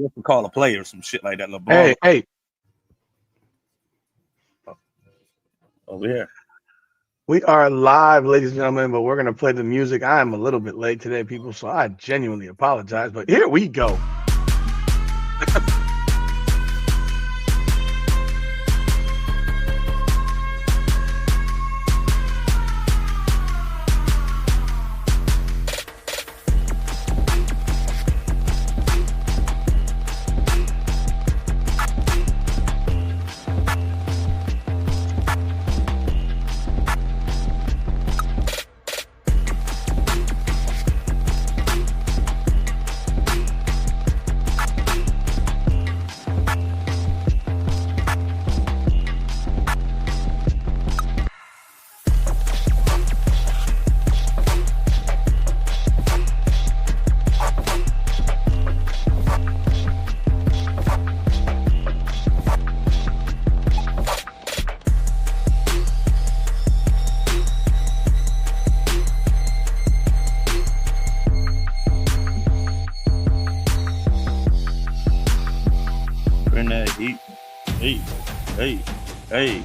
have to call a play or some shit like that. LeBron. Hey. Over here. We are live, ladies and gentlemen, but we're going to play the music. I am a little bit late today, people, so I genuinely apologize. But here we go. Hey.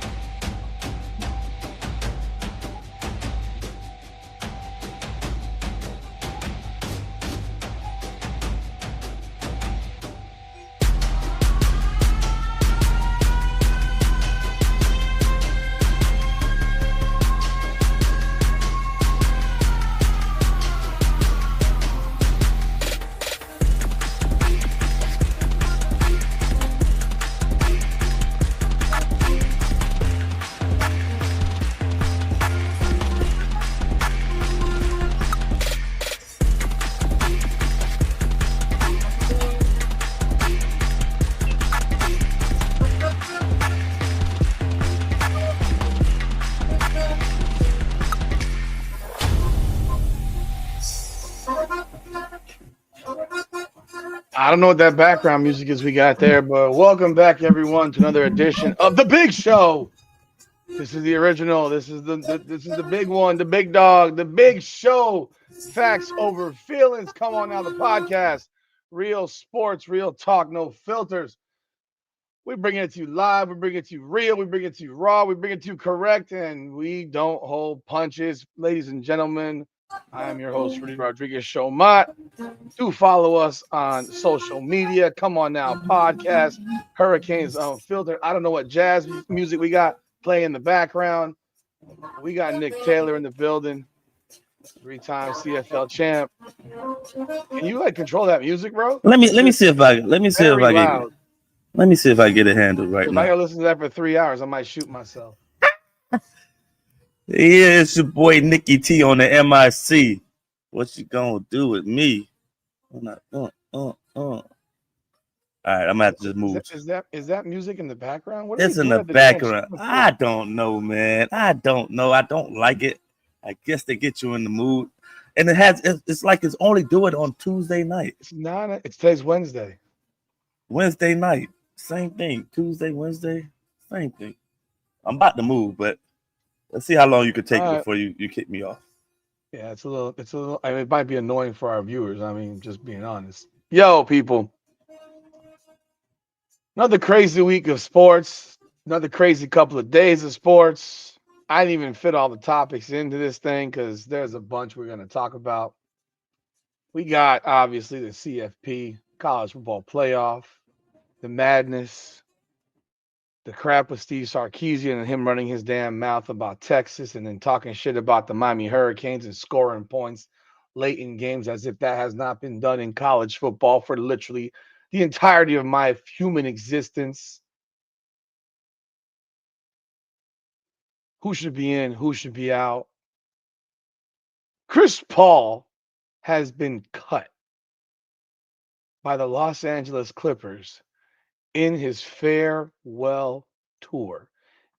I don't know what that background music is we got there, but welcome back, everyone, to another edition of The Big Show. This is the original. This is the big one, the big dog, the big show. Facts over feelings. Come on now, the podcast. Real sports, real talk, no filters. We bring it to you live. We bring it to you real. We bring it to you raw. We bring it to you correct, and we don't hold punches. Ladies and gentlemen, I am your host, Rudy Rodriguez-Chomat. Do follow us on social media. Come on now, podcast, Hurricanes Unfiltered. I don't know what jazz music we got playing in the background. We got Nick Taylor in the building, 3-time CFL champ. Can you control that music, bro? Let me see if I get it handled right now. If I gotta listen to that for 3 hours, I might shoot myself. Yeah, it's your boy Nicky T on the MIC. What you gonna do with me? All right, I'm gonna have to just move. Is that music in the background? What it's in the background. I don't know, man. I don't know. I don't like it. I guess they get you in the mood, and it's like it's only do it on Tuesday night. It's not. It's today's Wednesday. Wednesday night, same thing. Tuesday, Wednesday, same thing. I'm about to move, but let's see how long you could take before you kick me off. Yeah, it's a little. I mean, it might be annoying for our viewers. I mean, just being honest. Yo, people. Another crazy week of sports. Another crazy couple of days of sports. I didn't even fit all the topics into this thing because there's a bunch we're going to talk about. We got, obviously, the CFP, college football playoff, the madness, the crap with Steve Sarkisian and him running his damn mouth about Texas and then talking shit about the Miami Hurricanes and scoring points late in games as if that has not been done in college football for literally the entirety of my human existence. Who should be in? Who should be out? Chris Paul has been cut by the Los Angeles Clippers in his farewell tour.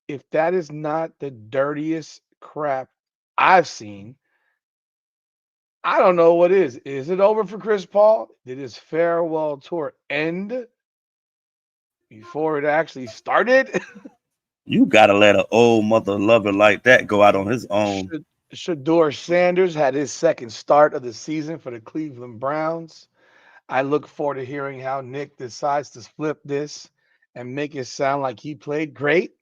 If that is not the dirtiest crap I've seen, I don't know what is. Is it over for Chris Paul? Did his farewell tour end before it actually started? You gotta let an old mother lover like that go out on his own. Shedeur Sanders had his second start of the season for the Cleveland Browns. I look forward to hearing how Nick decides to flip this and make it sound like he played great.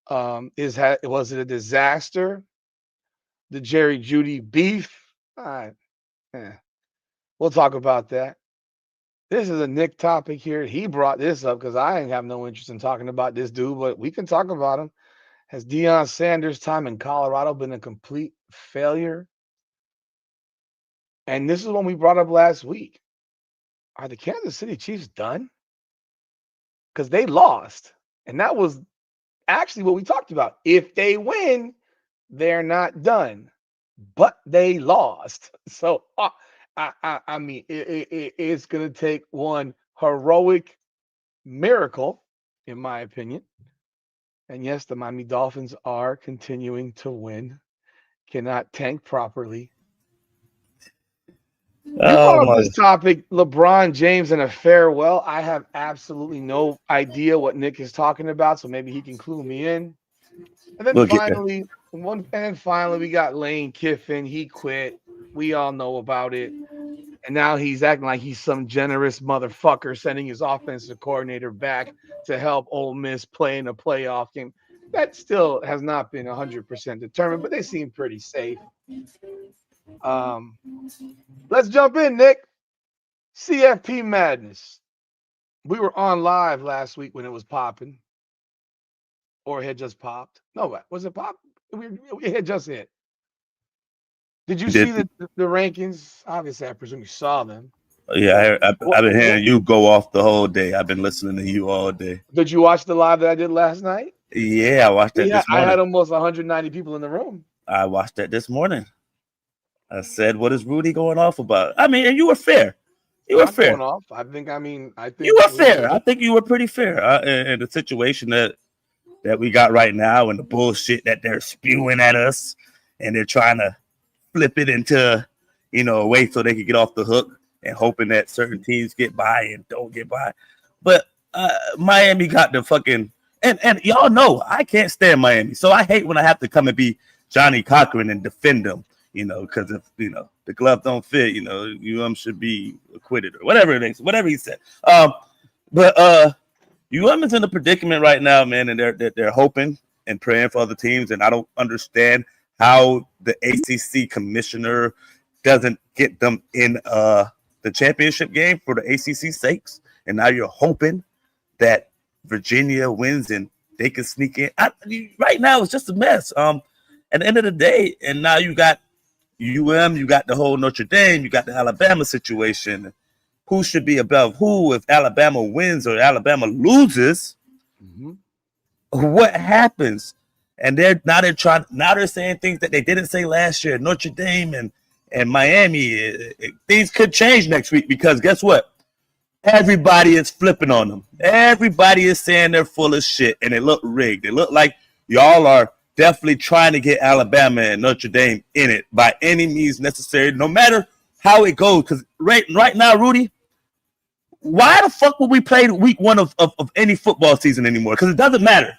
Was it a disaster? The Jerry Jeudy beef? Eh, we'll talk about that. This is a Nick topic here. He brought this up because I ain't have no interest in talking about this dude, but we can talk about him. Has Deion Sanders' time in Colorado been a complete failure? And this is one we brought up last week. Are the Kansas City Chiefs done? Because they lost. And that was actually what we talked about. If they win, they're not done. But they lost. So, I mean, it's going to take one heroic miracle, in my opinion. And yes, the Miami Dolphins are continuing to win. Cannot tank properly. You brought up this topic, LeBron James and a farewell. I have absolutely no idea what Nick is talking about, so maybe he can clue me in. And then finally, we got Lane Kiffin. He quit. We all know about it. And now he's acting like he's some generous motherfucker, sending his offensive coordinator back to help Ole Miss play in a playoff game. That still has not been 100% determined, but they seem pretty safe. Let's jump in, Nick. CFP madness. We were on live last week when it was popping, or it had just popped. No, was it pop? It had just hit. Did you see the rankings? Obviously, I presume you saw them. Yeah, I've been hearing you go off the whole day. I've been listening to you all day. Did you watch the live that I did last night? Yeah, I watched that this morning. I had almost 190 people in the room. I watched that this morning. I said, "What is Rudy going off about?" I mean, and you were fair. You were fair. Going off. I think you were fair. I think you were pretty fair in the situation that we got right now, and the bullshit that they're spewing at us, and they're trying to flip it into, a way so they can get off the hook, and hoping that certain teams get by and don't get by. But Miami got the fucking and y'all know I can't stand Miami, so I hate when I have to come and be Johnny Cochran and defend them. Because if the glove don't fit, should be acquitted or whatever it is, whatever he said. But is in a predicament right now, man, and they're hoping and praying for other teams, and I don't understand how the ACC commissioner doesn't get them in the championship game for the ACC sakes, and now you're hoping that Virginia wins and they can sneak in. Right now, it's just a mess. At the end of the day, and now you got you got the whole Notre Dame, you got the Alabama situation. Who should be above who if Alabama wins or Alabama loses? Mm-hmm. What happens? And they're saying things that they didn't say last year. Notre Dame and Miami, things could change next week because guess what? Everybody is flipping on them. Everybody is saying they're full of shit and they look rigged. They look like y'all are definitely trying to get Alabama and Notre Dame in it by any means necessary, no matter how it goes. Because right now, Rudy, why the fuck would we play week one of any football season anymore? Because it doesn't matter.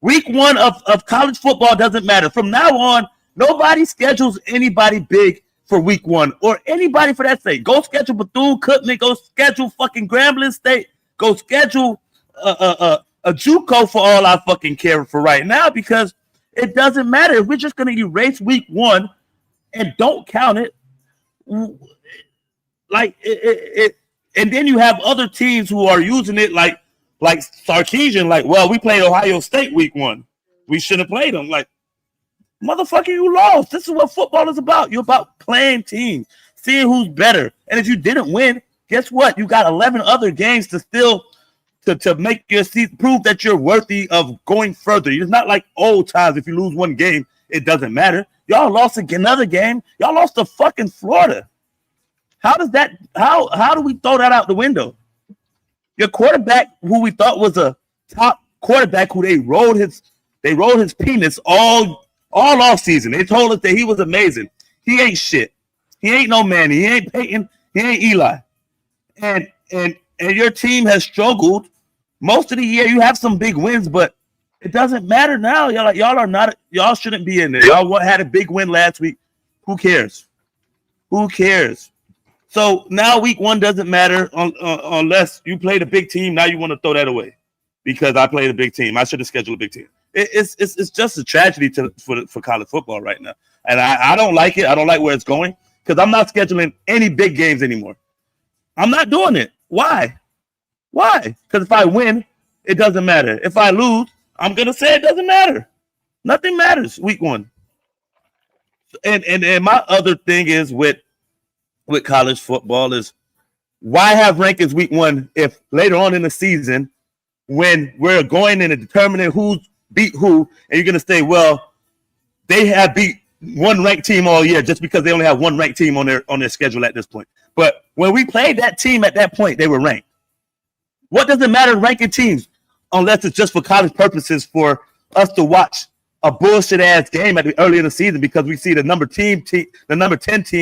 Week one of college football doesn't matter. From now on, nobody schedules anybody big for week one or anybody for that sake. Go schedule Bethune-Cookman. Go schedule fucking Grambling State. Go schedule a JUCO for all I fucking care for right now because it doesn't matter. If we're just going to erase week one and don't count it, like it and then you have other teams who are using it like Sarkisian, like, well, we played Ohio State week one. We should have played them. Like, motherfucker, you lost. This is what football is about. You're about playing teams, seeing who's better. And if you didn't win, guess what? You got 11 other games to still to make your season prove that you're worthy of going further. It's not like old times. If you lose one game, it doesn't matter. Y'all lost another game. Y'all lost to fucking Florida. How do we throw that out the window? Your quarterback, who we thought was a top quarterback, who they rolled his penis all off season. They told us that he was amazing. He ain't shit. He ain't no Manny. He ain't Peyton. He ain't Eli. And your team has struggled most of the year. You have some big wins, but it doesn't matter now. Y'all shouldn't be in there. Y'all had a big win last week. Who cares? Who cares? So now week 1 doesn't matter unless you play the big team. Now you want to throw that away because I played a big team. I should have scheduled a big team. It's just a tragedy for college football right now, and I don't like it. I don't like where it's going because I'm not scheduling any big games anymore. I'm not doing it. Why? Why? Because if I win, it doesn't matter. If I lose, I'm gonna say it doesn't matter. Nothing matters week 1. And my other thing is with college football is why have rankings week 1 if later on in the season when we're going in and determining who's beat who, and you're gonna say, well, they have beat one ranked team all year just because they only have one ranked team on their schedule at this point. But when we played that team at that point, they were ranked. What does it matter ranking teams unless it's just for college purposes for us to watch a bullshit ass game at the early in the season because we see the number 10 team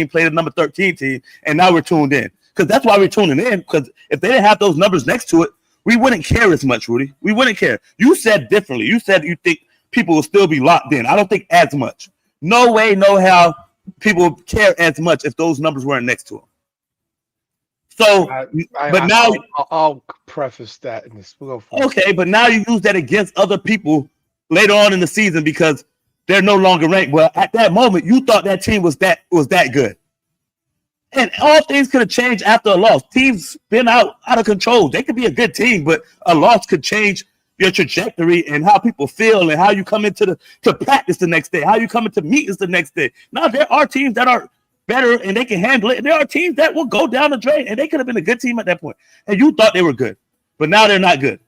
play the number 13 team, and now we're tuned in. Because that's why we're tuning in. Because if they didn't have those numbers next to it, we wouldn't care as much, Rudy. We wouldn't care. You said differently. You said you think people will still be locked in. I don't think as much. No way, no how people care as much if those numbers weren't next to them. So, I'll preface that in this. We'll go okay, but now you use that against other people later on in the season because they're no longer ranked. Well, at that moment, you thought that team was that good. And all things could have changed after a loss. Teams spin out of control. They could be a good team, but a loss could change your trajectory and how people feel and how you come into to practice the next day, how you come into meetings the next day. Now, there are teams that are better and they can handle it. And there are teams that will go down the drain, and they could have been a good team at that point. And you thought they were good, but now they're not good.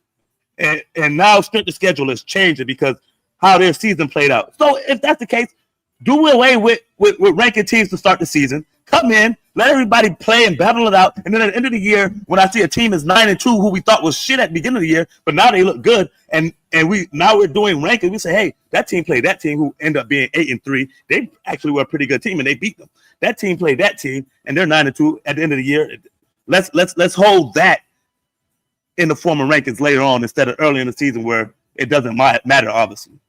And now strength of schedule is changing because how their season played out. So if that's the case, do away with ranking teams to start the season. Come in, let everybody play and battle it out. And then at the end of the year, when I see a team is 9-2, who we thought was shit at the beginning of the year, but now they look good, and we're doing rankings. We say, hey, that team played that team who ended up being 8-3. They actually were a pretty good team, and they beat them. That team played that team, and they're 9-2 at the end of the year. Let's hold that in the form of rankings later on instead of early in the season where it doesn't matter, obviously.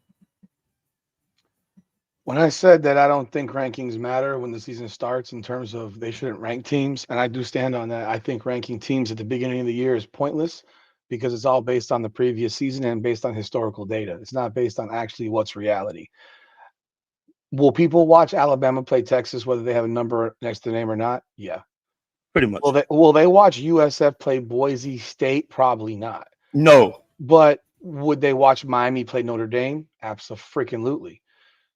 When I said that I don't think rankings matter when the season starts in terms of they shouldn't rank teams, and I do stand on that. I think ranking teams at the beginning of the year is pointless because it's all based on the previous season and based on historical data. It's not based on actually what's reality. Will people watch Alabama play Texas whether they have a number next to their name or not? Yeah. Pretty much. Will they watch USF play Boise State? Probably not. No. But would they watch Miami play Notre Dame? Absolutely.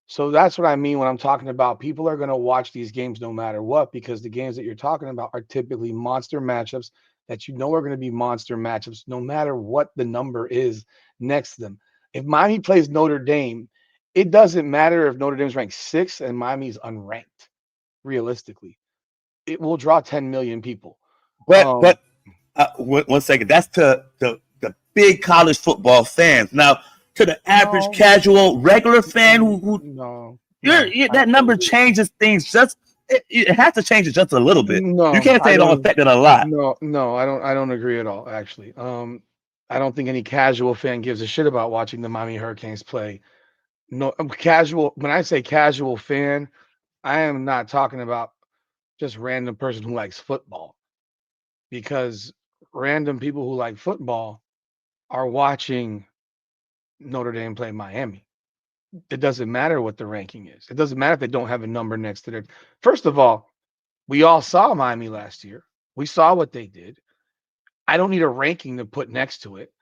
So that's what I mean when I'm talking about people are going to watch these games no matter what, because the games that you're talking about are typically monster matchups that you know are going to be monster matchups no matter what the number is next to them. If Miami plays Notre Dame, it doesn't matter if Notre Dame's ranked 6th and Miami's unranked. Realistically, it will draw 10 million people. But 1 second. That's to the big college football fans. Now, to the average, casual, regular fan that number changes things. Just it has to change it just a little bit. No, you can't say it don't affect it a lot. No, I don't agree at all. Actually, I don't think any casual fan gives a shit about watching the Miami Hurricanes play. No, casual. When I say casual fan, I am not talking about just random person who likes football, because random people who like football are watching Notre Dame play Miami. It doesn't matter what the ranking is. It doesn't matter if they don't have a number next to their. First of all, we all saw Miami last year. We saw what they did. I don't need a ranking to put next to it.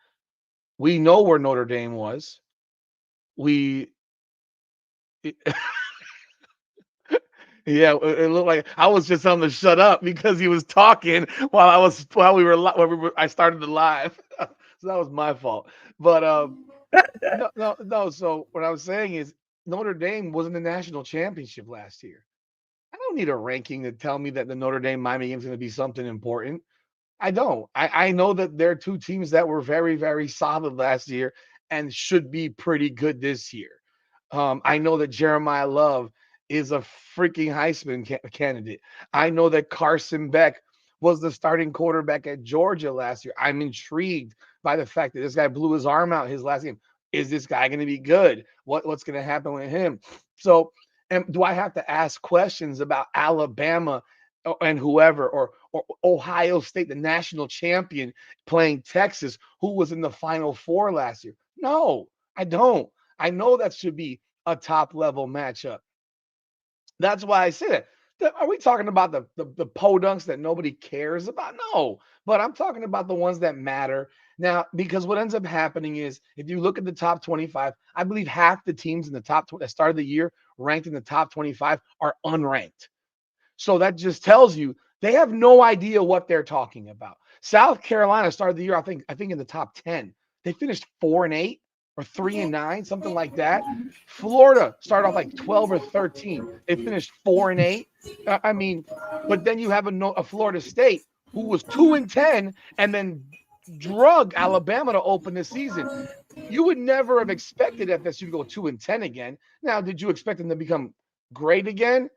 We know where Notre Dame was. Yeah, it looked like I was just telling him to shut up because he was talking while I started the live. So that was my fault. But no. So what I was saying is Notre Dame was in the national championship last year. I don't need a ranking to tell me that the Notre Dame Miami game is going to be something important. I don't. I know that there are two teams that were very, very solid last year and should be pretty good this year. I know that Jeremiah Love is a freaking Heisman candidate. I know that Carson Beck was the starting quarterback at Georgia last year. I'm intrigued by the fact that this guy blew his arm out his last game. Is this guy going to be good? What's going to happen with him? So, and do I have to ask questions about Alabama and whoever, or Ohio State, the national champion, playing Texas, who was in the Final Four last year. No, I don't. I know that should be a top level matchup. That's why I said it. Are we talking about the podunks that nobody cares about? No, but I'm talking about the ones that matter. Now, because what ends up happening is if you look at the top 25, I believe half the teams in the top 20 that started the year ranked in the top 25 are unranked. So that just tells you they have no idea what they're talking about. South Carolina started the year, I think in the top 10. They finished 4-8 or 3-9, something like that. Florida started off like 12 or 13. They finished 4-8. I mean, but then you have a Florida State who was 2-10 and then drug Alabama to open the season. You would never have expected FSU to go 2-10 again. Now, did you expect them to become great again?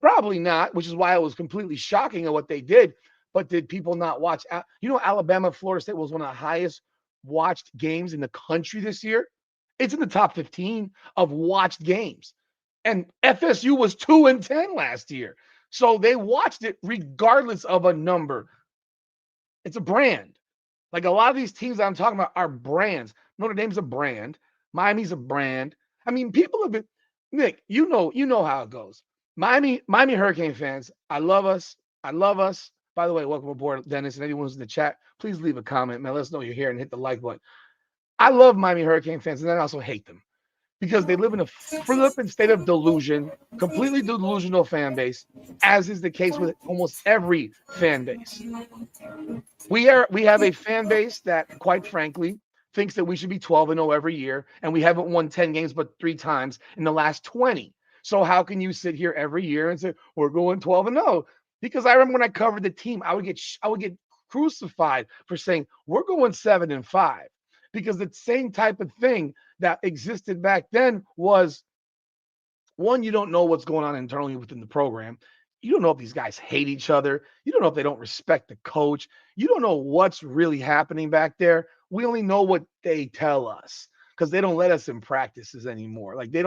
Probably not, which is why it was completely shocking at what they did. But did people not watch? Alabama, Florida State was one of the highest watched games in the country this year. It's in the top 15 of watched games. And FSU was 2-10 last year. So they watched it regardless of a number. It's a brand. Like a lot of these teams that I'm talking about are brands. Notre Dame's a brand. Miami's a brand. I mean, people have been, Nick, you know how it goes. Miami Hurricane fans, I love us. I love us. By the way, welcome aboard, Dennis, and anyone who's in the chat. Please leave a comment, man. Let us know you're here and hit the like button. I love Miami Hurricane fans, and then I also hate them because they live in a flippant state of delusion, completely delusional fan base, as is the case with almost every fan base. We have a fan base that, quite frankly, thinks that we should be 12-0 every year, and we haven't won 10 games but 3 times in the last 20. So how can you sit here every year and say we're going 12-0? Because I remember when I covered the team, I would get crucified for saying we're going 7-5, because the same type of thing that existed back then was, one, you don't know what's going on internally within the program. You don't know if these guys hate each other. You don't know if they don't respect the coach. You don't know what's really happening back there. We only know what they tell us because they don't let us in practices anymore. Like they're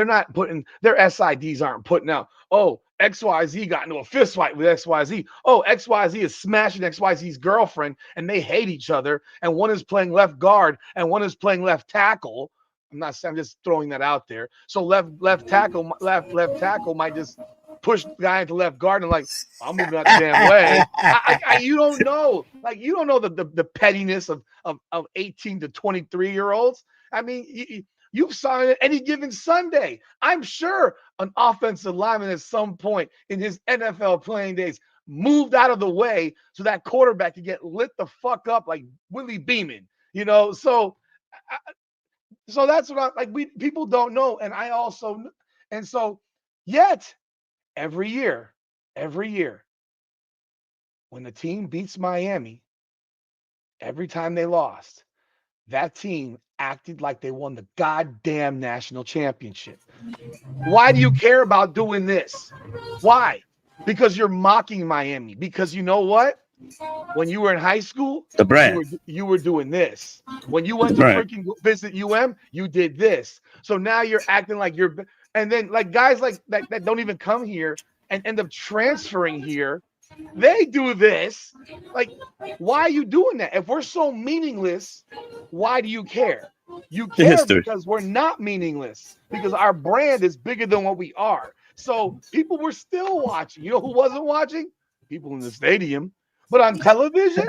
not putting, their SIDs aren't putting out, oh, XYZ got into a fist fight with XYZ. Oh, XYZ is smashing XYZ's girlfriend and they hate each other. And one is playing left guard and one is playing left tackle. I'm just throwing that out there. So left tackle might just push the guy into left guard and like, I'm moving out the damn way. You don't know. Like, you don't know the pettiness of 18 to 23-year-olds. I mean, you saw it any given Sunday. I'm sure an offensive lineman at some point in his NFL playing days moved out of the way so that quarterback could get lit the fuck up like Willie Beeman, So that's what people don't know. And I also, and so yet every year, when the team beats Miami, every time they lost, that team acted like they won the goddamn national championship. Why do you care about doing this? Why? Because you're mocking Miami. Because you know what? When you were in high school, the brand. You were doing this. When you went to freaking visit UM, you did this. So now you're acting like you're, and then like guys like that don't even come here and end up transferring here. They do this. Like, why are you doing that? If we're so meaningless, why do you care? You care because we're not meaningless, because our brand is bigger than what we are. So people were still watching. You know who wasn't watching? People in the stadium. But on television,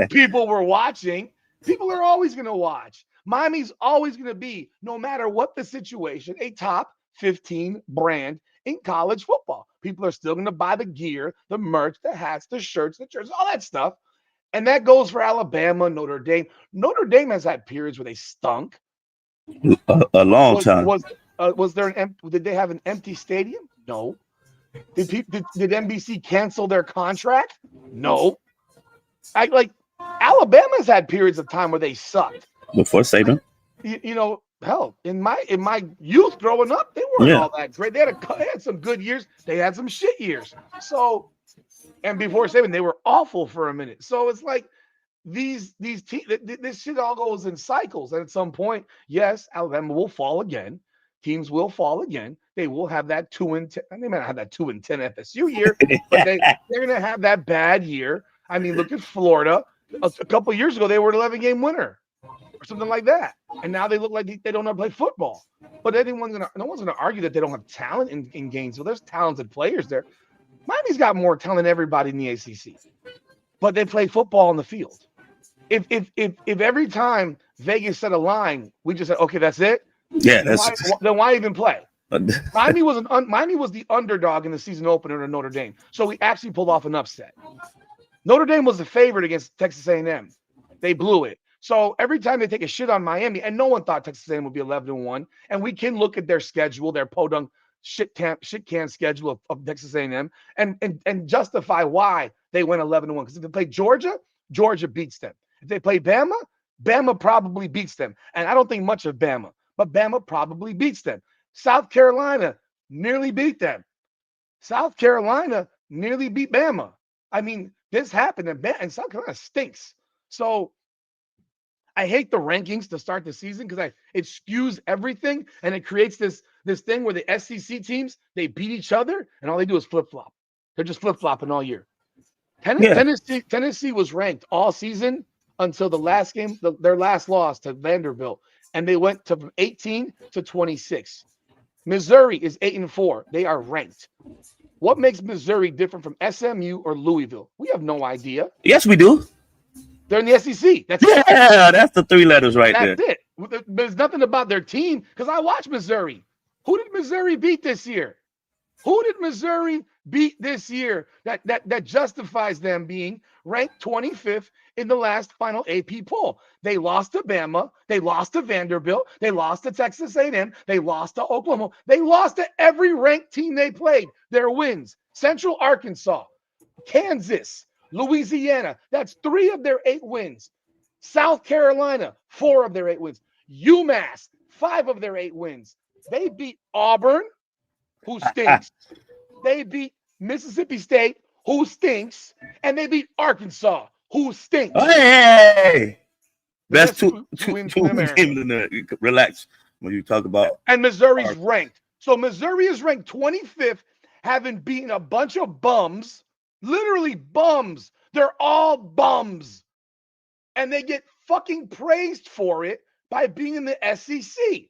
people were watching. People are always going to watch. Miami's always going to be, no matter what the situation, a top 15 brand in college football. People are still going to buy the gear, the merch, the hats, the shirts, the jerseys, all that stuff. And that goes for Alabama, Notre Dame. Notre Dame has had periods where they stunk. A long time. Did they have an empty stadium? No. Did NBC cancel their contract? No. Alabama's had periods of time where they sucked. Before Saban? Hell, in my youth growing up, they weren't all that great. They had some good years. They had some shit years. So, and before Saban, they were awful for a minute. So it's like these teams, this shit all goes in cycles. And at some point, yes, Alabama will fall again. Teams will fall again. They will have that 2-10. They might not have that 2-10 FSU year, but they're going to have that bad year. I mean, look at Florida. A couple of years ago, they were an 11-game winner or something like that, and now they look like they don't know how to play football. But no one's going to argue that they don't have talent in Gainesville. There's talented players there. Miami's got more talent than everybody in the ACC, but they play football on the field. If every time Vegas set a line, we just said, okay, that's it. Yeah, then why even play? Miami was the underdog in the season opener to Notre Dame, so we actually pulled off an upset. Notre Dame was the favorite against Texas A&M. They blew it. So every time they take a shit on Miami, and no one thought Texas A&M would be 11-1, and we can look at their schedule, their podunk shit can schedule of Texas A&M, and justify why they went 11-1. Because if they play Georgia, Georgia beats them. If they play Bama, Bama probably beats them. And I don't think much of Bama, but Bama probably beats them. South Carolina nearly beat them. South Carolina nearly beat Bama. I mean, this happened, and South Carolina stinks. So I hate the rankings to start the season because it skews everything, and it creates this thing where the SEC teams, they beat each other, and all they do is flip-flop. They're just flip-flopping all year. Tennessee was ranked all season until the last game, their last loss to Vanderbilt, and they went from 18 to 26. Missouri is 8-4. They are ranked. What makes Missouri different from SMU or Louisville? We have no idea. Yes, we do. They're in the SEC. That's the 3 letters right there. That's it. There's nothing about their team because I watch Missouri. Who did Missouri beat this year? Who did Missouri beat this year that justifies them being ranked 25th in the last final AP poll? They lost to Bama. They lost to Vanderbilt. They lost to Texas A&M. They lost to Oklahoma. They lost to every ranked team they played. Their wins: Central Arkansas, Kansas, Louisiana. That's 3 of their 8 wins. South Carolina, 4 of their 8 wins. UMass, 5 of their 8 wins. They beat Auburn, who stinks. They beat Mississippi State, who stinks. And they beat Arkansas, who stinks. Hey! That's two wins games in there. Relax when you talk about. And Missouri's ranked. So Missouri is ranked 25th, having beaten a bunch of bums. Literally bums. They're all bums. And they get fucking praised for it by being in the SEC.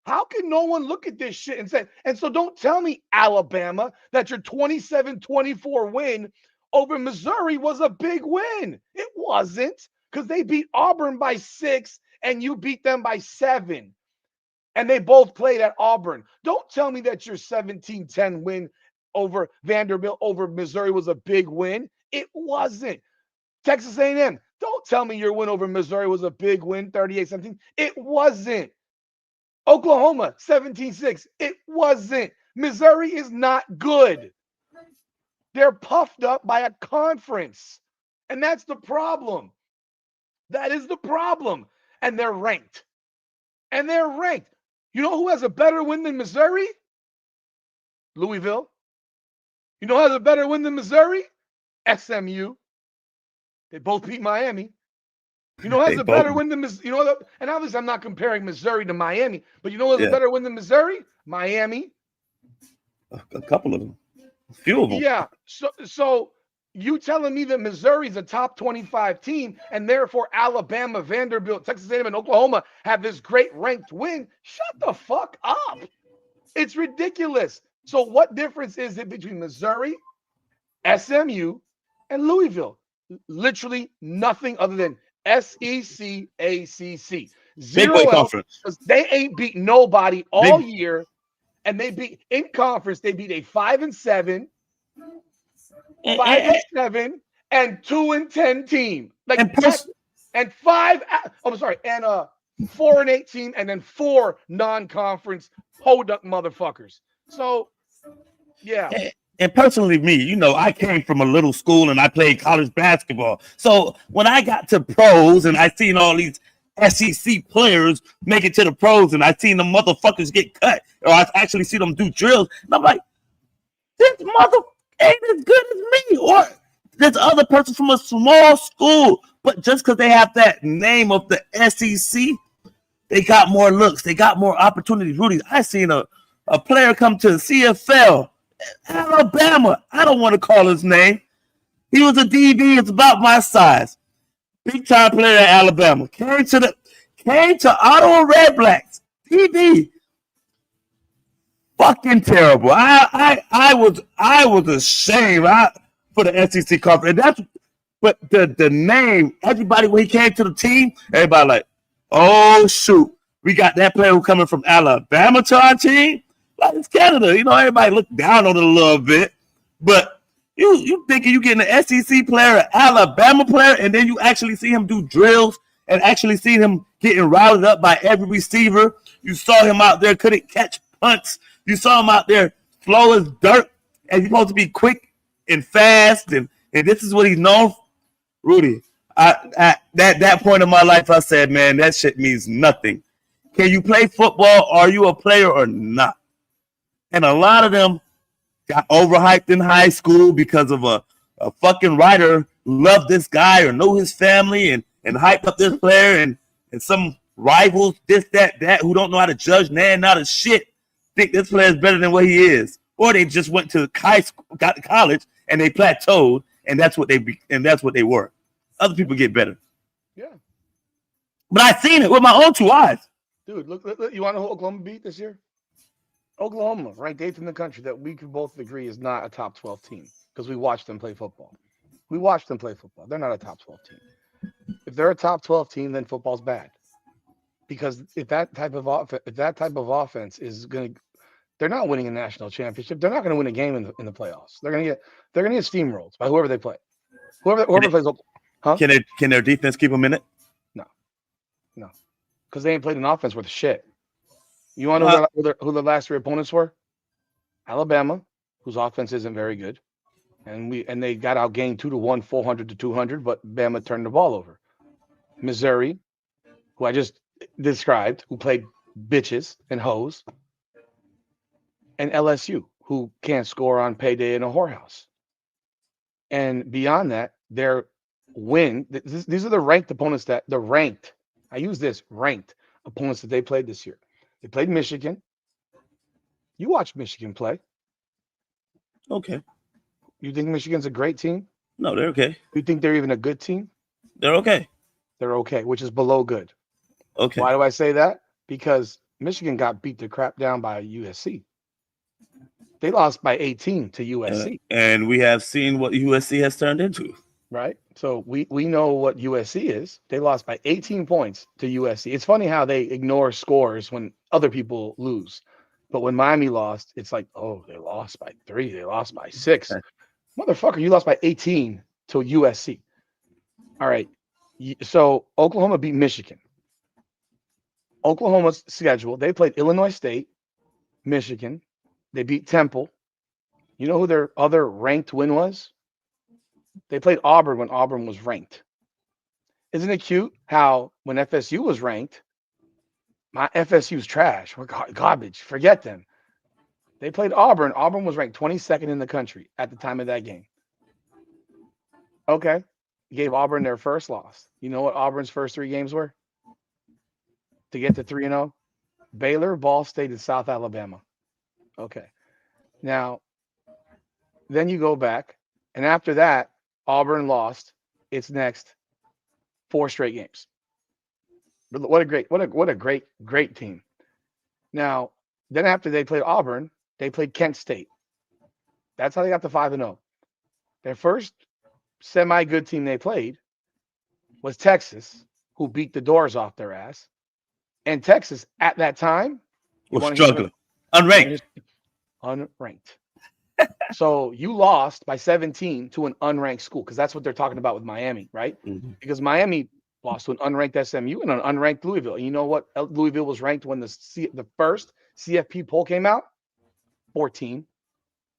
How can no one look at this shit and say, and so don't tell me, Alabama, that your 27-24 win over Missouri was a big win. It wasn't, because they beat Auburn by 6 and you beat them by 7. And they both played at Auburn. Don't tell me that your 17-10 win over Vanderbilt over Missouri was a big win. It wasn't. Texas A&M, don't tell me your win over Missouri was a big win, 38-17. It wasn't. Oklahoma, 17-6. It wasn't. Missouri is not good. They're puffed up by a conference. And that's the problem. That is the problem. And they're ranked. And they're ranked. You know who has a better win than Missouri? Louisville. You know who has a better win than Missouri? SMU. They both beat Miami. You know who has a better win than Missouri? And obviously I'm not comparing Missouri to Miami, but you know who has a better win than Missouri? Miami. A couple of them. A few of them. Yeah. So you telling me that Missouri's a top 25 team and therefore Alabama, Vanderbilt, Texas A&M, and Oklahoma have this great ranked win? Shut the fuck up. It's ridiculous. So what difference is it between Missouri, SMU, and Louisville? Literally nothing other than SEC, ACC. Zero conference. They ain't beat nobody all year. And they beat in conference, they beat a 5-7, 5-7, and 2-10 team. Like and 4-8 team, and then 4 non-conference podunk motherfuckers. So yeah. And personally, me, I came from a little school and I played college basketball. So when I got to pros and I seen all these SEC players make it to the pros and I seen the motherfuckers get cut, or I actually see them do drills, and I'm like, this mother ain't as good as me. Or this other person from a small school, but just because they have that name of the SEC, they got more looks. They got more opportunities. Rudy, I seen a a player come to the CFL, Alabama. I don't want to call his name. He was a DB. It's about my size. Big time player at Alabama. Came to Ottawa Red Blacks. DB. Fucking terrible. I was ashamed for the SEC conference. But the name, everybody when he came to the team, everybody like, oh shoot, we got that player who coming from Alabama to our team. Like it's Canada, everybody look down on it a little bit. But you thinking you getting an SEC player, an Alabama player, and then you actually see him do drills and actually see him getting routed up by every receiver. You saw him out there couldn't catch punts. You saw him out there slow as dirt, and he's supposed to be quick and fast, and this is what he's known for. Rudy, at that point in my life, I said, man, that shit means nothing. Can you play football? Are you a player or not? And a lot of them got overhyped in high school because of a fucking writer who loved this guy or know his family and hyped up this player and some rivals, this, that, who don't know how to judge, not a shit, think this player is better than what he is. Or they just went to high school, got to college, and they plateaued, and that's what they were. Other people get better. Yeah. But I seen it with my own two eyes. Dude, look, you want to know who Oklahoma beat this year? Oklahoma, ranked 8th in the country, that we can both agree is not a top 12 team because we watched them play football. They're not a top 12 team. If they're a top 12 team, then football's bad. Because if that type of offense is going to, they're not winning a national championship. They're not going to win a game in the playoffs. They're going to get steamrolled by whoever they play. Whoever plays Oklahoma. Huh? Can their defense keep them in it? No, because they ain't played an offense worth shit. You want to know who the last 3 opponents were? Alabama, whose offense isn't very good, and they got outgained 2-1, 400-200, but Bama turned the ball over. Missouri, who I just described, who played bitches and hoes, and LSU, who can't score on payday in a whorehouse. And beyond that, these are the ranked opponents I use this ranked opponents that they played this year. They played Michigan. You watched Michigan play. Okay. You think Michigan's a great team? No, they're okay. You think they're even a good team? They're okay. They're okay, which is below good. Okay. Why do I say that? Because Michigan got beat the crap down by USC. They lost by 18 to USC. And we have seen what USC has turned into. Right? So we know what USC is. They lost by 18 points to USC. It's funny how they ignore scores when other people lose. But when Miami lost, it's like, oh, they lost by 3. They lost by 6. Okay. Motherfucker, you lost by 18 to USC. All right. So Oklahoma beat Michigan. Oklahoma's schedule, they played Illinois State, Michigan. They beat Temple. You know who their other ranked win was? They played Auburn when Auburn was ranked. Isn't it cute how when FSU was ranked, my FSU's trash. We're garbage. Forget them. They played Auburn. Auburn was ranked 22nd in the country at the time of that game. Okay. Gave Auburn their first loss. You know what Auburn's first 3 games were? To get to 3-0? Baylor, Ball State, and South Alabama. Okay. Now, then you go back, and after that, Auburn lost its next 4 straight games. What a great team. Now, then after they played Auburn, they played Kent State. That's how they got to 5-0. Their first semi-good team they played was Texas, who beat the doors off their ass. And Texas at that time was struggling. Unranked. So you lost by 17 to an unranked school, because that's what they're talking about with Miami, right? Mm-hmm. Because Miami lost to an unranked SMU and an unranked Louisville. And you know what? Louisville was ranked when the first CFP poll came out? 14.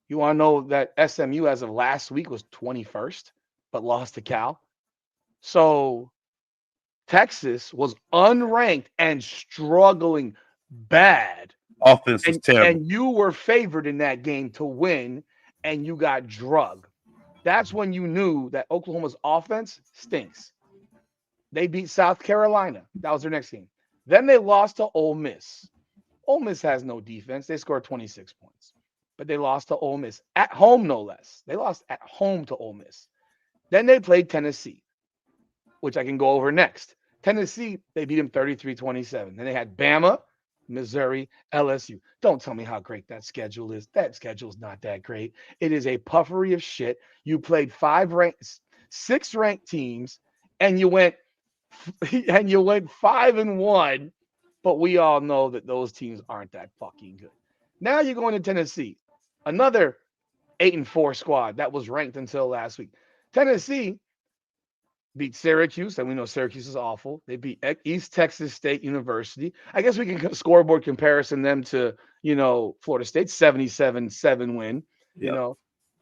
You want to know that SMU as of last week was 21st, but lost to Cal. So Texas was unranked and struggling bad. Offense was terrible. And you were favored in that game to win, and you got drugged. That's when you knew that Oklahoma's offense stinks. They beat South Carolina. That was their next game. Then they lost to Ole Miss. Ole Miss has no defense. They scored 26 points, but they lost to Ole Miss at home, no less. They lost at home to Ole Miss. Then they played Tennessee, which I can go over next. Tennessee, they beat them 33-27. Then they had Bama, Missouri, LSU. Don't tell me how great that schedule is. That schedule is not that great. It is a puffery of shit. You played six ranked teams, and you went 5-1. But we all know that those teams aren't that fucking good. Now you're going to Tennessee, another 8-4 squad that was ranked until last week. Tennessee beat Syracuse, and we know Syracuse is awful. They beat East Texas State University. I guess we can scoreboard comparison them to, Florida State, 77-7 win. Yep.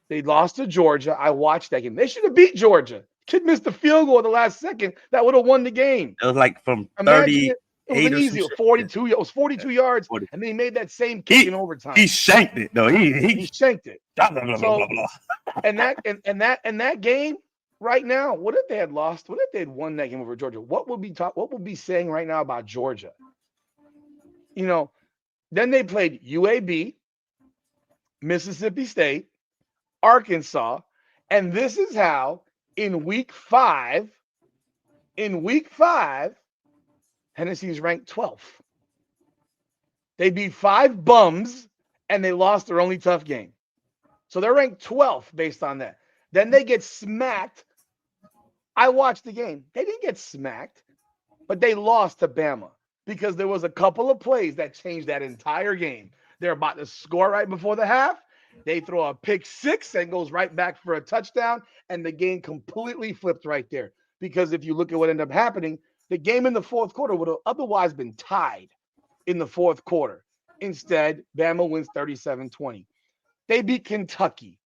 They lost to Georgia. I watched that game. They should have beat Georgia. Kid missed a field goal at the last second. That would have won the game. It was like from Imagine 30. It was an easy 42. It was 42 yards, 40. and then he made that same kick in overtime. He shanked it though. He shanked it. Blah, blah, blah, blah, blah. And that game right now, what if they had lost? What if they had won that game over Georgia? What would be saying right now about Georgia? Then they played UAB, Mississippi State, Arkansas, and this is how in week 5, Tennessee's ranked 12th. They beat 5 bums, and they lost their only tough game. So they're ranked 12th based on that. Then they get smacked. I watched the game. They didn't get smacked, but they lost to Bama because there was a couple of plays that changed that entire game. They're about to score right before the half. They throw a pick 6 and goes right back for a touchdown, and the game completely flipped right there. Because if you look at what ended up happening, the game in the fourth quarter would have otherwise been tied in the fourth quarter. Instead, Bama wins 37-20. They beat Kentucky.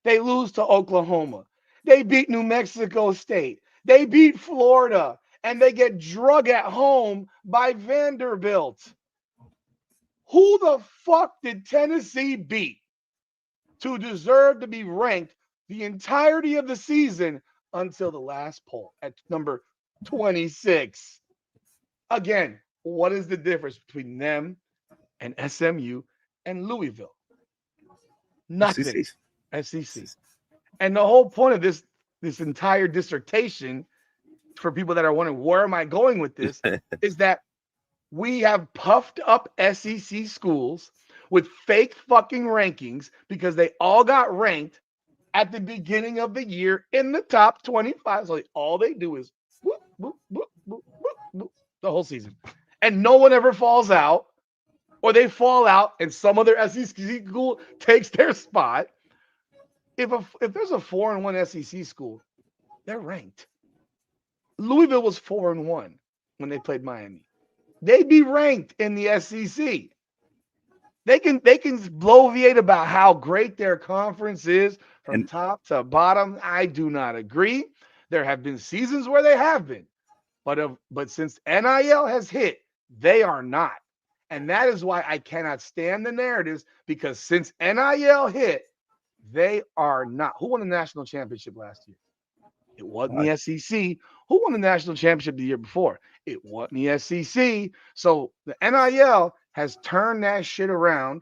They lose to Oklahoma. They beat New Mexico State. They beat Florida. And they get drug at home by Vanderbilt. Who the fuck did Tennessee beat to deserve to be ranked the entirety of the season until the last poll at number 26? Again, what is the difference between them and SMU and Louisville? Nothing. SEC. And the whole point of this entire dissertation, for people that are wondering where am I going with this, is that we have puffed up SEC schools with fake fucking rankings because they all got ranked at the beginning of the year in the top 25. So all they do is whoop, whoop, whoop, whoop, whoop, whoop, the whole season. And no one ever falls out, or they fall out and some other SEC school takes their spot. If there's a 4-1 SEC school, they're ranked. Louisville was 4-1 when they played Miami. They'd be ranked in the SEC. They can bloviate about how great their conference is from top to bottom. I do not agree. There have been seasons where they have been, but since NIL has hit, they are not. And that is why I cannot stand the narratives, because since NIL hit, they are not. Who won the national championship last year? It wasn't the SEC. Who won the national championship the year before? It wasn't the SEC. So the NIL has turned that shit around.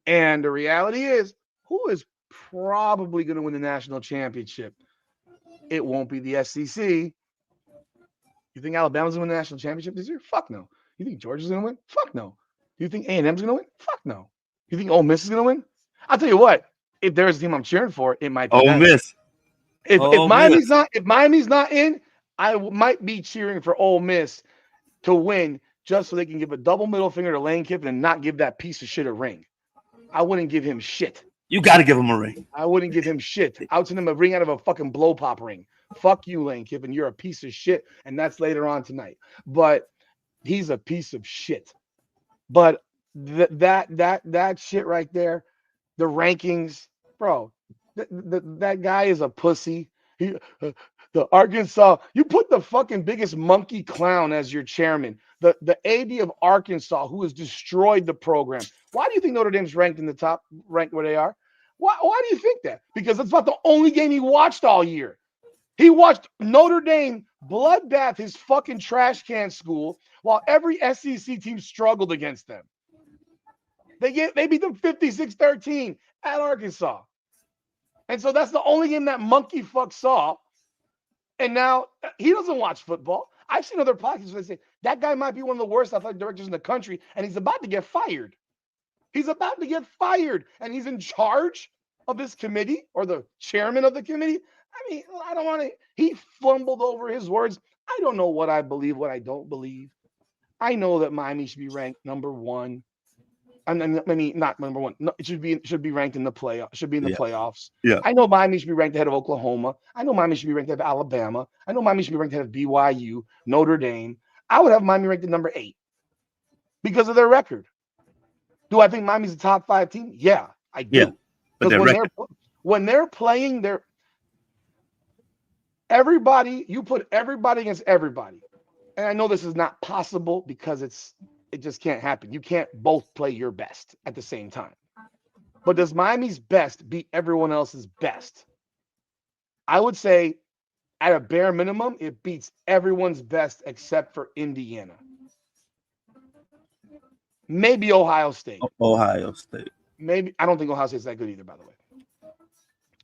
And the reality is, who is probably going to win the national championship? It won't be the SEC. You think Alabama's going to win the national championship this year? Fuck no. You think Georgia's going to win? Fuck no. Do you think A&M's going to win? Fuck no. You think Ole Miss is going to win? I'll tell you what. If there's a team I'm cheering for, it might be Ole Miss. If Miami's not in, I might be cheering for Ole Miss to win just so they can give a double middle finger to Lane Kiffin and not give that piece of shit a ring. I wouldn't give him shit. You got to give him a ring. I wouldn't give him shit. I would send him a ring out of a fucking blow pop ring. Fuck you, Lane Kiffin. You're a piece of shit, and that's later on tonight. But he's a piece of shit. But that shit right there, the rankings, bro. That guy is a pussy. The Arkansas, you put the fucking biggest monkey clown as your chairman, the AD of Arkansas, who has destroyed the program. Why do you think Notre Dame's ranked in the top, ranked where they are? Why do you think that? Because it's about the only game he watched all year. He watched Notre Dame bloodbath his fucking trash can school while every SEC team struggled against them. They beat them 56-13 at Arkansas. And so that's the only game that monkey fuck saw. And now he doesn't watch football. I've seen other podcasts where they say that guy might be one of the worst athletic directors in the country, and he's about to get fired. He's about to get fired, and he's in charge of this committee or the chairman of the committee. I mean, I don't want to. He fumbled over his words. I don't know what I believe, what I don't believe. I know that Miami should be ranked number one. I mean, not number one. No, it should be ranked in the playoff. Should be in the playoffs. Yeah. I know Miami should be ranked ahead of Oklahoma. I know Miami should be ranked ahead of Alabama. I know Miami should be ranked ahead of BYU, Notre Dame. I would have Miami ranked at number 8 because of their record. Do I think Miami's a top 5 team? Yeah, I do. Yeah, but when they're playing, everybody. You put everybody against everybody, and I know this is not possible because it just can't happen. You can't both play your best at the same time. But does Miami's best beat everyone else's best? I would say at a bare minimum, it beats everyone's best except for Indiana. Maybe Ohio State. Maybe. I don't think Ohio State's that good either, by the way.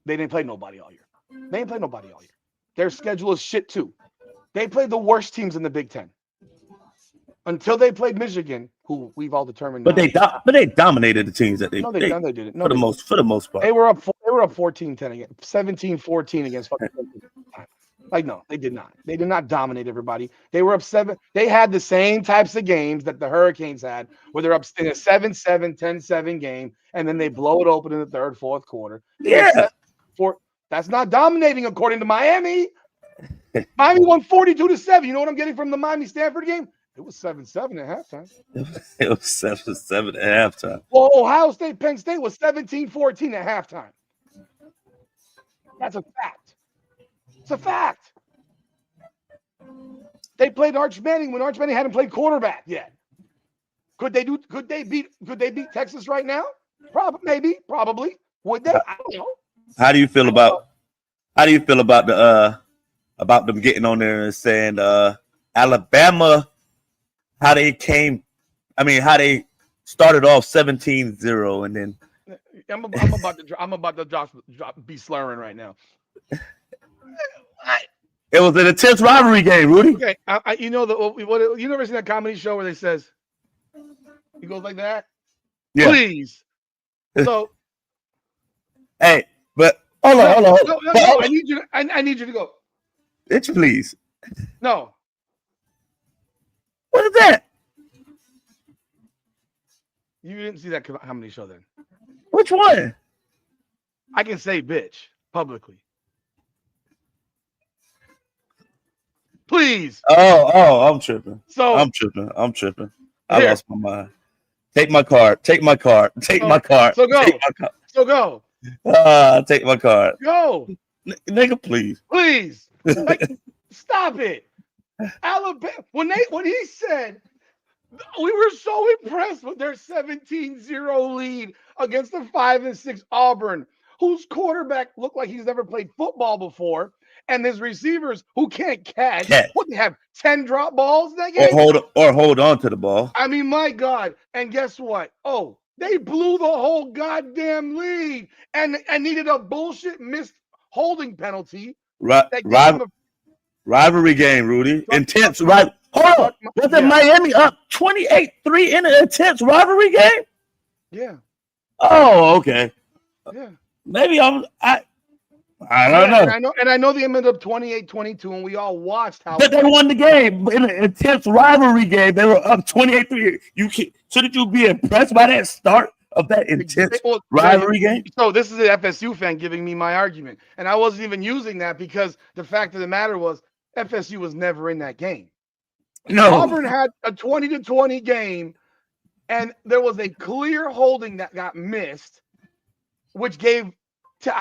They didn't play nobody all year. Their schedule is shit too. They played the worst teams in the Big Ten. Until they played Michigan, who we've all determined. But they dominated the teams that they. No, they didn't. No, for the most part. They were up 14-10 against 17-14 against fucking. Like, no, they did not. They did not dominate everybody. They were up 7. They had the same types of games that the Hurricanes had, where they're up in a 7-7, 10-7 game, and then they blow it open in the third, fourth quarter. Yeah. That's not dominating according to Miami. Miami won 42-7. You know what I'm getting from the Miami-Stanford game? It was 7-7 at halftime. It was 7-7 at halftime. Well, Ohio State, Penn State was 17-14 at halftime. That's a fact. It's a fact. They played Arch Manning when Arch Manning hadn't played quarterback yet. Could they beat Texas right now? Probably. Would they? I don't know. How do you feel about about them getting on there and saying Alabama, how they started off 17-0 and then I'm about to be slurring right now. It was an intense rivalry game, Rudy. Okay, you never seen that comedy show where they says he goes like that? Yeah. Please. So hey, but hold on. No, I need you to go. It's please. No. What is that? You didn't see that comedy show then? Which one? I can say bitch publicly. Please. Oh, I'm tripping. I'm tripping. I lost my mind. Take my card. Take my card. So go. Take my card. Go. Nigga, please. Please. Stop it. Alabama. When he said we were so impressed with their 17-0 lead against the 5-6 Auburn, whose quarterback looked like he's never played football before, and his receivers who can't catch. What, they have 10 drop balls in that game? Or hold on to the ball. I mean, my God. And guess what? Oh, they blew the whole goddamn lead and needed a bullshit missed holding penalty. Rivalry game, Rudy. Intense, right? Hold on. Was it Miami up 28-3 in an intense rivalry game? Yeah. Oh, okay. Yeah. Maybe I don't know. And I know they ended up 28-22, and we all watched how. But they won the game in an intense rivalry game. They were up 28-3. Shouldn't you be impressed by that start of that intense rivalry game? So this is an FSU fan giving me my argument, and I wasn't even using that because the fact of the matter was FSU was never in that game. No. Auburn had a 20-20 game, and there was a clear holding that got missed, which gave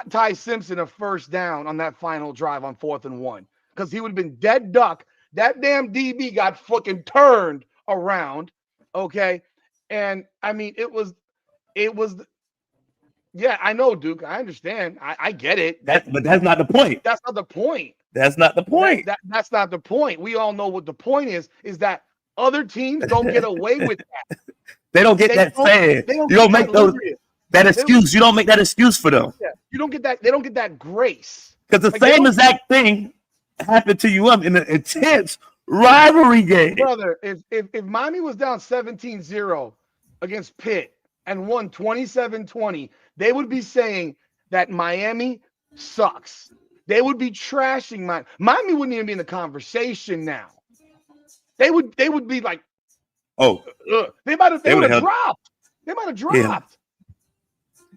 Ty Simpson a first down on that final drive on 4th and 1 because he would have been dead duck. That damn DB got fucking turned around. Okay. And I mean, it was, yeah, I know, Duke. I understand. I get it. But that's not the point. That's not the point. That's not the point. That's not the point. We all know what the point is that Other teams don't get away with that. They don't get that fan. You don't make that excuse. You don't make that excuse for them. Yeah, you don't get that. They don't get that grace. Because the same exact thing happened to you in an intense rivalry game. Brother, if Miami was down 17-0 against Pitt and won 27-20, they would be saying that Miami sucks. They would be trashing Miami. Miami wouldn't even be in the conversation now. They would be like, oh, they would have dropped. They might have dropped. Yeah.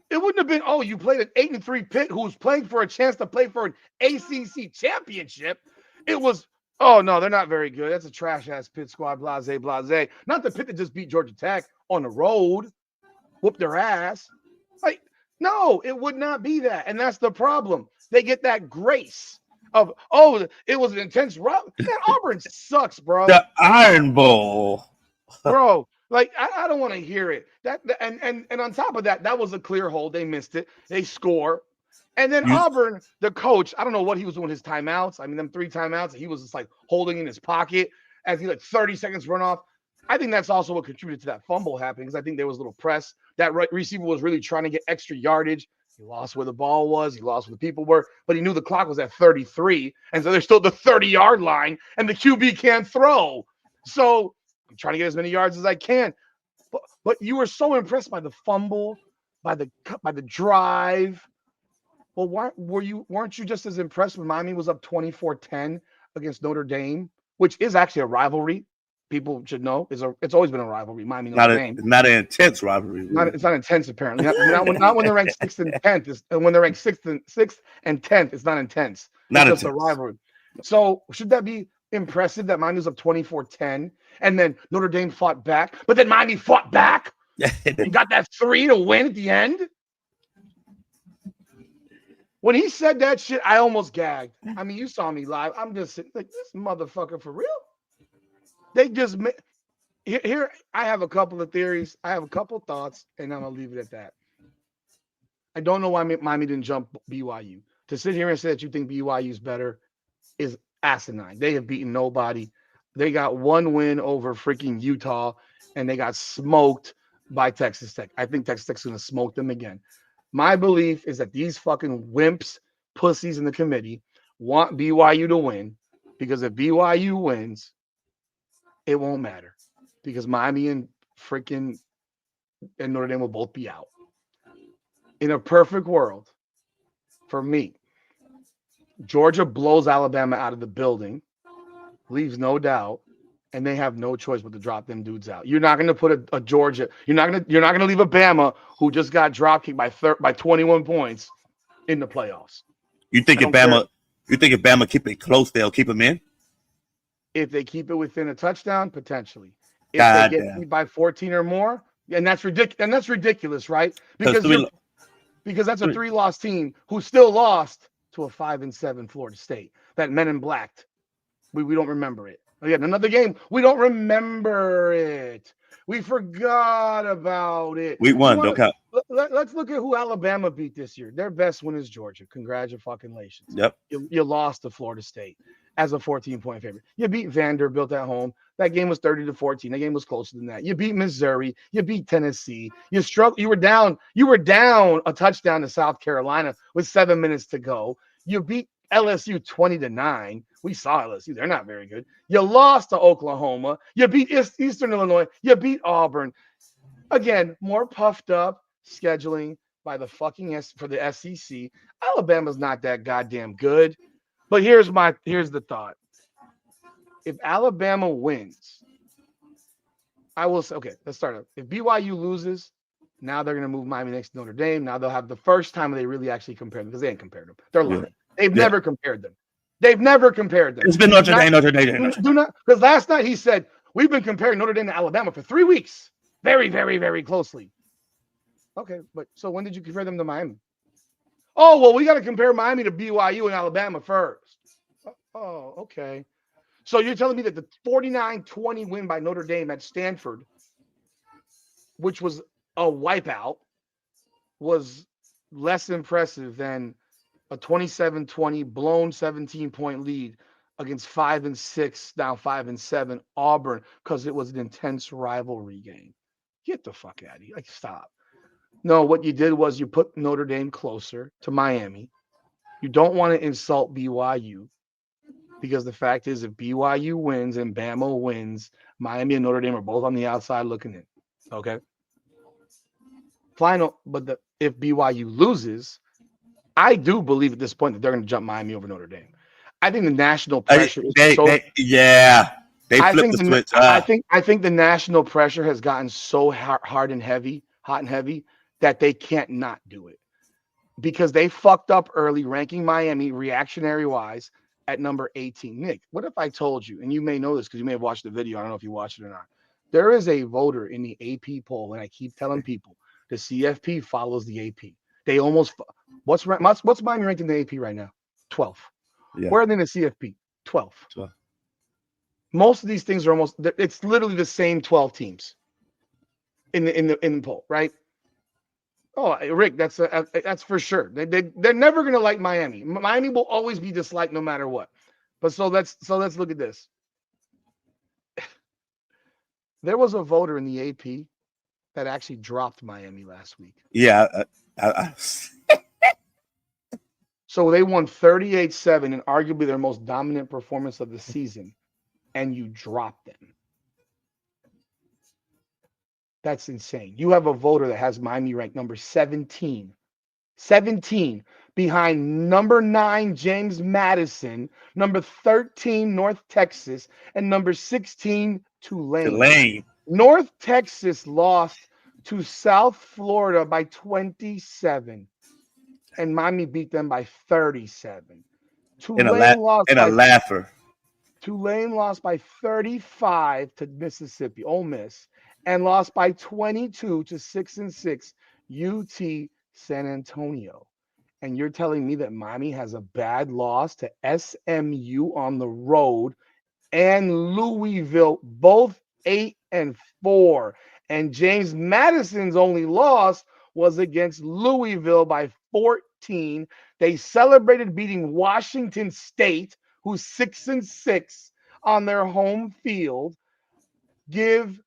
It wouldn't have been, oh, you played an 8-3 Pitt who was playing for a chance to play for an ACC championship. It was, oh, no, they're not very good. That's a trash-ass Pitt squad, blase. Not the Pitt that just beat Georgia Tech on the road, whooped their ass. Like, no, it would not be that. And that's the problem. They get that grace of, oh, it was an intense run. Man, Auburn sucks, bro. The Iron Bowl. Bro. Like, I don't want to hear it. And on top of that, that was a clear hold. They missed it. They score. And then Auburn, the coach, I don't know what he was doing his timeouts. I mean, them 3 timeouts, he was just like holding in his pocket as he let 30 seconds run off. I think that's also what contributed to that fumble happening because I think there was a little press. That receiver was really trying to get extra yardage. He lost where the ball was. He lost where the people were. But he knew the clock was at 33. And so there's still the 30-yard line, and the QB can't throw. So I'm trying to get as many yards as I can. But you were so impressed by the fumble, by the drive. Well, why weren't you just as impressed when Miami was up 24-10 against Notre Dame, which is actually a rivalry? People should know. It's always been a rivalry. Miami Notre Dame. Not an intense rivalry. It's not intense apparently. Not when they're ranked 6th and 10th. When they're ranked 6th and 10th, it's not intense. It's just a rivalry. So should that be impressive that Miami was up 24-10 and then Notre Dame fought back, but then Miami fought back and got that 3 to win at the end? When he said that shit, I almost gagged. I mean, you saw me live. I'm just sitting like, this motherfucker for real? They just here. I have a couple of theories. I have a couple of thoughts, and I'm gonna leave it at that. I don't know why Miami didn't jump BYU. To sit here and say that you think BYU is better is asinine. They have beaten nobody. They got 1 win over freaking Utah, and they got smoked by Texas Tech. I think Texas Tech's gonna smoke them again. My belief is that these fucking wimps, pussies in the committee want BYU to win because if BYU wins, it won't matter because Miami and Notre Dame will both be out. In a perfect world, for me, Georgia blows Alabama out of the building, leaves no doubt, and they have no choice but to drop them dudes out. You're not going to put a Georgia. You're not going to leave a Bama who just got drop kicked by 21 points in the playoffs. You think if Bama keep it close, they'll keep them in? If they keep it within a touchdown, potentially. If they get beat by 14 or more, and that's ridiculous. And that's ridiculous, right? Because that's a 3-loss team who still lost to a 5-7 Florida State. That Men in Black. We don't remember it. Again, another game. We don't remember it. We forgot about it. We won. Don't count. Let's look at who Alabama beat this year. Their best win is Georgia. Congratulations. Yep. You lost to Florida State as a 14-point favorite. You beat Vanderbilt at home. That game was 30-14. That game was closer than that. You beat Missouri. You beat Tennessee. You struggled. You were down a touchdown to South Carolina with 7 minutes to go. You beat LSU 20-9. We saw LSU. They're not very good. You lost to Oklahoma. You beat Eastern Illinois. You beat Auburn. Again, more puffed up scheduling by the for the SEC. Alabama's not that goddamn good. But here's the thought. If Alabama wins, I will say, okay, let's start up. If BYU loses, now they're going to move Miami next to Notre Dame. Now they'll have the first time they really actually compare them because they ain't compared them. They're lying. They've never compared them. It's been Notre Dame. Do not, because last night he said, we've been comparing Notre Dame to Alabama for 3 weeks. Very, very, very closely. Okay, but so when did you compare them to Miami? Oh, well, we got to compare Miami to BYU and Alabama first. Oh, okay. So you're telling me that the 49-20 win by Notre Dame at Stanford, which was a wipeout, was less impressive than a 27-20 blown 17-point lead against 5-6, now 5-7 Auburn because it was an intense rivalry game. Get the fuck out of here. Like, stop. No, what you did was you put Notre Dame closer to Miami. You don't want to insult BYU because the fact is if BYU wins and Bama wins, Miami and Notre Dame are both on the outside looking in. Okay. Final, but if BYU loses, I do believe at this point that they're going to jump Miami over Notre Dame. I think the national pressure is they flipped the switch. I think the national pressure has gotten so hot and heavy that they can't not do it because they fucked up early, ranking Miami reactionary wise at number 18. Nick, what if I told you, and you may know this because you may have watched the video. I don't know if you watched it or not. There is a voter in the AP poll, and I keep telling people the CFP follows the AP. They almost what's Miami ranked in the AP right now? 12th. Yeah. Where are they in the CFP? 12th. 12. Most of these things are it's literally the same 12 teams in the poll, right? Oh, Rick, that's for sure. They're never gonna like Miami. Miami will always be disliked no matter what. But so let's look at this. There was a voter in the AP that actually dropped Miami last week. Yeah. So they won 38-7 and arguably their most dominant performance of the season, and you dropped them. That's insane. You have a voter that has Miami ranked number 17. 17 behind number 9, James Madison, number 13, North Texas, and number 16, Tulane. North Texas lost to South Florida by 27, and Miami beat them by 37. Tulane lost a laugher. Tulane lost by 35 to Mississippi, Ole Miss, and lost by 22 to 6-6 UT San Antonio. And you're telling me that Miami has a bad loss to SMU on the road and Louisville, both 8-4. And James Madison's only loss was against Louisville by 14. They celebrated beating Washington State, who's 6-6 on their home field. James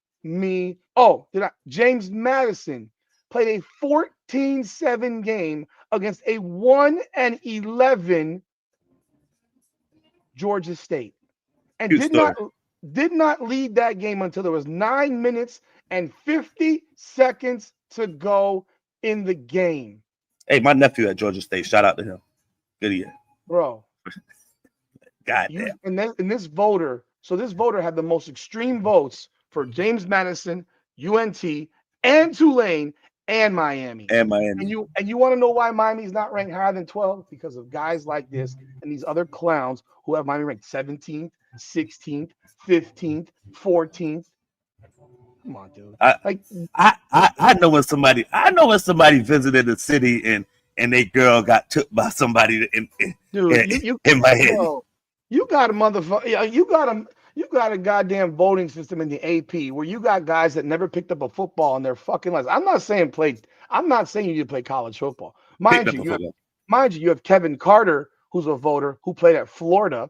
Madison played a 14-7 game against a 1-11 Georgia State, and did not lead that game until there was 9 minutes and 50 seconds to go in the game. Hey, my nephew at Georgia State. Shout out to him. Good year, bro. God damn. And this voter had the most extreme votes for James Madison, UNT, and Tulane, and Miami. And you want to know why Miami's not ranked higher than 12? Because of guys like this and these other clowns who have Miami ranked 17th, 16th, 15th, 14th. Come on, dude. I know when somebody visited the city and they girl got took by somebody in my head. You got a motherfucker. You got a goddamn voting system in the AP where you got guys that never picked up a football in their fucking lives. I'm not saying you need to play college football. Mind you, you have Kevin Carter, who's a voter who played at Florida,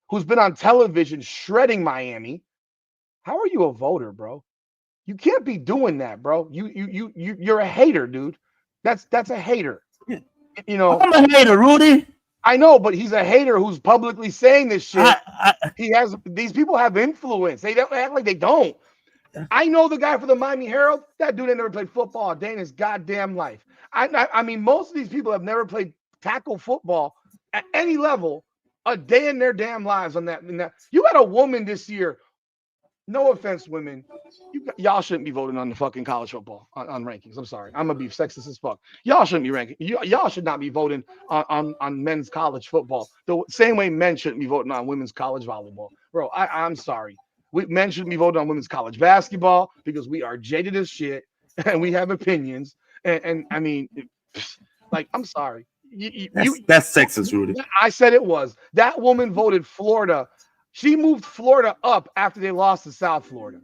who's been on television shredding Miami. How are you a voter, bro? You can't be doing that, bro. You're a hater, dude. That's a hater. You know, I'm a hater, Rudy. I know, but he's a hater who's publicly saying this shit. These people have influence. They don't act like they don't. I know the guy for the Miami Herald. That dude ain't never played football a day in his goddamn life. I mean, most of these people have never played tackle football at any level a day in their damn lives on that. You got a woman this year. No offense, women. Y'all shouldn't be voting on the fucking college football on rankings. I'm sorry. I'm gonna be sexist as fuck. Y'all shouldn't be ranking. Y'all should not be voting on men's college football the same way men shouldn't be voting on women's college volleyball. Bro, I'm sorry. Men shouldn't be voting on women's college basketball because we are jaded as shit and we have opinions. And I mean, like, I'm sorry. That's sexist, Rudy. I said it was. That woman voted Florida. She moved Florida up after they lost to South Florida.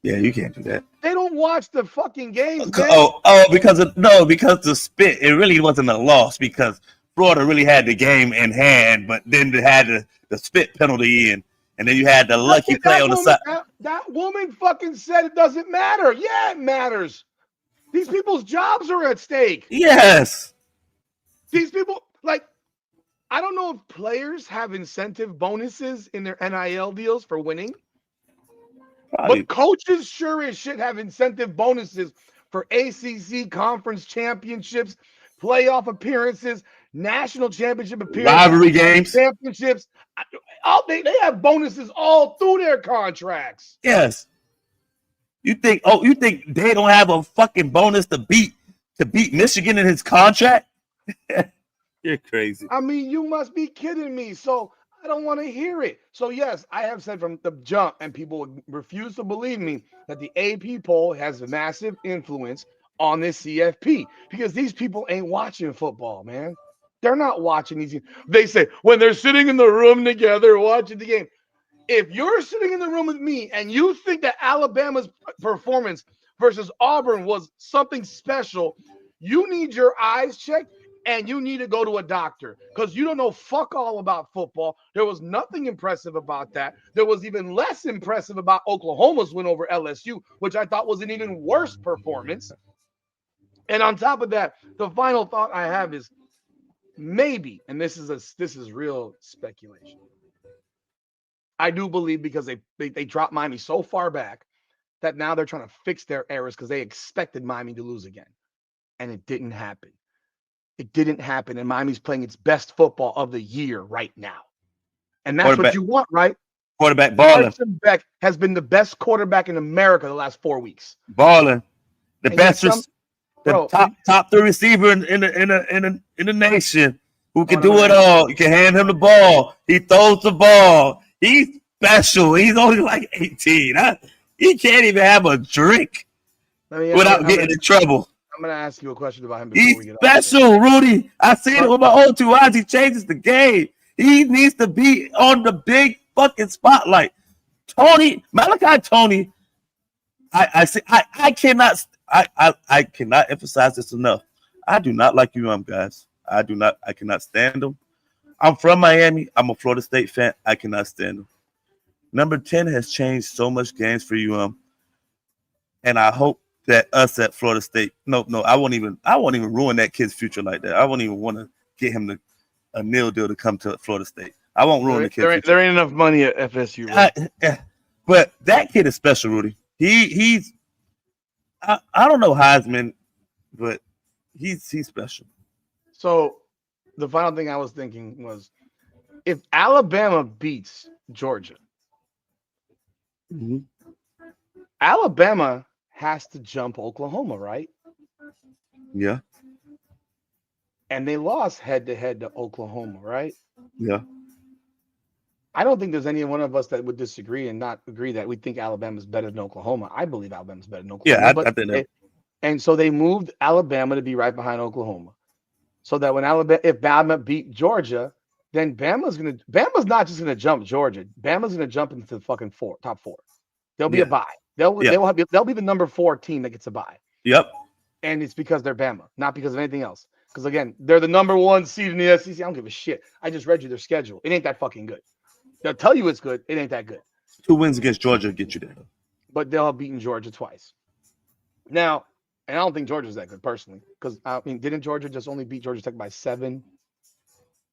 Yeah, you can't do that. They don't watch the fucking games. Because the spit, it really wasn't a loss because Florida really had the game in hand, but then they had the spit penalty and then you had the lucky play on the side. That woman fucking said it doesn't matter. Yeah, it matters. These people's jobs are at stake. Yes. These people, like, I don't know if players have incentive bonuses in their NIL deals for winning. Probably. But coaches sure as shit have incentive bonuses for ACC conference championships, playoff appearances, national championship appearances, rivalry games, championships. They have bonuses all through their contracts. Yes. You think they don't have a fucking bonus to beat Michigan in his contract? You're crazy. I mean, you must be kidding me. So I don't want to hear it. So yes, I have said from the jump, and people refuse to believe me, that the AP poll has a massive influence on this CFP because these people ain't watching football, man. They're not watching these. They say when they're sitting in the room together watching the game. If you're sitting in the room with me and you think that Alabama's performance versus Auburn was something special, you need your eyes checked and you need to go to a doctor because you don't know fuck all about football. There was nothing impressive about that. There was even less impressive about Oklahoma's win over LSU, which I thought was an even worse performance. And on top of that, the final thought I have is maybe, and this is real speculation. I do believe because they dropped Miami so far back that now they're trying to fix their errors because they expected Miami to lose again. And it didn't happen. It didn't happen. And Miami's playing its best football of the year right now. And that's what you want, right? Quarterback balling. Carson Beck has been the best quarterback in America the last 4 weeks. Balling. The best top 3 receiver in the nation who can do it all. You can hand him the ball. He throws the ball. He's special. He's only like 18. He can't even have a drink without getting in trouble. I'm going to ask you a question about him. He's special, Rudy. I seen it with my own 2 eyes. He changes the game. He needs to be on the big fucking spotlight. Malachi Tony, I cannot emphasize this enough. I do not like guys. I cannot stand them. I'm from Miami. I'm a Florida State fan. I cannot stand them. Number 10 has changed so much games for and I hope that us at Florida State. No, I won't even ruin that kid's future like that. I won't even want to get him a nil deal to come to Florida State. I won't ruin the kid's future. There ain't enough money at FSU. Right? But that kid is special, Rudy. He's I don't know Heisman, but he's special. So the final thing I was thinking was if Alabama beats Georgia, Alabama has to jump Oklahoma, right? Yeah. And they lost head-to-head to Oklahoma, right? Yeah. I don't think there's any one of us that would disagree and not agree that we think Alabama's better than Oklahoma. I believe Alabama's better than Oklahoma. Yeah, I think that. And so they moved Alabama to be right behind Oklahoma. So that when if Bama beat Georgia, then Bama's not just gonna jump Georgia. Bama's gonna jump into the fucking top 4. There'll be a bye. They'll be the number 4 team that gets a bye. Yep. And it's because they're Bama, not because of anything else. Because again, they're the number 1 seed in the SEC. I don't give a shit. I just read you their schedule. It ain't that fucking good. They'll tell you it's good. It ain't that good. 2 wins against Georgia get you there. But they'll have beaten Georgia twice. Now, and I don't think Georgia's that good personally. Because didn't Georgia just only beat Georgia Tech by 7,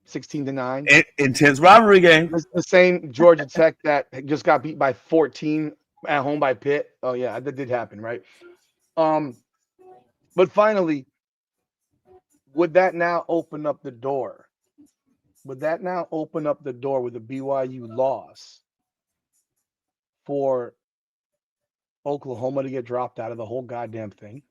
16-9? Intense rivalry game. It's the same Georgia Tech that just got beat by 14 at home by Pitt. Oh yeah, that did happen, right? But finally, would that now open up the door? Would that now open up the door with a BYU loss for Oklahoma to get dropped out of the whole goddamn thing?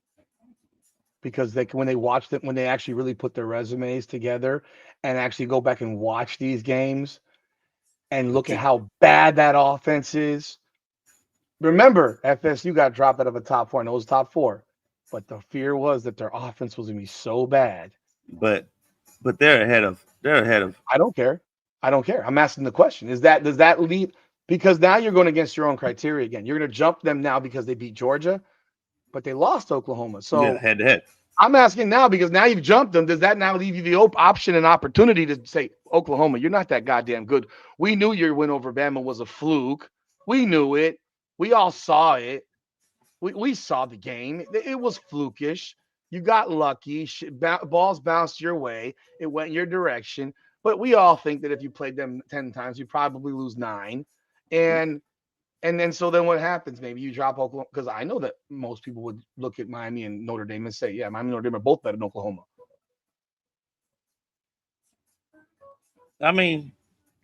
Because when they watched it, when they actually really put their resumes together and actually go back and watch these games and look at how bad that offense is. Remember, FSU got dropped out of a top 4, and it was top 4. But the fear was that their offense was going to be so bad. But they're ahead of. I don't care. I'm asking the question. Does that lead? Because now you're going against your own criteria again. You're going to jump them now because they beat Georgia, but they lost Oklahoma. So head to head. I'm asking now because now you've jumped them. Does that now leave you the option and opportunity to say, Oklahoma, you're not that goddamn good. We knew your win over Bama was a fluke. We knew it. We all saw it. We saw the game. It was flukish. You got lucky. Balls bounced your way. It went your direction. But we all think that if you played them 10 times, you probably lose 9. And then what happens? Maybe you drop Oklahoma, because I know that most people would look at Miami and Notre Dame and say, yeah, Miami and Notre Dame are both better than Oklahoma. I mean,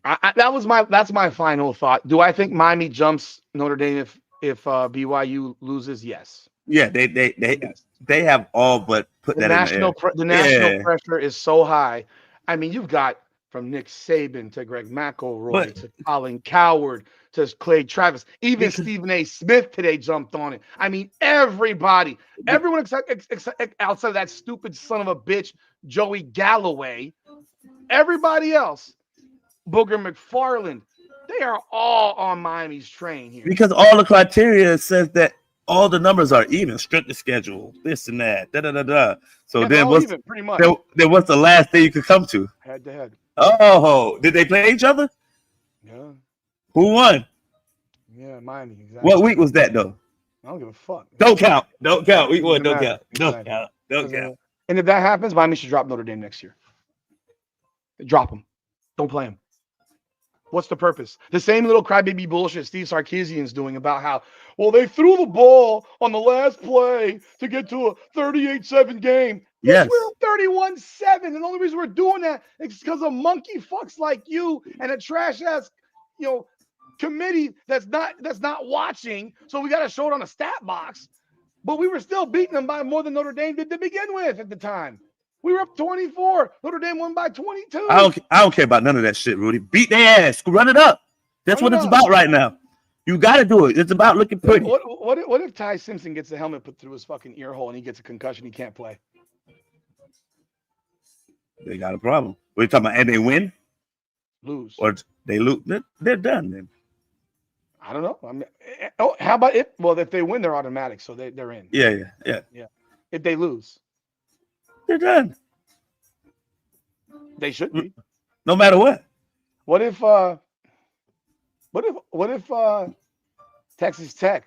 that's my final thought. Do I think Miami jumps Notre Dame if BYU loses? Yes. Yeah, they have all but put the that national in the national pressure is so high. I mean, you've got from Nick Saban to Greg McElroy to Colin Coward to Clay Travis, even Stephen A. Smith today jumped on it. I mean, everyone except outside of that stupid son of a bitch Joey Galloway, everybody else, Booger McFarland, they are all on Miami's train here. Because all the criteria says that all the numbers are even, strength of schedule, this and that, da. So then what's even, pretty much. Then what's the last thing you could come to? Head to head. Oh, did they play each other? Yeah. Who won? Yeah, Miami. Exactly. What week was that though? I don't give a fuck. Don't count. Week 1, don't count. Don't count. And if that happens, Miami should drop Notre Dame next year. Drop them. Don't play them. What's the purpose? The same little crybaby bullshit Steve Sarkisian's doing about how, well, they threw the ball on the last play to get to a 38-7 game. Yes. We're 31-7. And the only reason we're doing that is because of monkey fucks like you and a trash-ass, committee that's not watching. So we got to show it on a stat box. But we were still beating them by more than Notre Dame did to begin with at the time. We were up 24. Notre Dame won by 22. I don't care about none of that shit, Rudy. Beat their ass. Run it up. That's what it's about right now. You got to do it. It's about looking pretty. What if Ty Simpson gets the helmet put through his fucking ear hole and he gets a concussion? He can't play. They got a problem. What are you talking about? And they win? Lose. Or they lose? They're done then. I don't know. How about it? Well, if they win, they're automatic, so they're in. Yeah. If they lose, they're done. They should be. No matter what. What if Texas Tech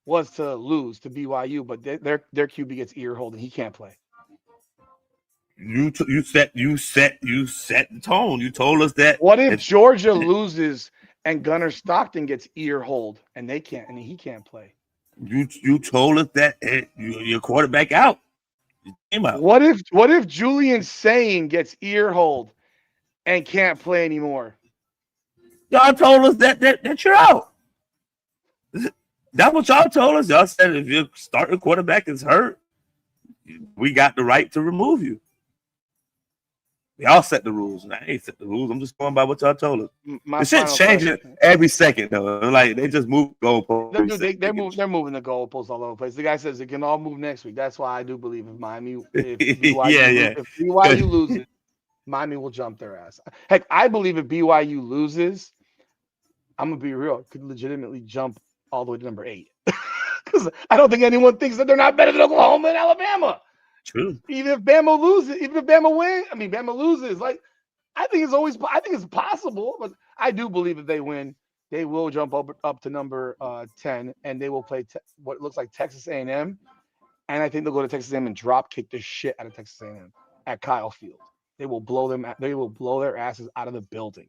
was to lose to BYU, but their QB gets ear hold and he can't play? You set the tone. You told us that. What if Georgia loses and Gunnar Stockton gets ear hold and he can't play? You told us that your quarterback out. What if Julian Saying gets ear hold and can't play anymore? Y'all told us that you're out. That's what y'all told us. Y'all said if your starting quarterback is hurt, we got the right to remove you. Y'all set the rules. I ain't set the rules. I'm just going by what y'all told us. The shit's changing every second, though. Like they just move goalposts. They're moving the goalposts all over the place. The guy says it can all move next week. That's why I do believe if BYU loses, Miami will jump their ass. Heck, I believe if BYU loses, I'm gonna be real, could legitimately jump all the way to number 8. Because I don't think anyone thinks that they're not better than Oklahoma and Alabama. True. Even if Bama loses, like I think it's possible, but I do believe if they win, they will jump up to number 10, and they will play what looks like Texas A&M, and I think they'll go to Texas A&M and drop kick the shit out of Texas A&M at Kyle Field. They will blow their asses out of the building,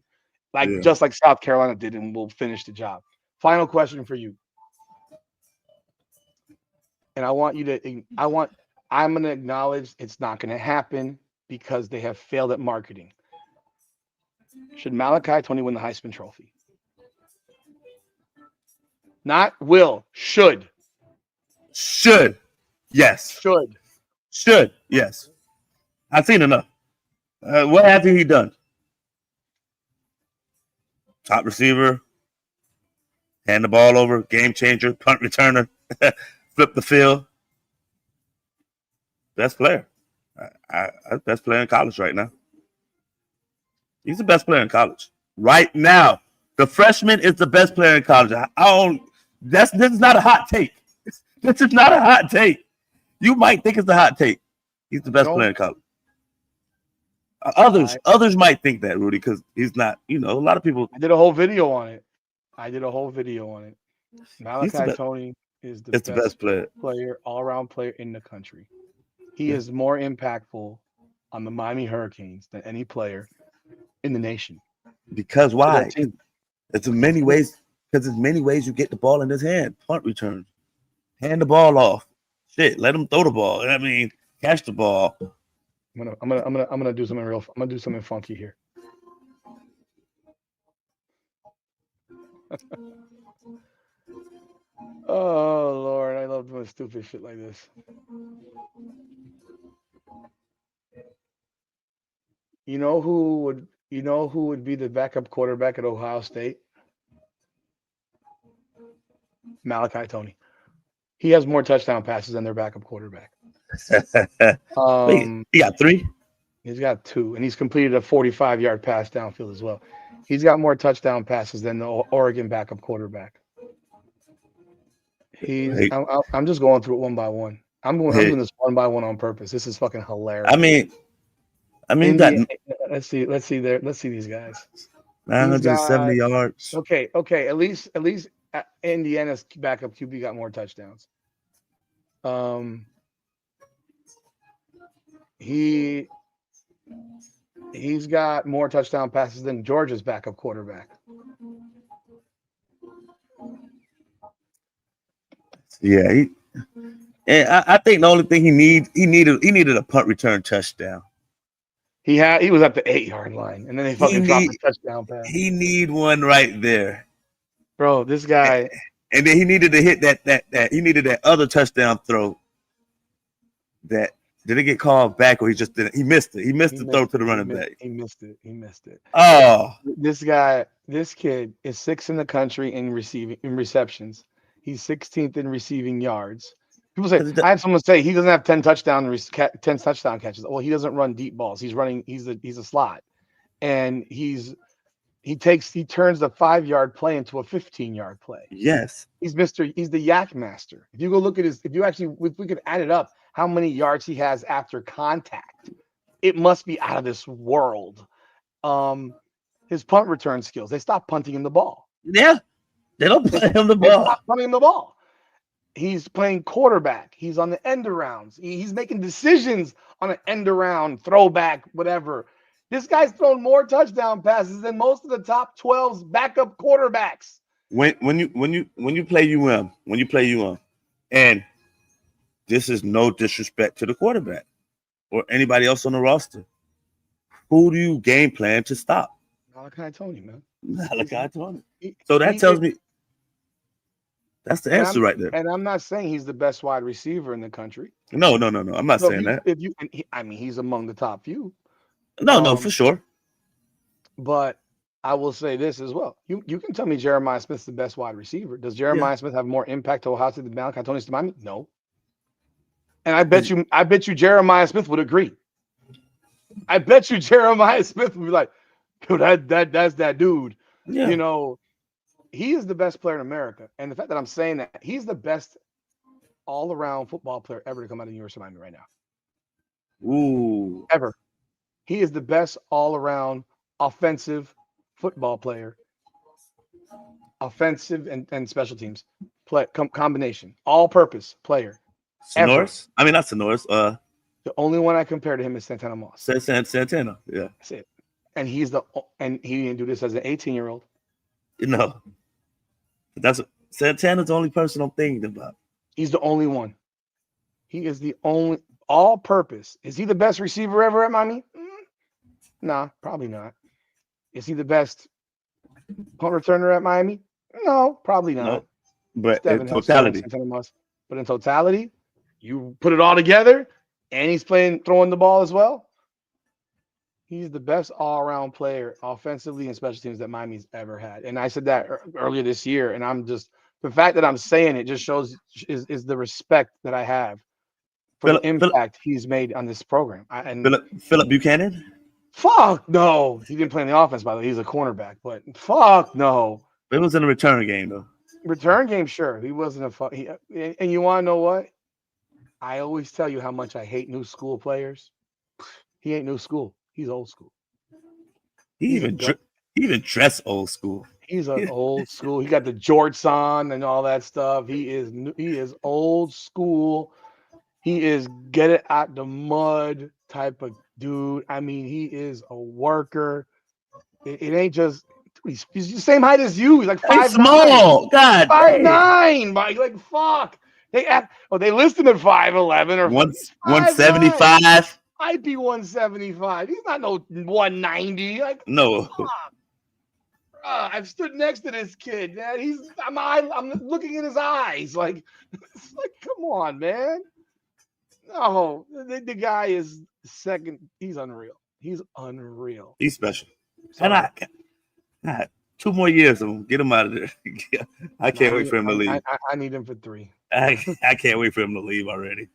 just like South Carolina did, and will finish the job. Final question for you, and I'm going to acknowledge it's not going to happen because they have failed at marketing. Should Malachi Tony win the Heisman Trophy? Not will. Should. Should. Yes. Should. Yes. I've seen enough. What hasn't he done? Top receiver. Hand the ball over. Game changer. Punt returner. Flip the field. Best player. Best player in college right now. He's the best player in college. Right now. The freshman is the best player in college. This is not a hot take. This is not a hot take. You might think it's a hot take. He's the best player in college. Others might think that, Rudy, because he's not. A lot of people. I did a whole video on it. Malachi Tony is the best player, all-around player in the country. He is more impactful on the Miami Hurricanes than any player in the nation. Because why? It's in many ways. Because there's many ways you get the ball in his hand. Punt returns, hand the ball off. Shit, let him throw the ball. I mean, catch the ball. I'm gonna do something real. I'm gonna do something funky here. Oh Lord, I love doing stupid shit like this. You know who would be the backup quarterback at Ohio State? Malachi Tony. He has more touchdown passes than their backup quarterback. He got 3? He's got 2, and he's completed a 45-yard pass downfield as well. He's got more touchdown passes than the Oregon backup quarterback. I'm just going through it one by one. I'm doing this one by one on purpose. This is fucking hilarious. I mean let's see these guys. 970 yards. Okay. At least Indiana's backup QB got more touchdowns. He's got more touchdown passes than Georgia's backup quarterback. Yeah, I think the only thing he needed a punt return touchdown. He was at the 8-yard line, and then they fucking dropped the touchdown pass. He need one right there, bro. This guy, and then he needed to hit that he needed that other touchdown throw. That did it get called back, or he just didn't? He missed it. He missed the throw to the running back. He missed it. Oh, this kid is 6th in the country in receptions. He's 16th in receiving yards. People say, I had someone say he doesn't have 10 touchdown catches. Well, he doesn't run deep balls. He's a slot. And he turns the 5-yard play into a 15-yard play. Yes. He's the yak master. If you go look at if we could add it up, how many yards he has after contact, it must be out of this world. His punt return skills, they stopped punting him the ball. Yeah. They don't play him the ball. Stop punting him the ball. He's playing quarterback. He's on the end arounds. He's making decisions on an end around, throwback, whatever. This guy's thrown more touchdown passes than most of the top 12's backup quarterbacks. When you play UM, and this is no disrespect to the quarterback or anybody else on the roster, who do you game plan to stop? Malachi Tony, man. Malachi Tony. So that tells me that's the answer right there. And I'm not saying he's the best wide receiver in the country. No. I'm not saying that. He's among the top few. No, for sure. But I will say this as well. You can tell me Jeremiah Smith's the best wide receiver. Does Jeremiah Smith have more impact to Ohio State than Malachi Tony to Miami? No. And I bet you Jeremiah Smith would agree. I bet you Jeremiah Smith would be like, that's that dude. Yeah. He is the best player in America. And the fact that I'm saying that, he's the best all-around football player ever to come out of the University of Miami right now. Ooh. Ever. He is the best all-around offensive football player. Offensive and special teams combination. All-purpose player. Sonoris? I mean, not Sonoris. The only one I compare to him is Santana Moss. Santana, yeah. That's it. And he didn't do this as an 18-year-old. No. Santana's the only person I'm thinking about. He's the only one. He is the only all-purpose. Is he the best receiver ever at Miami? Nah, probably not. Is he the best punt returner at Miami? No, probably not. No. But in totality. But in totality, you put it all together, and he's throwing the ball as well. He's the best all-around player offensively and special teams that Miami's ever had. And I said that earlier this year, and the fact that I'm saying it just shows is the respect that I have for the impact he's made on this program. Phillip Buchanan? Fuck no. He didn't play in the offense, by the way. He's a cornerback, but fuck no. It was in a return game, though. Return game, sure. He wasn't and you want to know what? I always tell you how much I hate new school players. He ain't new school. He's old school. He even dress old school. He's an old school. He got the jorts on and all that stuff. He is old school. He is get it out the mud type of dude. I mean, he is a worker. It ain't just he's the same height as you. He's like 5'9". Small. God, 5'9". Like fuck. They listed him 5'11" or 175. Might be 175. He's not no 190. Like no. I've stood next to this kid, man. I'm looking in his eyes. Like, it's like, come on, man. No, the guy is second. He's unreal. He's unreal. He's special. So, and I 2 more years of him. Get him out of there. I can't wait for him to leave. I need him for 3. I can't wait for him to leave already.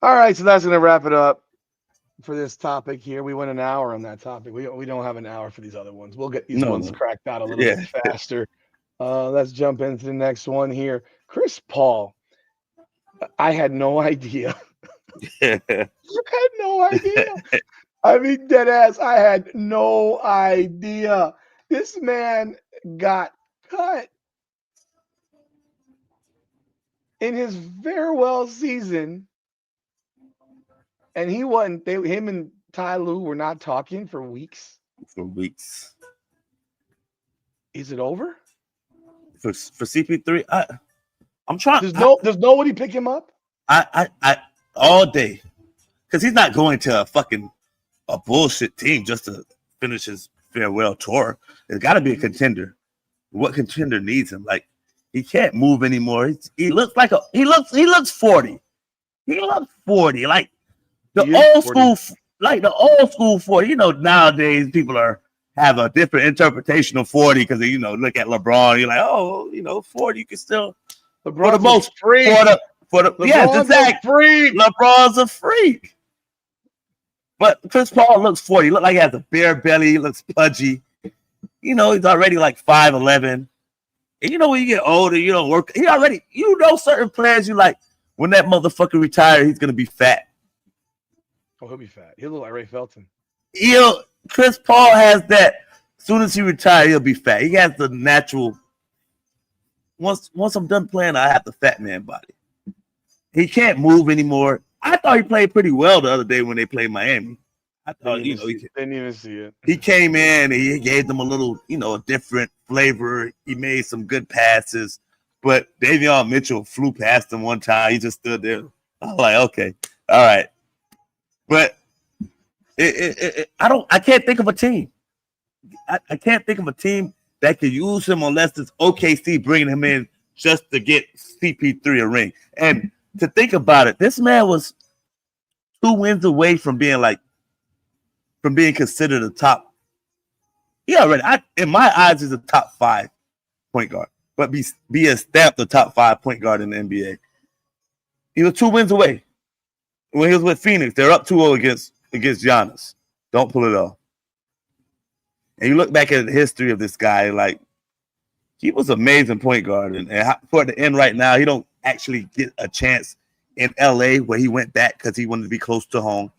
All right, so that's going to wrap it up for this topic here. We went an hour on that topic. We don't have an hour for these other ones. We'll get these ones cracked out a little bit faster. Let's jump into the next one here. Chris Paul. I had no idea. I had no idea. I mean, dead ass. I had no idea. This man got cut in his farewell season. And he wasn't. Him and Ty Lue were not talking for weeks. For weeks. Is it over? For CP3, I'm trying. There's nobody pick him up. I all day, because he's not going to a bullshit team just to finish his farewell tour. There's got to be a contender. What contender needs him? Like, he can't move anymore. He looks like he looks 40. He looks 40. Like. The old school 40, nowadays people have a different interpretation of 40 because they, look at LeBron. You're like, oh, 40, you can still LeBron's for the most freak. Yes, exactly. LeBron's a freak. But Chris Paul looks 40. He looks like he has a bare belly. He looks pudgy. He's already like 5'11". And when you get older, you don't work. Certain players you like. When that motherfucker retires, he's gonna be fat. Oh, he'll be fat. He'll look like Ray Felton. Chris Paul has that. As soon as he retires, he'll be fat. He has the natural. Once I'm done playing, I have the fat man body. He can't move anymore. I thought he played pretty well the other day when they played Miami. I thought, he didn't even see it. He came in and he gave them a little, a different flavor. He made some good passes, but Deion Mitchell flew past him one time. He just stood there. I was like, okay, all right. But I can't think of a team. I can't think of a team that could use him unless it's OKC bringing him in just to get CP3 a ring. And to think about it, this man was 2 wins away from being considered a top. In my eyes, he's a top 5 point guard, but be a stamped the top 5 point guard in the NBA. He was 2 wins away. When he was with Phoenix, they're up 2-0 against Giannis. Don't pull it off. And you look back at the history of this guy, like, he was an amazing point guard. And for the end right now, he don't actually get a chance in LA where he went back because he wanted to be close to home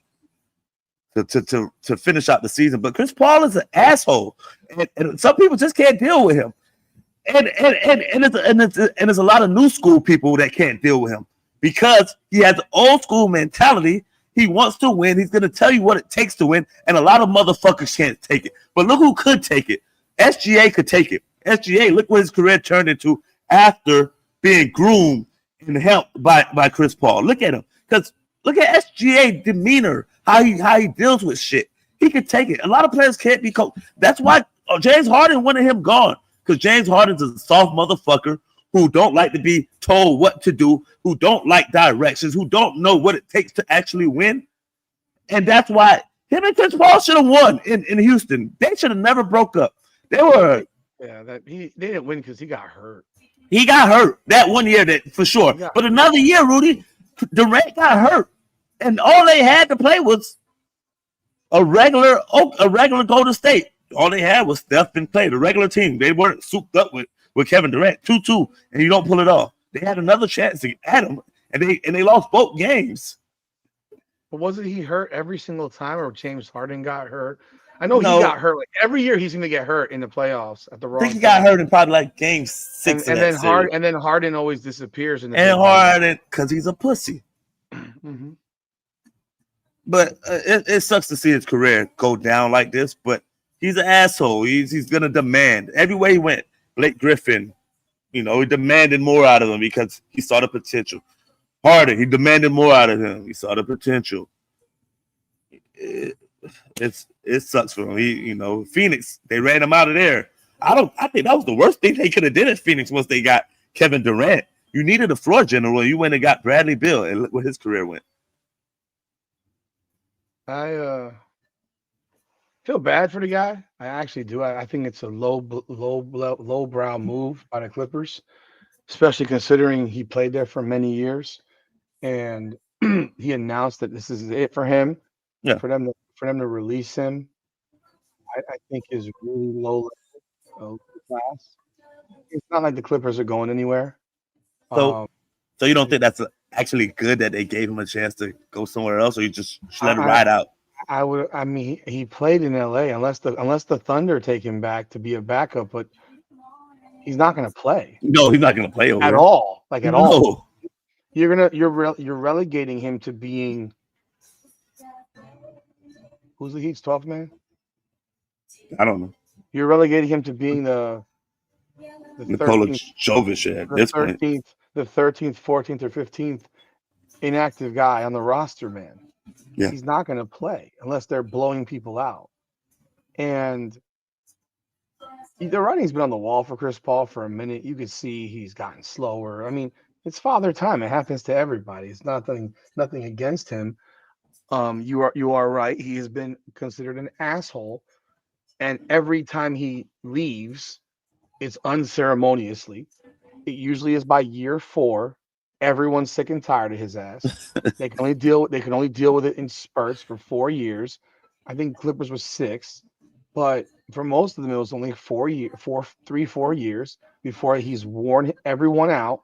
to finish out the season. But Chris Paul is an asshole. And some people just can't deal with him. And there's a lot of new school people that can't deal with him. Because he has an old school mentality. He wants to win. He's going to tell you what it takes to win. And a lot of motherfuckers can't take it. But look who could take it. SGA could take it. SGA, look what his career turned into after being groomed and helped by Chris Paul. Look at him. Because look at SGA demeanor, how he deals with shit. He could take it. A lot of players can't be coached. That's why James Harden wanted him gone. Because James Harden's a soft motherfucker who don't like to be told what to do, who don't like directions, who don't know what it takes to actually win. And that's why him and Chris Paul should have won in Houston. They should have never broke up. They didn't win because he got hurt. He got hurt that one year, that for sure. But another year, Rudy, Durant got hurt. And all they had to play was a regular Golden State. All they had was Steph and Clay, the regular team. They weren't souped up with Kevin Durant, 2-2, and you don't pull it off. They had another chance to add him, and they lost both games. But wasn't he hurt every single time, or James Harden got hurt? I know he No, got hurt. Like every year, he's going to get hurt in the playoffs at the I wrong think he time. got hurt in probably like game 6 And in that then series. Harden always disappears in the And big games. Harden, because he's a pussy. Mhm. But it sucks to see his career go down like this. But he's an asshole. He's gonna demand everywhere he went. Blake Griffin, he demanded more out of him because he saw the potential. Harden, he demanded more out of him. He saw the potential. It sucks for him. Phoenix, they ran him out of there. I think that was the worst thing they could have did at Phoenix once they got Kevin Durant. You needed a floor general, and you went and got Bradley Beal, and look where his career went. I feel bad for the guy. I actually do. I think it's a lowbrow move by the Clippers, especially considering he played there for many years, and he announced that this is it for him. Yeah. For them to release him, I think is really low class. It's not like the Clippers are going anywhere. So you don't think that's actually good that they gave him a chance to go somewhere else, or you just let him ride out? I mean, he played in LA unless the Thunder take him back to be a backup, but he's not going to play. No, he's not going to play over at there. all. Like at all. No. You're relegating him to being who's the Heat's 12th man? I don't know. You're relegating him to being the Nikola 13th, Jovic at this point. The 13th, 14th, or 15th inactive guy on the roster, man. Yeah. He's not going to play unless they're blowing people out. And the writing's been on the wall for Chris Paul for a minute. You could see he's gotten slower. I mean, it's father time. It happens to everybody. It's nothing against him. You are right. He has been considered an asshole. And every time he leaves, it's unceremoniously. It usually is by year 4. Everyone's sick and tired of his ass. They can only deal with it in spurts for 4 years. I think Clippers was 6, but for most of them it was only 4 years before he's worn everyone out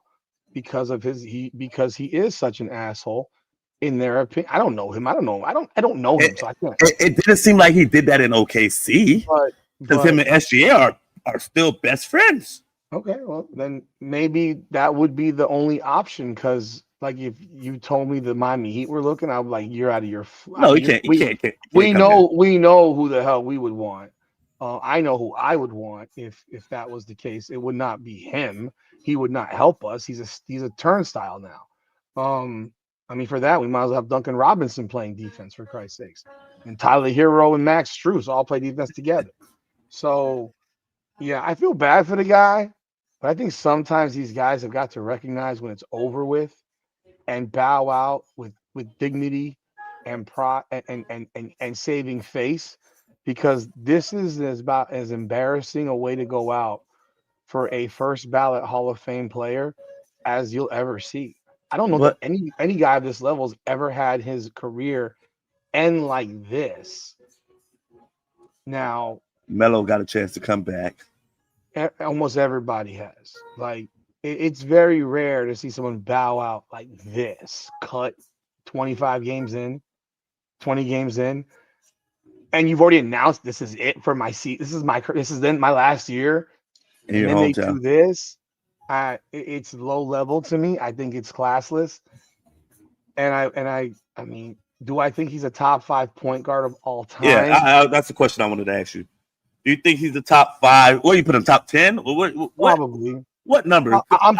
because he is such an asshole. In their opinion, I don't know him. I don't know him, so I can't. It didn't seem like he did that in OKC, because him and SGA are still best friends. Okay, well then maybe that would be the only option. Because like if you told me the Miami Heat were looking, I'm like, you're out of your. No, he can't. We know who the hell we would want. I know who I would want if that was the case. It would not be him. He would not help us. He's a turnstile now. I mean, for that, we might as well have Duncan Robinson playing defense, for Christ's sakes. And Tyler Hero and Max Strus all play defense together. So, yeah, I feel bad for the guy, but I think sometimes these guys have got to recognize when it's over with and bow out with dignity and pride and saving face, because this is about as embarrassing a way to go out for a first ballot Hall of Fame player as you'll ever see. I don't know that any guy of this level has ever had his career end like this. Now, Melo got a chance to come back. Almost everybody has. Like, it's very rare to see someone bow out like this, cut 25 games in, 20 games in, and you've already announced this is it for my seat. This is then my last year, and then they do this. It's low level to me. I think it's classless. And I mean, do I think he's a top 5 point guard of all time? Yeah, that's the question I wanted to ask you. Do you think he's the top 5? What, you put him top 10? What, probably. What number? I'm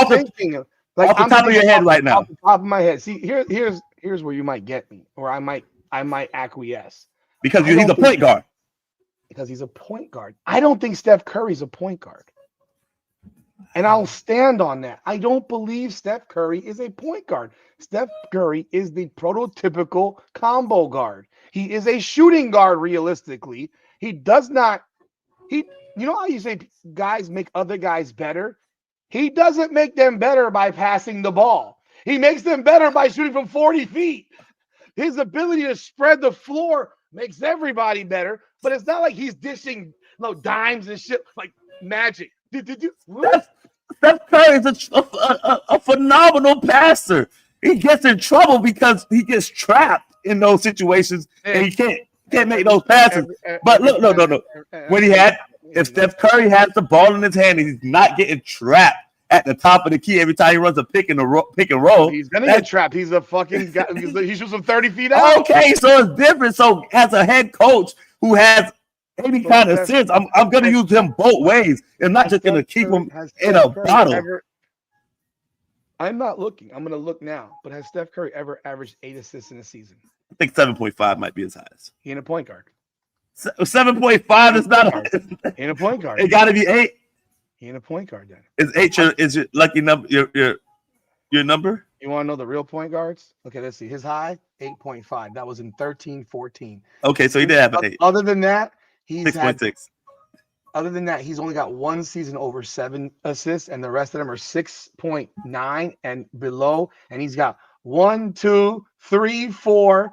thinking like off the top of your head right now. Off the top of my head. See, here's where you might get me, or I might acquiesce. Because he's a point guard. Because he's a point guard. I don't think Steph Curry's a point guard. And I'll stand on that. I don't believe Steph Curry is a point guard. Steph Curry is the prototypical combo guard. He is a shooting guard, realistically. He does not. You know how you say guys make other guys better? He doesn't make them better by passing the ball. He makes them better by shooting from 40 feet. His ability to spread the floor makes everybody better, but it's not like he's dishing dimes and shit like magic. Steph Curry is a phenomenal passer. He gets in trouble because he gets trapped in those situations and he can't make those passes. But look, no. If Steph Curry has the ball in his hand, he's not getting trapped at the top of the key every time he runs a pick and roll. He's gonna get trapped. He's a fucking guy. He shoots from 30 feet out. Okay, so it's different. So as a head coach who has any kind of sense, I'm gonna use him both ways. I'm not just gonna keep him in a bottle. I'm not looking. I'm gonna look now. But has Steph Curry ever averaged 8 assists in a season? I think 7.5 might be his highest. He ain't a point guard. 7.5 is not he ain't a point guard. It got to be 8. He ain't a point guard then. Is 8 your lucky number? Your number? You want to know the real point guards? Okay, let's see. His high 8.5. That was in 13-14. Okay, so he did have an 8. Other than that, he's 6.6. Other than that, he's only got one season over 7 assists, and the rest of them are 6.9 and below. And he's got 1, 2, 3, 4,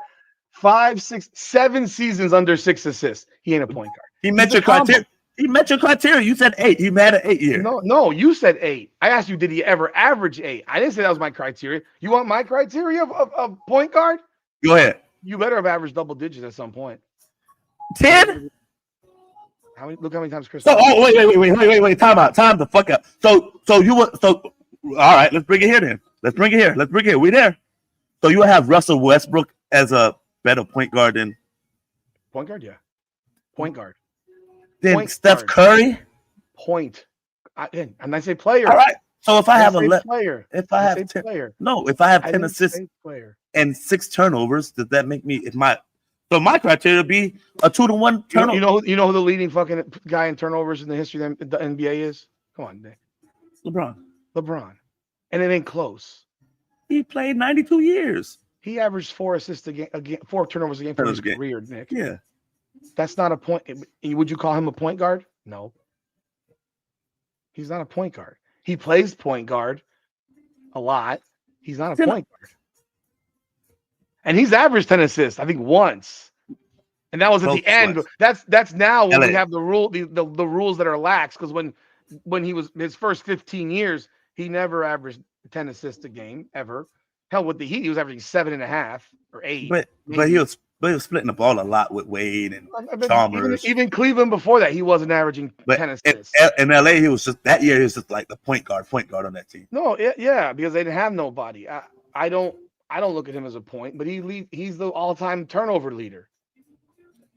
5, 6, 7 seasons under 6 assists. He ain't a point guard. He met your criteria. He met your criteria. You said 8. He had an 8 year. No, you said 8. I asked you, did he ever average 8? I didn't say that was my criteria. You want my criteria of point guard? Go ahead. You better have averaged double digits at some point. 10? Look how many times Chris. Wait. Time the fuck up. So all right, let's bring it here then. Let's bring it here. We there. So you have Russell Westbrook as a better point guard than point guard, yeah. Point guard. Then point Steph guard. Curry. Point. And I say player. All right. So if I have player, if I have 10, player. No, if I have 10 assists and 6 turnovers, does that make me so my criteria would be a 2-to-1 turnover? You know who the leading fucking guy in turnovers in the history of the NBA is? Come on, Nick. LeBron. And it ain't close. He played 92 years. He averaged 4 assists a game, 4 turnovers a game for his career, Nick. Yeah. That's not a point. Would you call him a point guard? No. He's not a point guard. He plays point guard a lot. He's not a point guard. And he's averaged 10 assists, I think, once. And that was at the end. That's now when we have the rules that are lax, because when he was his first 15 years, he never averaged 10 assists a game ever. Hell, with the Heat, he was averaging 7.5 or 8. But he was splitting the ball a lot with Wade and Chalmers. Even Cleveland before that, he wasn't averaging 10 assists. In LA, he was just like the point guard on that team. No, yeah, because they didn't have nobody. I don't look at him as a point, but he's the all-time turnover leader.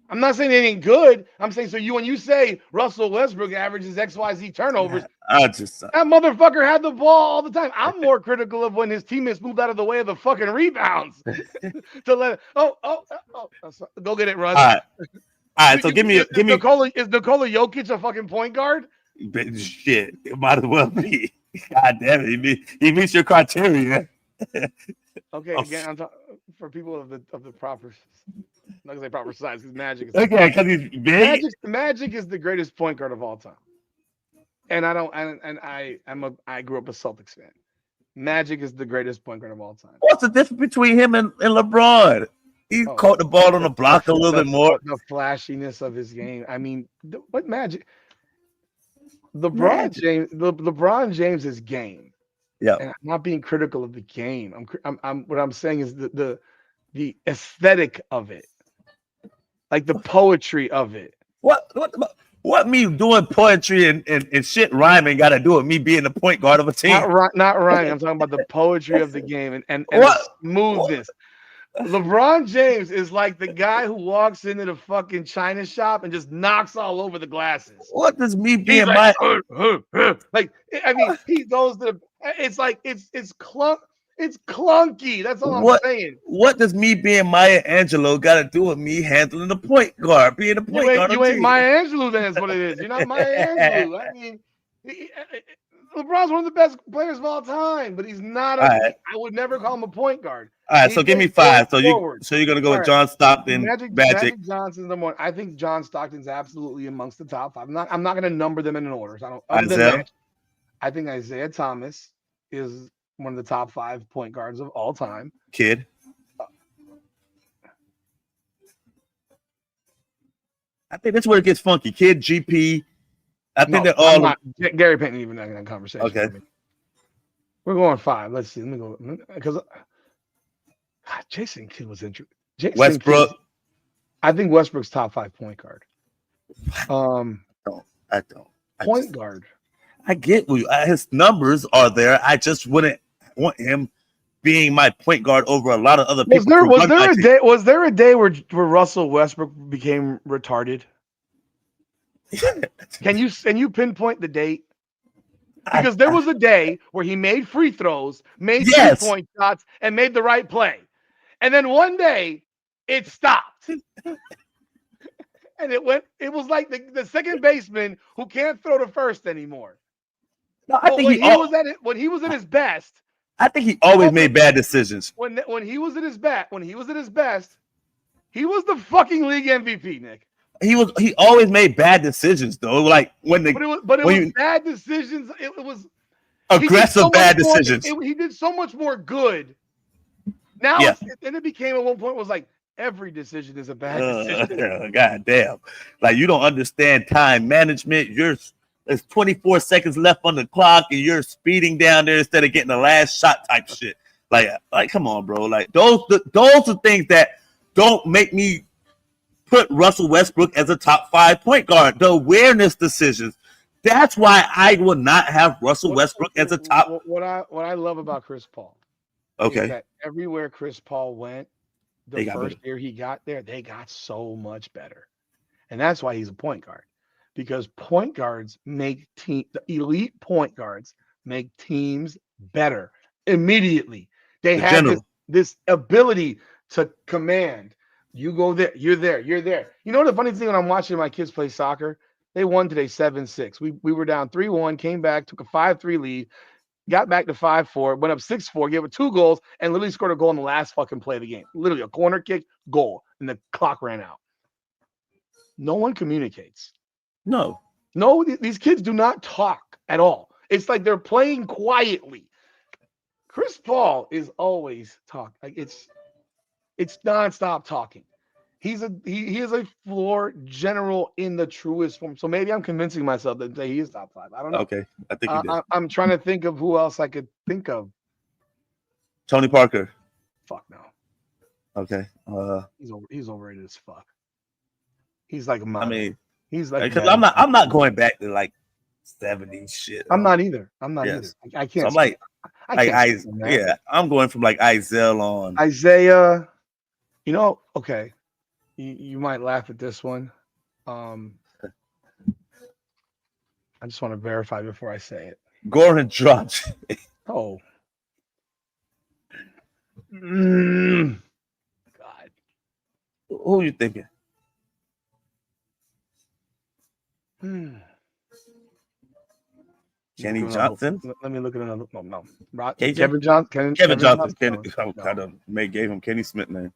I'm not saying it ain't good. I'm saying when you say Russell Westbrook averages XYZ turnovers, that motherfucker had the ball all the time. I'm more critical of when his teammates moved out of the way of the fucking rebounds to let. Go get it, Russ. All right. So give me. Is Nikola Jokic a fucking point guard? Shit, it might as well be. God damn it, he meets your criteria. Okay, again, I'm talking for people of the proper. I'm not gonna say proper size because Magic is because he's big. Magic is the greatest point guard of all time, and I grew up a Celtics fan. Magic is the greatest point guard of all time. What's the difference between him and LeBron? He caught the ball on the block a little bit more. The flashiness of his game. I mean, what Magic? LeBron James is game. Yeah, and I'm not being critical of the game. What I'm saying is the aesthetic of it, like the poetry of it. What me doing poetry and shit rhyming got to do with me being the point guard of a team? Not rhyming. I'm talking about the poetry of the game and the smoothness. LeBron James is like the guy who walks into the fucking China shop and just knocks all over the glasses. What does me being like I mean, he goes to the. It's like it's clunky. That's all I'm saying. What does me being Maya Angelou got to do with me handling the point guard, being a point guard? You ain't Maya Angelou, then that's what it is. You're not Maya Angelou. I mean, LeBron's one of the best players of all time, but he's not. I would never call him a point guard. All right, so give me 5. So you're gonna go with John Stockton, Magic Johnson's number 1. I think John Stockton's absolutely amongst the top 5. I'm not gonna number them in an order. So I think Isaiah Thomas is one of the top 5 point guards of all time. Kid. I think that's where it gets funky. Kid, GP, I think they're I'm all not. Gary Payton even in that conversation. okay. We're going 5. Let's see. Let me go because Jason Kidd was interesting. Westbrook. I think Westbrook's top 5 point guard. I don't. Point guard. I get his numbers are there. I just wouldn't want him being my point guard over a lot of other people. Was there a day where Russell Westbrook became retarded? Can you pinpoint the date? Because there was a day where he made free throws, made 3-point shots, and made the right play. And then one day it stopped. And it was like the second baseman who can't throw to first anymore. No, I think when he was at his best, I think he always made bad decisions. When he was at his best, he was the fucking league MVP, Nick. He always made bad decisions though. Like when it was bad decisions. It was aggressive bad decisions. He did so much more good. Now it became at one point was like every decision is a bad decision. God damn. Like you don't understand time management. There's 24 seconds left on the clock and you're speeding down there instead of getting the last shot type shit. Like come on, bro. Like those are things that don't make me put Russell Westbrook as a top 5 point guard. The awareness decisions. That's why I will not have Russell Westbrook as a top. What I love about Chris Paul. Okay. Is that everywhere Chris Paul went, the first year he got there, they got so much better. And that's why he's a point guard. Because point guards the elite point guards make teams better immediately. They have this ability to command. You go there, you're there, you're there. You know the funny thing when I'm watching my kids play soccer, they won today 7-6. We were down 3-1, came back, took a 5-3 lead, got back to 5-4, went up 6-4, gave it 2 goals, and literally scored a goal in the last fucking play of the game. Literally a corner kick, goal, and the clock ran out. No one communicates. No, these kids do not talk at all. It's like they're playing quietly. Chris Paul is always talking. Like it's nonstop talking. He is a floor general in the truest form. So maybe I'm convincing myself that he is top 5. I don't know. Okay, I think he did. I'm trying to think of who else I could think of. Tony Parker. Fuck no. Okay. He's overrated as fuck. He's like a model. I mean, he's like because I'm not going back to like 70s shit. I'm not either. either. I can't. So I'm going from like Isaiah on. Isaiah, okay. You might laugh at this one. I just want to verify before I say it. Goran Dragic. Oh. God. Who are you thinking? Kenny Johnson. Let me look at another. No. Kevin Johnson. Kevin Johnson. Kind of gave him Kenny Smith name.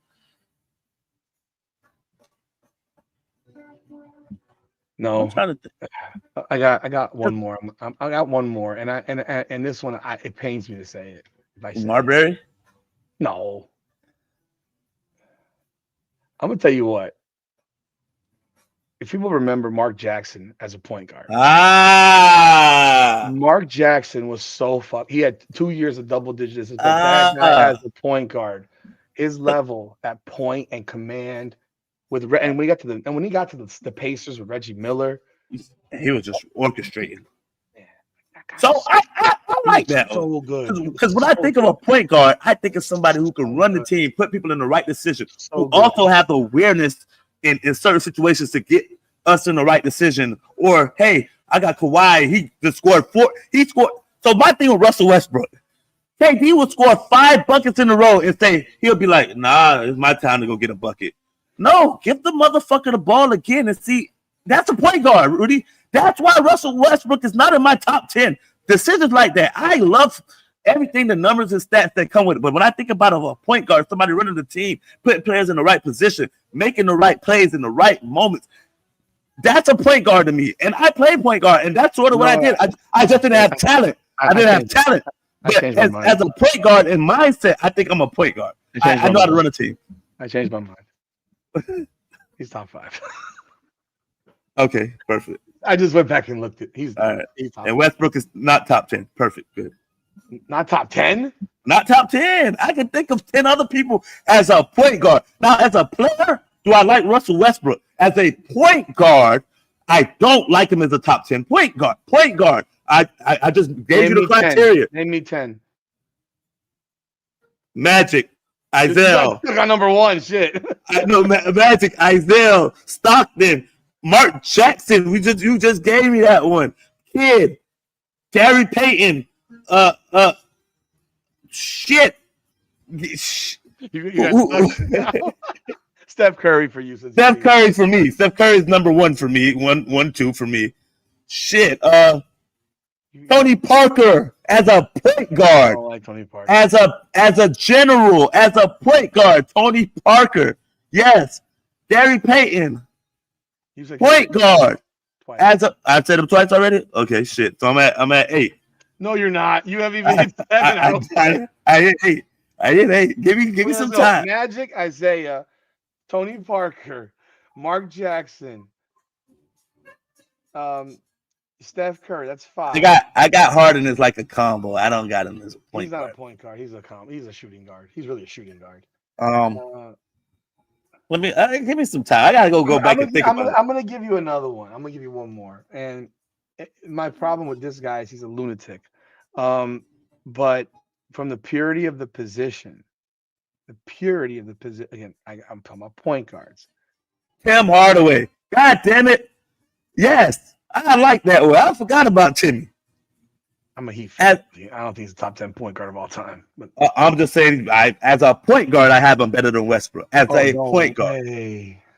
No, I'm trying to think. I got one more. I got one more, and this one it pains me to say it. Marbury? No. I'm gonna tell you what. If people remember Mark Jackson as a point guard, Mark Jackson was so He had 2 years of double digits. That guy as a point guard, his level at point and command when he got to the Pacers with Reggie Miller, he was just orchestrating. Yeah, so I like that. So good. Because when I think of a point guard, I think of somebody who can run the team, put people in the right decision, who also have the awareness in certain situations to get us in the right decision. Or, hey, I got Kawhi. He just scored 4. He scored. So my thing with Russell Westbrook, KD will score 5 buckets in a row and say, he'll be like, nah, it's my time to go get a bucket. No, give the motherfucker the ball again and see. That's a point guard, Rudy. That's why Russell Westbrook is not in my top 10. Decisions like that. I love everything, the numbers and stats that come with it. But when I think about a point guard, somebody running the team, putting players in the right position, making the right plays in the right moments, that's a point guard to me. And I played point guard, and that's sort of what I did. I just didn't have talent. I didn't have talent. But as a point guard in mindset, I think I'm a point guard. I know how to run a team. I changed my mind. He's top 5. Okay, perfect. I just went back and looked at. He's All right. he's top And Westbrook is not top 10. Perfect. Good. not top 10. Not top 10. I can think of 10 other people as a point guard. Now, as a player, do I like Russell Westbrook? As a point guard, I don't like him as a top 10 point guard. Point guard. I just gave you the criteria. 10. Name me 10. Magic, Isaiah. Still got number 1. Shit. I know Magic, Isaiah, Stockton, Mark Jackson. You just gave me that one. Kid, Gary Payton. Shit. You got Steph Curry for you. Steph Curry for me. Steph Curry is number 1 for me. 1-2 for me. Shit. Tony Parker as a point guard. I don't like Tony Parker. As a general, as a point guard, Tony Parker. Yes. Gary Payton. Point guard. Twice. I've said him twice already? Okay, shit. So I'm at 8. No, you're not. You haven't even hit 7. I hit 8. I hit 8. Give me some time. Magic, Isaiah, Tony Parker, Mark Jackson, Steph Curry. That's 5. I got Harden as like a combo. I don't got him as a point guard. He's not a point guard. He's a shooting guard. He's really a shooting guard. Let me give me some time. I gotta go back and think about it. I'm gonna give you another one. I'm gonna give you one more. And my problem with this guy is he's a lunatic. But from the purity of the position, again, I'm talking about point guards. Tim Hardaway. God damn it. Yes. I like that one. I forgot about Timmy. I'm a Heat fan. I don't think he's a top 10 point guard of all time. But I'm just saying, as a point guard, I have him better than Westbrook. As a point guard.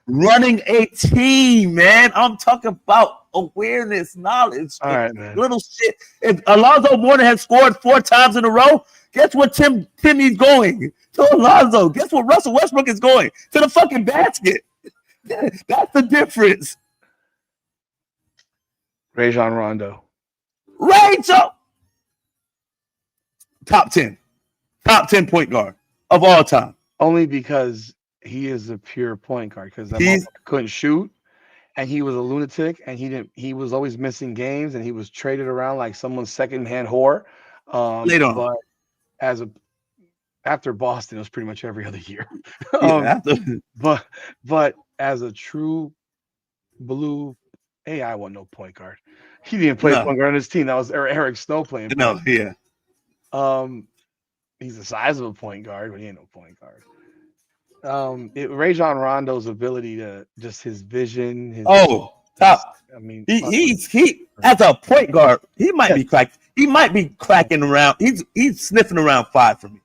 Running a team, man. I'm talking about awareness, knowledge, all right, man. Little shit. If Alonzo Mourning has scored 4 times in a row, guess what Timmy's going? To Alonzo. Guess what Russell Westbrook is going? To the fucking basket. That's the difference. Rajon Rondo. Rachel. Top 10 point guard of all time. Only because he is a pure point guard. Because he couldn't shoot, and he was a lunatic, and he was always missing games, and he was traded around like someone's secondhand whore. But after Boston, it was pretty much every other year. But as a true blue, AI wasn't no point guard. He didn't play point guard on his team. That was Eric Snow playing. No, yeah. He's the size of a point guard, but he ain't no point guard. Rajon Rondo's ability to just his vision. Top. I mean, he as a point guard, he might be cracked. He might be cracking around. He's sniffing around 5 for me.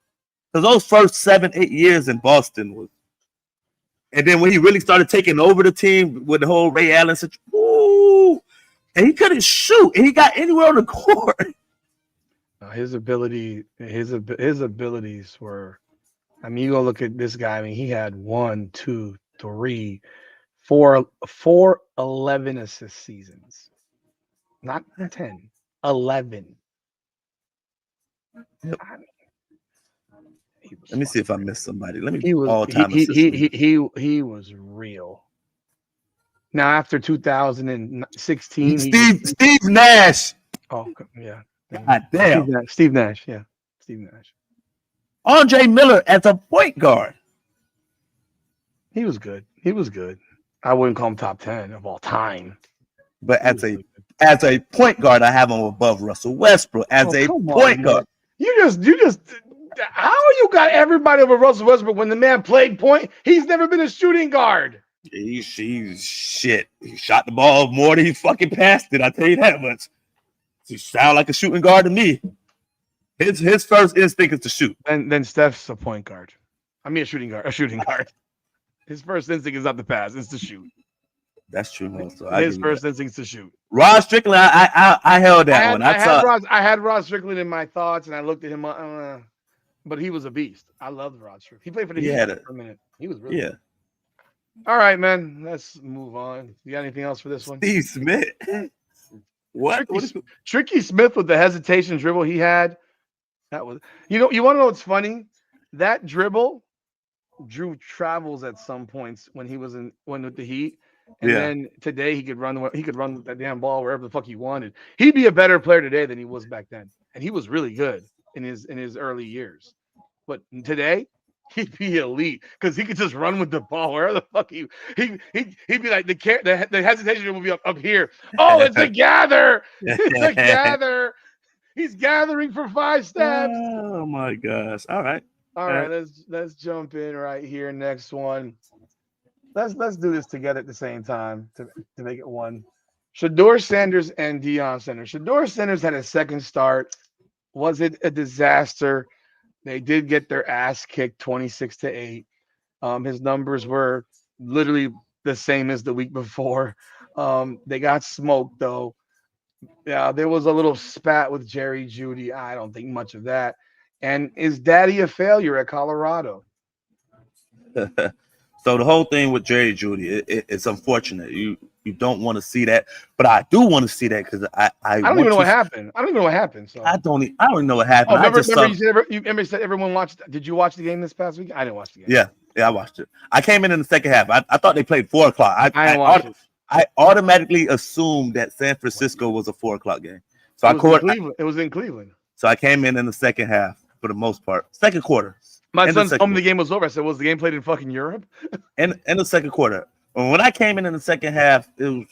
Because those first 7-8 years in Boston was, and then when he really started taking over the team with the whole Ray Allen situation, and he couldn't shoot, and he got anywhere on the court. His abilities were. I mean, you go look at this guy. I mean, he had 1, 2, 3, 4 11 assist seasons, not 10, 11. Yep. Let me see if I missed somebody. Let me. He was all time. He was real. Now after 2016, Steve Nash. Oh yeah. God damn. Steve Nash. Yeah. Steve Nash. Andre Miller as a point guard. He was good. I wouldn't call him top 10 of all time. But as a point guard, I have him above Russell Westbrook. As a point guard. You just how you got everybody over Russell Westbrook when the man played point? He's never been a shooting guard. He's shit. He shot the ball more than he fucking passed it. I tell you that much. He sound like a shooting guard to me. His first instinct is to shoot. And then Steph's a point guard. I mean a shooting guard. His first instinct is not to pass; it's to shoot. That's true. So his first instinct is to shoot. Rod Strickland, I held that one. I had Rod Strickland in my thoughts, and I looked at him. But he was a beast. I loved Rod Strickland. He played for the Heat for a minute. He was really good. All right, man. Let's move on. You got anything else for this one? Steve Smith. What? Tricky Smith with the hesitation dribble he had. That was, you want to know what's funny? That dribble drew travels at some points when he was with the Heat. And then today he could run that damn ball wherever the fuck he wanted. He'd be a better player today than he was back then. And he was really good in his early years. But today, he'd be elite because he could just run with the ball wherever the fuck he'd be like the hesitation will be up here. Oh, it's a gather. It's a gather. He's gathering for 5 steps. Oh my gosh. All right. Let's jump in right here. Next one. Let's do this together at the same time to make it one. Shedeur Sanders and Deion Sanders. Shedeur Sanders had a second start. Was it a disaster? They did get their ass kicked 26-8. His numbers were literally the same as the week before. They got smoked though. Yeah, there was a little spat with Jeudy. I don't think much of that. And is Daddy a failure at Colorado? So the whole thing with Jeudy, it's unfortunate. You don't want to see that, but I do want to see that because I don't even know what happened. I don't even know what happened. So I don't know what happened. You said everyone watched. Did you watch the game this past week? I didn't watch the game. Yeah, I watched it. I came in the second half. I thought they played 4 o'clock. I automatically assumed that San Francisco was a 4 o'clock game. So it was in Cleveland. So I came in the second half for the most part. Second quarter. My son told me the game was over. I said, was the game played in fucking Europe? In the second quarter. When I came in the second half, he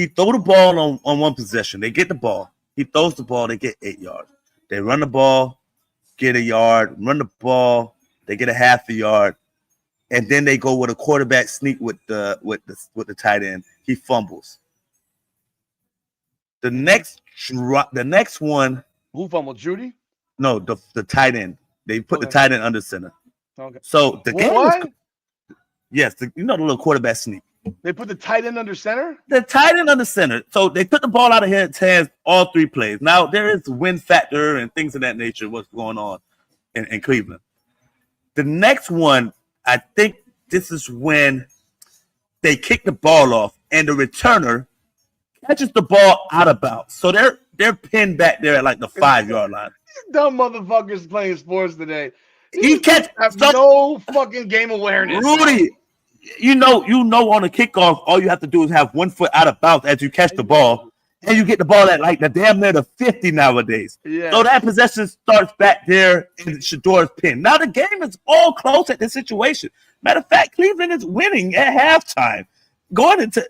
threw the ball on one possession. They get the ball. He throws the ball. They get 8 yards. They run the ball, get a yard. Run the ball, they get a half a yard. And then they go with a quarterback sneak with the tight end. He fumbles. The next one. Who fumbled? Jeudy? No, the tight end. They put the tight end under center. Okay. So the game what? Yes, the little quarterback sneak. They put the tight end under center? The tight end under center. So they took the ball out of his hands all 3 plays. Now, there is win factor and things of that nature, what's going on in Cleveland. The next one, I think this is when they kick the ball off and the returner catches the ball out of bounds. So they're pinned back there at like the 5-yard line. These dumb motherfuckers playing sports today. He have no fucking game awareness. Rudy, you know on the kickoff, all you have to do is have 1 foot out of bounds as you catch the ball, and you get the ball at like the damn near the 50 nowadays. Yeah. So that possession starts back there in Shedeur's pin. Now the game is all close at this situation. Matter of fact, Cleveland is winning at halftime. Going into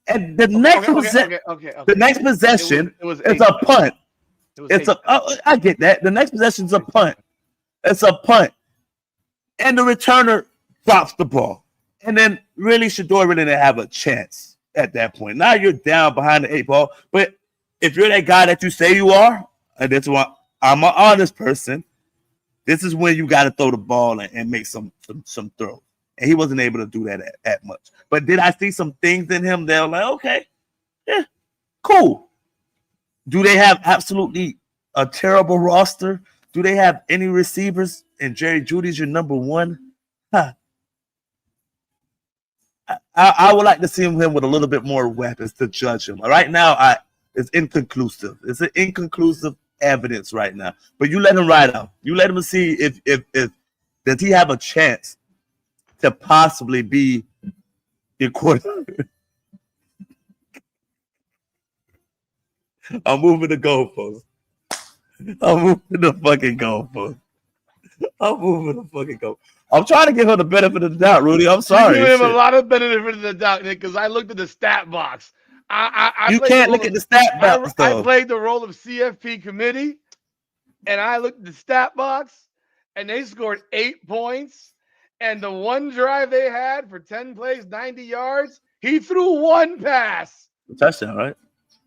and the next the next possession it's a punt. I get that. The next possession is a punt. It's a punt. And the returner drops the ball. And then really Shedeur really didn't have a chance at that point. Now you're down behind the 8 ball. But if you're that guy that you say you are, and that's why I'm an honest person, this is when you got to throw the ball and make some throws. And he wasn't able to do that at much. But did I see some things in him that were like, okay, yeah, cool. Do they have absolutely a terrible roster? Do they have any receivers? And Jeudy's your number 1? I would like to see him with a little bit more weapons to judge him. Right now, it's inconclusive. It's an inconclusive evidence right now. But you let him ride out. You let him see if does he have a chance to possibly be your quarterback. I'm moving the goalpost. I'm moving the fucking goalpost. I'm trying to give her the benefit of the doubt, Rudy. I'm sorry. You give him a lot of benefit of the doubt, Nick, because I looked at the stat box. You can't look at the stat box, though. I played the role of CFP committee, and I looked at the stat box, and they scored 8 points. And the one drive they had for 10 plays, 90 yards, he threw 1 pass. Touchdown, right?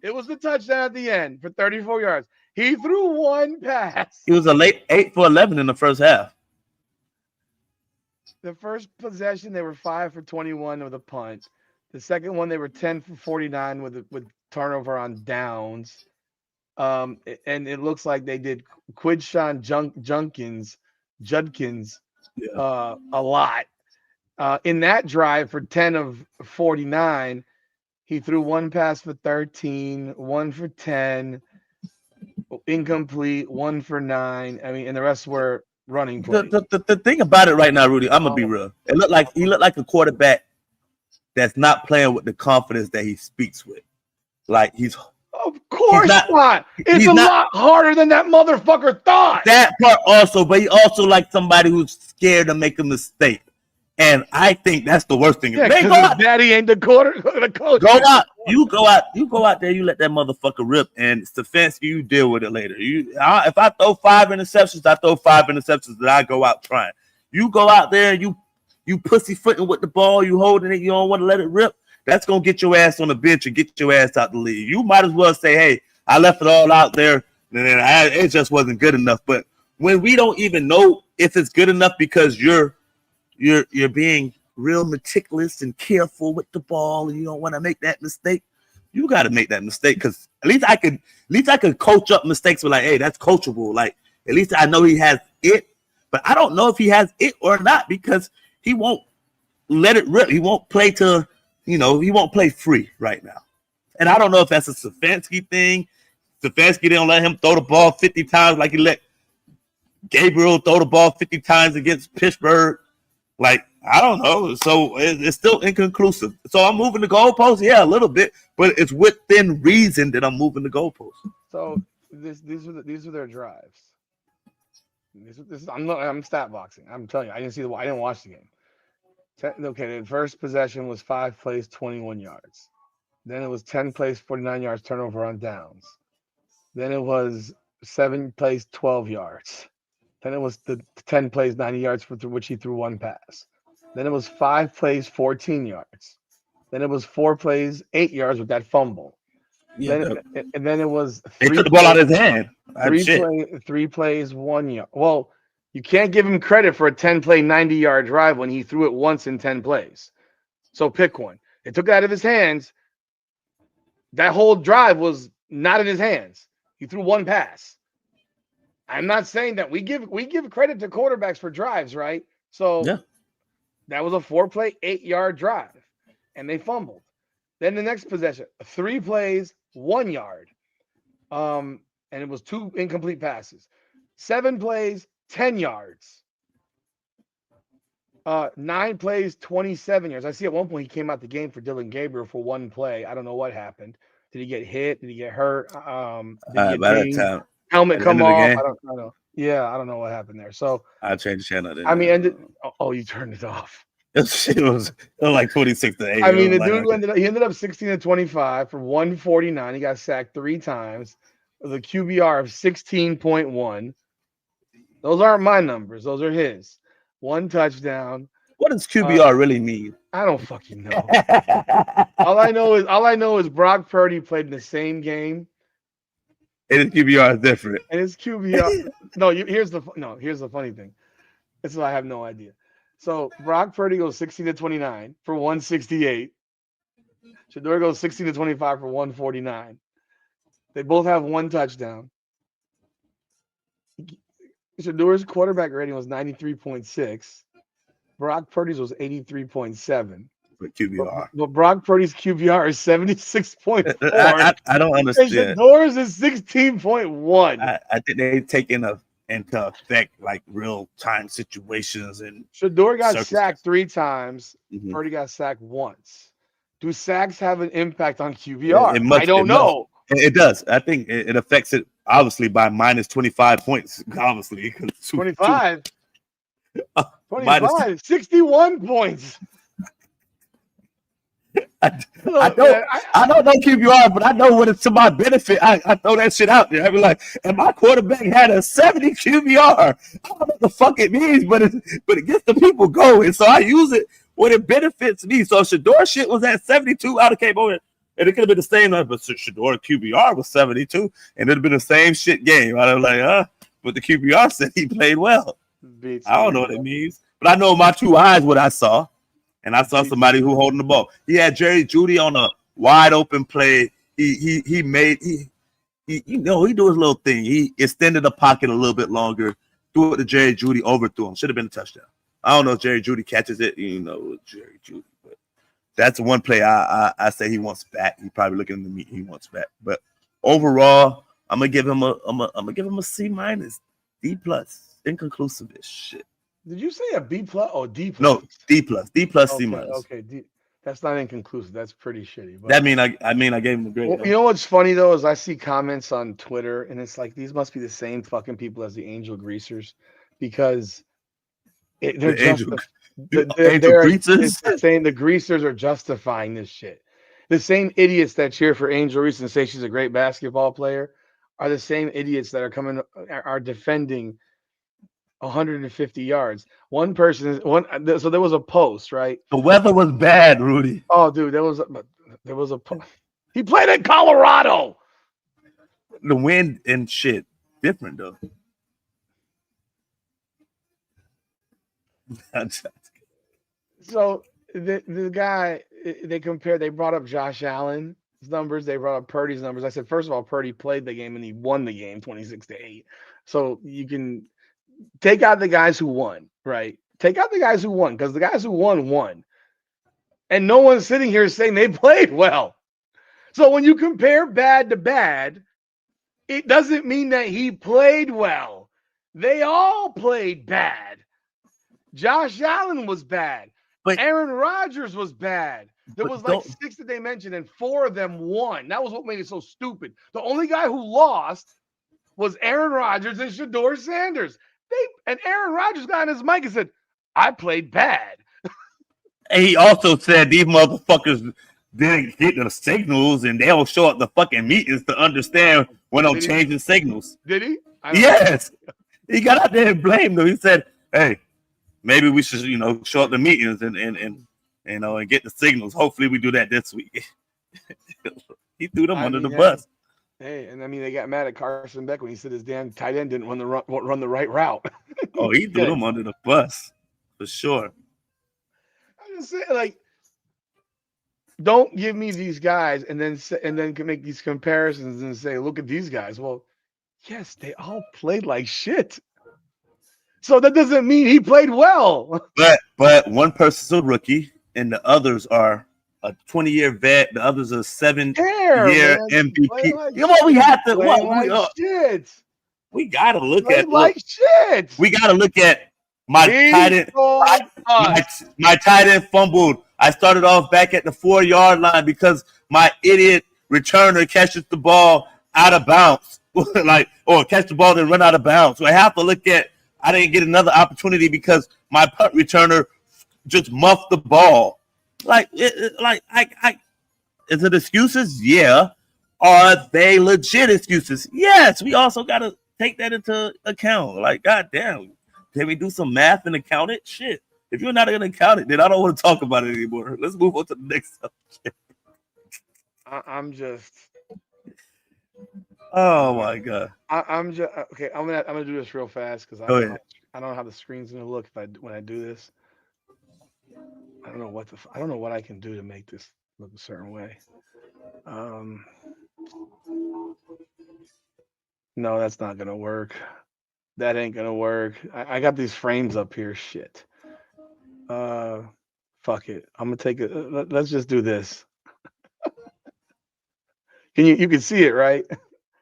It was the touchdown at the end for 34 yards. He threw 1 pass. He was a late 8 for 11 in the first half. The first possession, they were 5 for 21 with a punt. The second one, they were 10 for 49 with turnover on downs. And it looks like they did Quidshawn Judkins a lot. In that drive for 10 of 49, he threw 1 pass for 13, 1 for 10, incomplete, 1 for 9. I mean, and the rest were running plays. The thing about it right now, Rudy, I'm gonna be real. He looked like a quarterback that's not playing with the confidence that he speaks with. Like of course not. It's a lot harder than that motherfucker thought. That part also, but he also like somebody who's scared to make a mistake. And I think that's the worst thing. Yeah, because daddy ain't the coach. Go out. You go out there, you let that motherfucker rip, and Stefanski, you deal with it later. If I throw 5 interceptions, I throw 5 interceptions that I go out trying. You go out there and you pussyfooting with the ball, you holding it, you don't want to let it rip. That's gonna get your ass on the bench and get your ass out the league. You might as well say, hey, I left it all out there, and it just wasn't good enough. But when we don't even know if it's good enough because you're being real meticulous and careful with the ball, and you don't want to make that mistake, you got to make that mistake, because at least I could coach up mistakes. But like, hey, that's coachable. Like, at least I know he has it, but I don't know if he has it or not, because he won't let it rip. He won't play he won't play free right now. And I don't know if that's a Stefanski thing. Stefanski didn't let him throw the ball 50 times like he let Gabriel throw the ball 50 times against Pittsburgh. Like, I don't know. So it's still inconclusive. So I'm moving the goalposts, yeah, a little bit, but it's within reason that I'm moving the goalposts. So these are their drives. I'm stat boxing. I'm telling you, I didn't watch the game. Okay, the first possession was 5 plays, 21 yards. Then it was 10 plays, 49 yards, turnover on downs. Then it was 7 plays, 12 yards. Then it was the 10 plays, 90 yards, for which he threw 1 pass. Then it was 5 plays, 14 yards. Then it was 4 plays, 8 yards with that fumble. Yeah, and then it was 3 they took the ball out of his hand. 3 plays, 1 yard. Well, you can't give him credit for a 10-play, 90-yard drive when he threw it once in 10 plays. So pick one. They took it out of his hands. That whole drive was not in his hands. He threw 1 pass. I'm not saying that we give credit to quarterbacks for drives, right? So yeah. That was a 4-play, 8-yard drive, and they fumbled. Then the next possession, 3 plays, 1 yard, and it was 2 incomplete passes. 7 plays, 10 yards. 9 plays, 27 yards. I see at one point he came out the game for Dylan Gabriel for 1 play. I don't know what happened. Did he get hit? Did he get hurt? By that time, helmet come off? I don't know. Yeah, I don't know what happened there. So I changed the channel. You turned it off. It was like 26-8. I mean, the dude ended up 16-25 for 149. He got sacked 3 times with a QBR of 16.1. Those aren't my numbers. Those are his. 1 touchdown. What does QBR really mean? I don't fucking know. all I know is Brock Purdy played in the same game. And his QBR is different. And his QBR. Here's the funny thing. This is why I have no idea. So Brock Purdy goes 16-29 for 168. Shedeur goes 16-25 for 149. They both have 1 touchdown. Shedeur's quarterback rating was 93.6. Brock Purdy's was 83.7. But QBR. But Brock Purdy's QBR is 76.4. I don't understand. Shedeur's is 16.1. I think they take into effect like real time situations, and Shedeur got sacked 3 times. Mm-hmm. Purdy got sacked once. Do sacks have an impact on QBR? I don't know. It does. I think it affects it obviously by minus 25 points. Obviously, 25. 25, 61 points. I don't know QBR, but I know when it's to my benefit, I throw that shit out there. I be like, and my quarterback had a 70 QBR. I don't know what the fuck it means, but it gets the people going. So I use it when it benefits me. So Shedeur shit was at 72 out of came over. And it could have been the same, but Shedeur QBR was 72, and it'd have been the same shit game. I was like, but the QBR said he played well. I don't know what it means, but I know my 2 eyes what I saw, and I saw somebody who holding the ball. He had Jeudy on a wide open play. He do his little thing. He extended the pocket a little bit longer, threw it to Jeudy, overthrew him. Should have been a touchdown. I don't know if Jeudy catches it. Jeudy. That's one play I say he wants back. He probably looking at me. He wants back. But overall, I'm gonna give him a C-, D+, inconclusive as shit. Did you say a B+ or D+? No, D+, C-. Okay, D. That's not inconclusive. That's pretty shitty. But That mean I gave him a grade. you know what's funny though is I see comments on Twitter and it's like these must be the same fucking people as the Angel Greasers because they're just Angel Greasers. It's the same. The Greasers are justifying this shit. The same idiots that cheer for Angel Reese and say she's a great basketball player are the same idiots that are defending 150 yards. So there was a post, right? The weather was bad, Rudy. Oh, dude, there was a he played in Colorado. The wind and shit different though. So the guy they brought up Josh Allen's numbers, they brought up Purdy's numbers. I said, first of all, Purdy played the game and he won the game 26-8. So you can take out the guys who won, right? Take out the guys who won because the guys who won. And no one's sitting here saying they played well. So when you compare bad to bad, it doesn't mean that he played well. They all played bad. Josh Allen was bad. But Aaron Rodgers was bad. There was like 6 that they mentioned, and 4 of them won. That was what made it so stupid. The only guy who lost was Aaron Rodgers and Shedeur Sanders. And Aaron Rodgers got on his mic and said, I played bad. And he also said these motherfuckers didn't get the signals and they don't show up the fucking meetings to understand when I'm changing signals. Did he? Yes. He got out there and blamed them. He said, hey, maybe we should, show up the meetings and get the signals. Hopefully we do that this week. He threw them under the bus. Hey, and I mean they got mad at Carson Beck when he said his damn tight end didn't run the right route. Oh, he threw them under the bus for sure. I just say like, don't give me these guys and then make these comparisons and say, look at these guys. Well, yes, they all played like shit. So that doesn't mean he played well. But one person's a rookie and the others are a 20-year vet. The others are 7-year MVP. Like you know what we have to? Shit. We gotta look at shit. We gotta look at my tight end. My tight end fumbled. I started off back at the 4-yard line because my idiot returner catches the ball out of bounds, or catch the ball and run out of bounds. So I have to look at. I didn't get another opportunity because my punt returner just muffed the ball. Is it excuses? Yeah. Are they legit excuses? Yes. We also got to take that into account. Like, goddamn, can we do some math and account it? Shit. If you're not going to count it, then I don't want to talk about it anymore. Let's move on to the next subject. I'm just. Oh my god! I'm just okay. I'm gonna do this real fast because I don't know how the screen's gonna look when I do this. I don't know what I can do to make this look a certain way. No, that's not gonna work. That ain't gonna work. I got these frames up here. Shit. Fuck it. I'm gonna take it. Let's just do this. You can see it, right?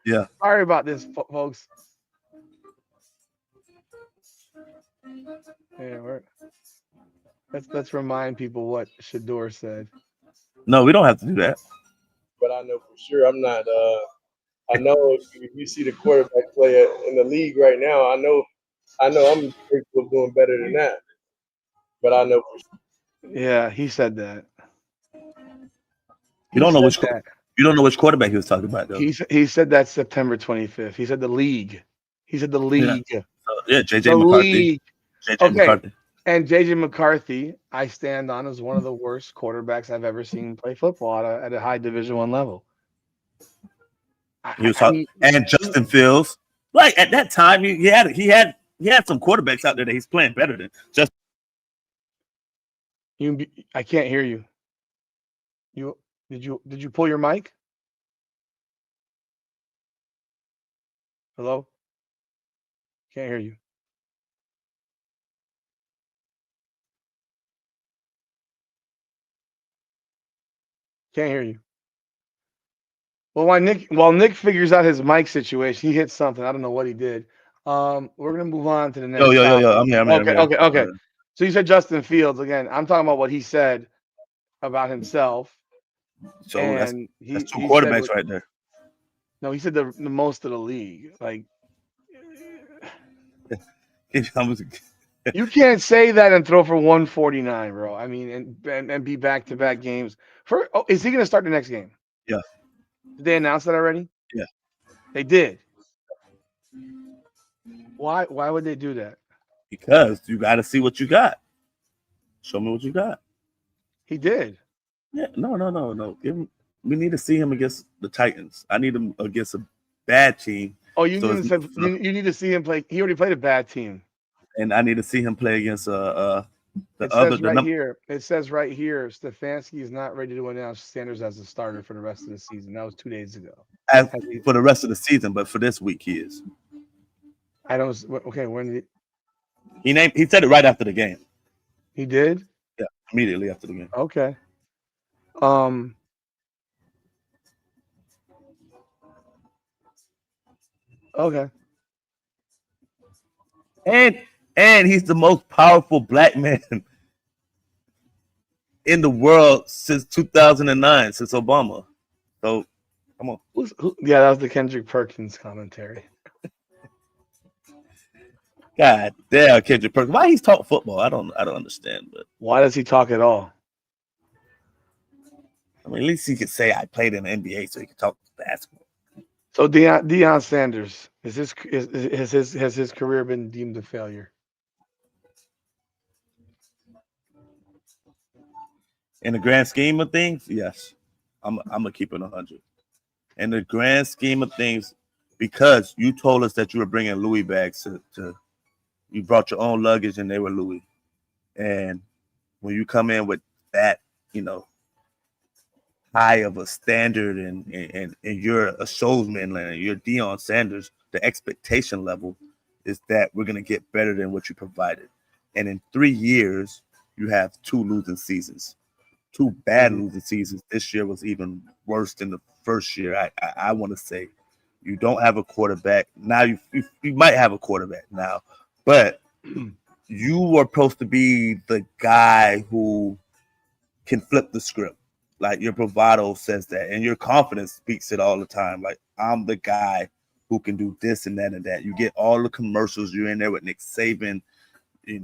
Yeah. Sorry about this, folks. Yeah, let's remind people what Shedeur said. No, we don't have to do that. But I know for sure I'm not. I know if you see the quarterback play in the league right now, I know I'm capable of doing better than that. But I know for sure. Yeah, he said that. You don't know which. You don't know which quarterback he was talking about, though. He said that September 25th. He said the league. Yeah, JJ McCarthy. JJ McCarthy. And JJ McCarthy, I stand on as one of the worst quarterbacks I've ever seen play football at a high Division I level. And Justin Fields. Like at that time, he had some quarterbacks out there that he's playing better than. I can't hear you. Did you pull your mic? Hello? Can't hear you. Can't hear you. Well, while Nick figures out his mic situation, he hit something. I don't know what he did. We're gonna move on to the next. Yo. I'm here. Okay. So you said Justin Fields again. I'm talking about what he said about himself. So And that's two he said, quarterbacks right there. no, he said the most of the league. Like, you can't say that and throw for 149, bro. I mean, and be back-to-back games. Is he going to start the next game? Yeah. Did they announce that already? Yeah. They did. Why would they do that? Because you got to see what you got. Show me what you got. He did. Yeah, no. We need to see him against the Titans. I need him against a bad team. Oh, you need to see him play. He already played a bad team. And I need to see him play against It says right here. It says right here, Stefanski is not ready to announce Sanders as a starter for the rest of the season. That was 2 days ago. For the rest of the season, but for this week he is. I don't. Okay, when did he said it right after the game. He did? Yeah, immediately after the game. Okay. Okay. And he's the most powerful black man in the world since 2009, since Obama. So, come on. Yeah, that was the Kendrick Perkins commentary. God damn, Kendrick Perkins. Why he's talk football? I don't understand. But why does he talk at all? I mean, at least he could say I played in the NBA, so he could talk basketball. So Deion Sanders, has his career been deemed a failure? In the grand scheme of things, yes. I'm gonna keep it 100. In the grand scheme of things, because you told us that you were bringing Louis bags to you brought your own luggage and they were Louis. And when you come in with that, high of a standard and you're a showsman and you're Deion Sanders, the expectation level is that we're gonna get better than what you provided. And in 3 years, you have 2 losing seasons. 2 bad losing seasons. This year was even worse than the first year. I want to say you don't have a quarterback. Now you might have a quarterback now, but you were supposed to be the guy who can flip the script. Like your bravado says that, and your confidence speaks it all the time. Like, I'm the guy who can do this and that and that. You get all the commercials. You're in there with Nick Saban, the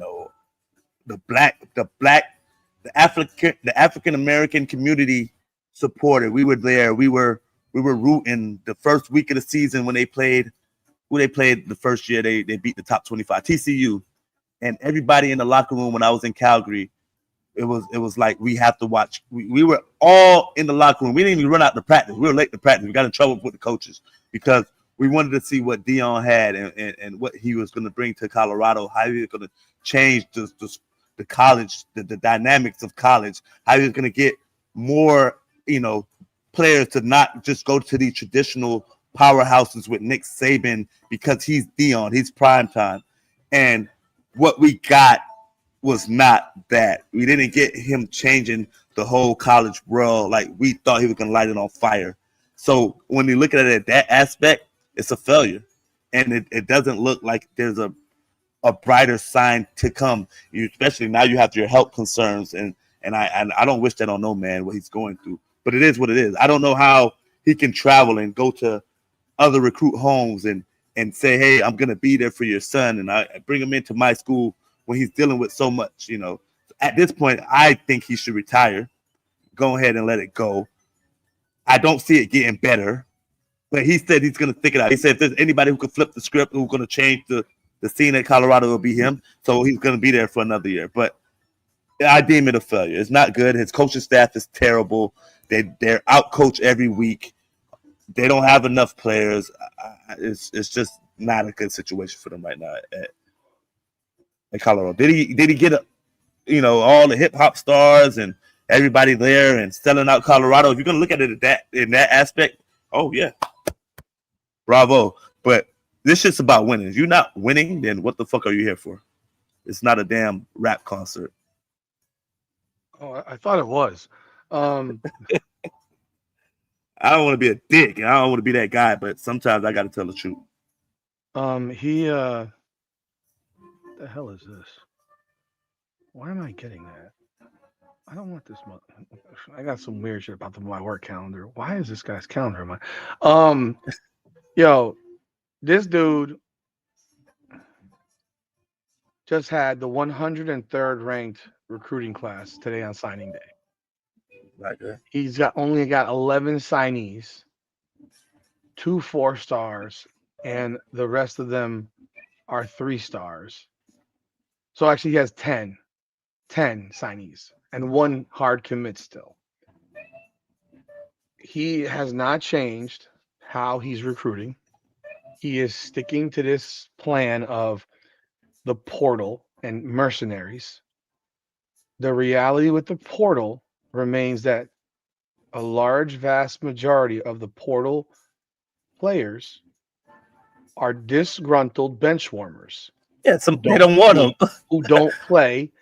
African American community supported. We were there. We were rooting the first week of the season when they played. Who they played the first year? They beat the top 25 TCU, and everybody in the locker room when I was in Calgary, it was like we have to watch. We were all in the locker room. We didn't even run out to practice. We were late to practice. We got in trouble with the coaches because we wanted to see what Deion had and what he was going to bring to Colorado. How he was going to change the college, the dynamics of college, how he's going to get more, players to not just go to these traditional powerhouses with Nick Saban because he's Deion, he's prime time. And what we got was not that. We didn't get him changing the whole college world like we thought he was going to light it on fire. So when you look at it that aspect, it's a failure. And it doesn't look like there's a brighter sign to come. Especially now you have your health concerns, and I don't wish that on no man what he's going through. But it is what it is. I don't know how he can travel and go to other recruit homes and say, hey, I'm gonna be there for your son, and I bring him into my school when he's dealing with so much. At this point, I think he should retire. Go ahead and let it go. I don't see it getting better. But he said he's gonna think it out. He said if there's anybody who can flip the script, who's gonna change the scene at Colorado, will be him. So he's going to be there for another year. But I deem it a failure. It's not good. His coaching staff is terrible. They're out coached every week. They don't have enough players. It's just not a good situation for them right now at Colorado. Did he get all the hip hop stars and everybody there and selling out Colorado? If you're going to look at it in that aspect, oh yeah, bravo. But this shit's about winning. If you're not winning, then what the fuck are you here for? It's not a damn rap concert. Oh, I thought it was. I don't want to be a dick, and I don't want to be that guy, but sometimes I got to tell the truth. What the hell is this? Why am I getting that? I don't want this month. I got some weird shit about my work calendar. Why is this guy's calendar in my yo, this dude just had the 103rd ranked recruiting class today on signing day. Like that. He's only got 11 signees, 2 4-stars, and the rest of them are 3-stars. So actually he has 10 signees and 1 hard commit still. He has not changed how he's recruiting. He is sticking to this plan of the portal and mercenaries. The reality with the portal remains that a vast majority of the portal players are disgruntled bench warmers. Yeah, they don't want him. Who don't play,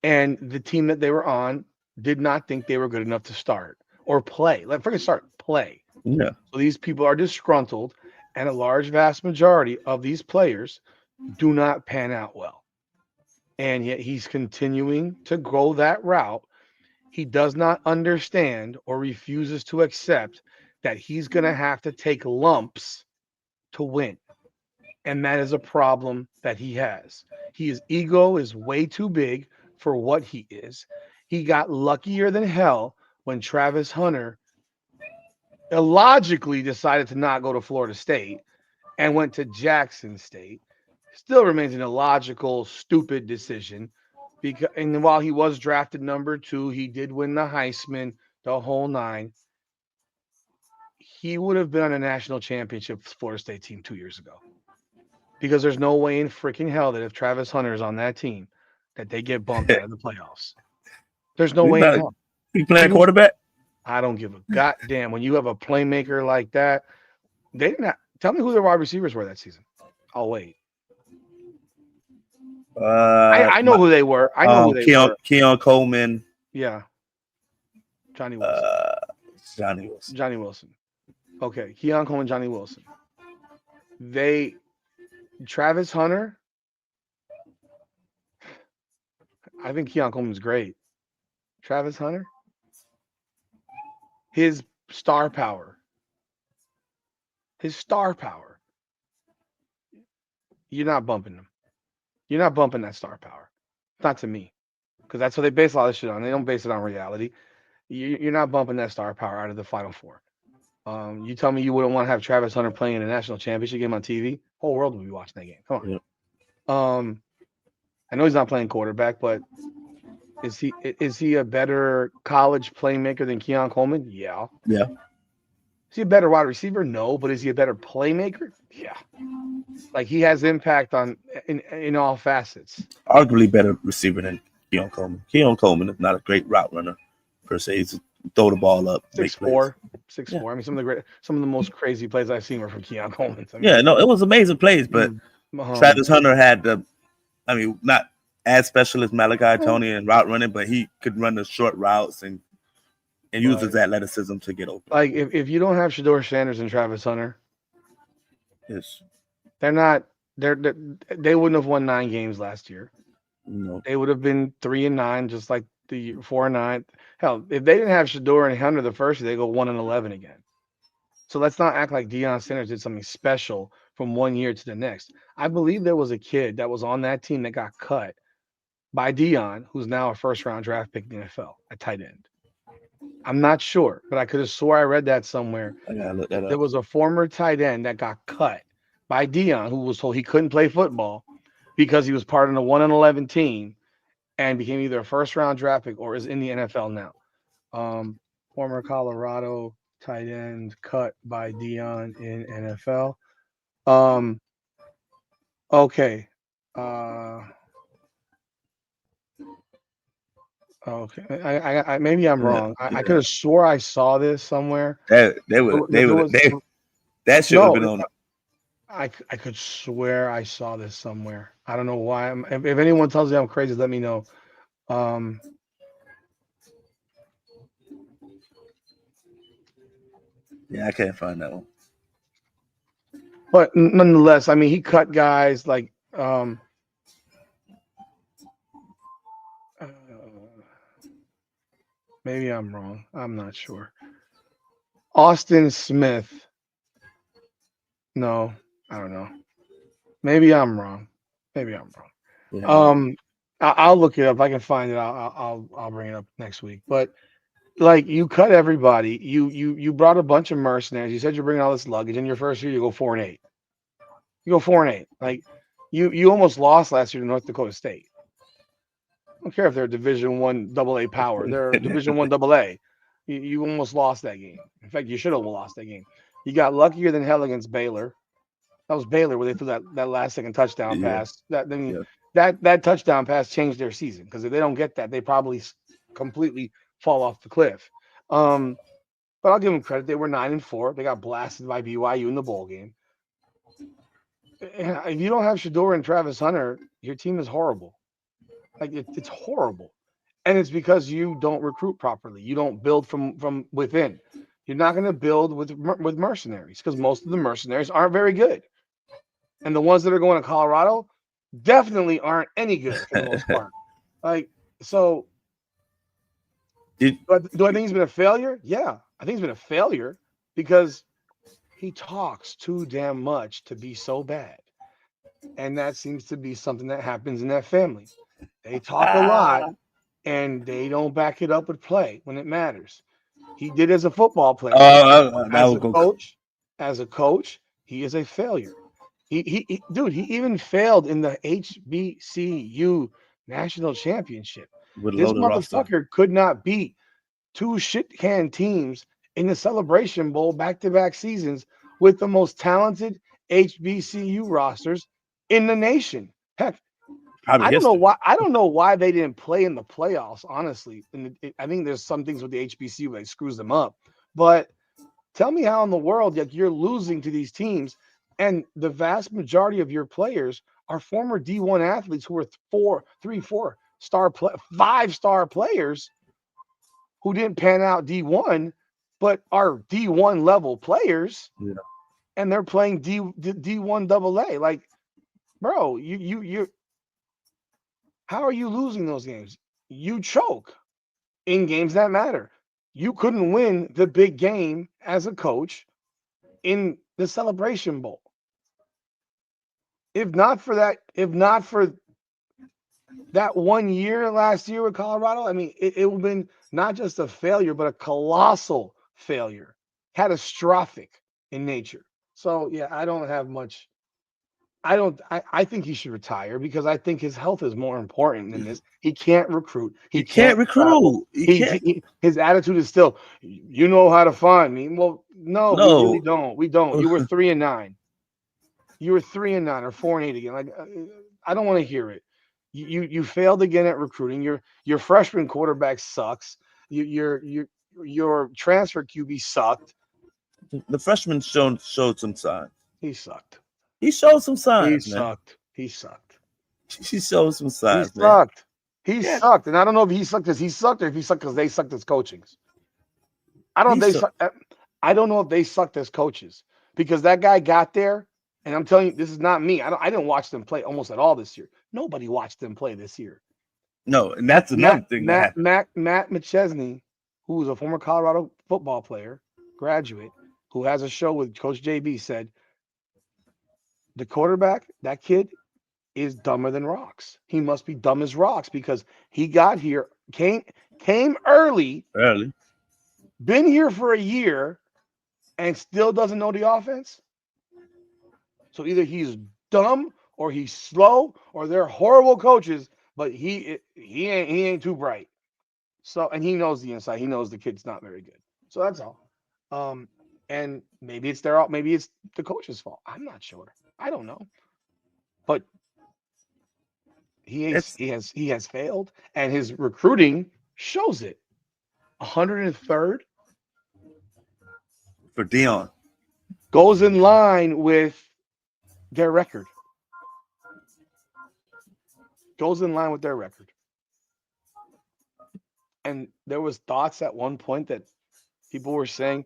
and the team that they were on did not think they were good enough to start or play. Play. Yeah. So these people are disgruntled, and a vast majority of these players do not pan out well. And yet he's continuing to go that route. He does not understand or refuses to accept that he's going to have to take lumps to win. And that is a problem that he has. His ego is way too big for what he is. He got luckier than hell when Travis Hunter illogically decided to not go to Florida State and went to Jackson State. Still remains an illogical, stupid decision. And while he was drafted number 2, he did win the Heisman, the whole 9. He would have been on a national championship Florida State team 2 years ago. Because there's no way in freaking hell that if Travis Hunter is on that team, that they get bumped out of the playoffs. There's no way in hell. You playing quarterback? I don't give a goddamn. When you have a playmaker like that, they didn't have, tell me who their wide receivers were that season. I'll wait. I know who they were. I know who they were. Keon Coleman. Yeah. Johnny Wilson. Johnny Wilson. Okay. Keon Coleman, Johnny Wilson. Travis Hunter. I think Keon Coleman's great. Travis Hunter. His star power. You're not bumping him. You're not bumping that star power. Not to me. Because that's what they base a lot of shit on. They don't base it on reality. You're not bumping that star power out of the Final Four. You tell me you wouldn't want to have Travis Hunter playing in a national championship game on TV? Whole world would be watching that game. Come on. Yeah. I know he's not playing quarterback, but is he a better college playmaker than Keon Coleman? Yeah. Yeah. Is he a better wide receiver? No, but is he a better playmaker? Yeah. Like he has impact in all facets. Arguably better receiver than Keon Coleman. Keon Coleman is not a great route runner per se. He's throw the ball up. 6'4". I mean, some of the most crazy plays I've seen were from Keon Coleman. I mean, it was amazing plays, but Travis Hunter had not as special as Malachi Tony in route running, but he could run the short routes and use his athleticism to get open. Like if you don't have Shedeur Sanders and Travis Hunter, yes, they wouldn't have won 9 games last year. No. They would have been 3-9, just like the 4-9. Hell, if they didn't have Shedeur and Hunter the first year, they go 1-11 again. So let's not act like Deion Sanders did something special from one year to the next. I believe there was a kid that was on that team that got cut by Deion, who's now a first-round draft pick in the NFL at tight end. I'm not sure, but I could have swore I read that somewhere. I gotta look that up. There was a former tight end that got cut by Deion, who was told he couldn't play football because he was part of a 1-11 team and became either a first-round draft pick or is in the NFL now. Former Colorado tight end cut by Deion in NFL. Okay. Okay. I maybe I'm wrong. I could have swore I saw this somewhere. That should have been on. I could swear I saw this somewhere. I don't know why. If anyone tells me I'm crazy, let me know. Yeah, I can't find that one. But nonetheless, I mean, he cut guys like Maybe I'm wrong. I'm not sure. Austin Smith. No, I don't know. Maybe I'm wrong. Maybe I'm wrong. Yeah. I'll look it up. If I can find it. I'll bring it up next week. But like you cut everybody. You brought a bunch of mercenaries. You said you're bringing all this luggage. In your first year, you go 4-8. You go 4-8. Like you almost lost last year to North Dakota State. I don't care if they're Division One AA power. They're Division One AA. You almost lost that game. In fact, you should have lost that game. You got luckier than hell against Baylor. That was Baylor where they threw that last second touchdown Yeah. pass. Yeah. That touchdown pass changed their season because if they don't get that, they probably completely fall off the cliff. But I'll give them credit. They were 9-4. They got blasted by BYU in the bowl game. If you don't have Shedeur and Travis Hunter, your team is horrible. Like it's horrible, and it's because you don't recruit properly. You don't build from within. You're not going to build with mercenaries because most of the mercenaries aren't very good, and the ones that are going to Colorado definitely aren't any good for the most part. Like so, do I think he's been a failure? Yeah, I think he's been a failure because he talks too damn much to be so bad, and that seems to be something that happens in that family. They talk a lot and they don't back it up with play when it matters. He did as a football player. As a coach, he is a failure. Dude, he even failed in the HBCU national championship. With a This loaded roster. motherfucker could not beat two shit can teams in the Celebration Bowl back-to-back seasons with the most talented HBCU rosters in the nation. Heck, Probably I don't know history. why. I don't know why they didn't play in the playoffs. Honestly, I think there's some things with the HBCU that screws them up. But tell me how in the world like you're losing to these teams, and the vast majority of your players are former D1 athletes who are 5-star players who didn't pan out D1, but are D1 level players, Yeah. and they're playing D1 AA. Like, bro, you how are you losing those games? You choke in games that matter. You couldn't win the big game as a coach in the Celebration Bowl. If not for that 1 year last year with Colorado, I mean, it would have been not just a failure, but a colossal failure, catastrophic in nature. So, yeah, I don't have much. I think he should retire because I think his health is more important than this. He can't recruit. He can't travel. recruit. You can't. His attitude is still, you know how to find me. Well, no, we No. really don't. We don't. You were 3-9. You were 3-9 or 4-8 again. Like I don't want to hear it. You failed again at recruiting. Your freshman quarterback sucks. Your transfer QB sucked. The freshman showed some signs. He sucked. He showed some He signs, man. sucked. He sucked. He showed some He signs, man. sucked. He sucked. And I don't know if he sucked because he sucked or if he sucked because they sucked as coachings. I don't know if they sucked as coaches because that guy got there. And I'm telling you, this is not me. I didn't watch them play almost at all this year. Nobody watched them play this year. No, and that's another thing that happened. Matt McChesney, who was a former Colorado football player, graduate, who has a show with Coach JB, said the quarterback, that kid, is dumber than rocks. He must be dumb as rocks because he got here, came early, been here for a year, and still doesn't know the offense. So either he's dumb or he's slow or they're horrible coaches, but he ain't too bright. So and he knows the inside. He knows the kid's not very good. So that's all. And maybe it's the coach's fault. I'm not sure. I don't know. But he has failed, and his recruiting shows it. 103rd for Deion goes in line with their record. And there was thoughts at one point that people were saying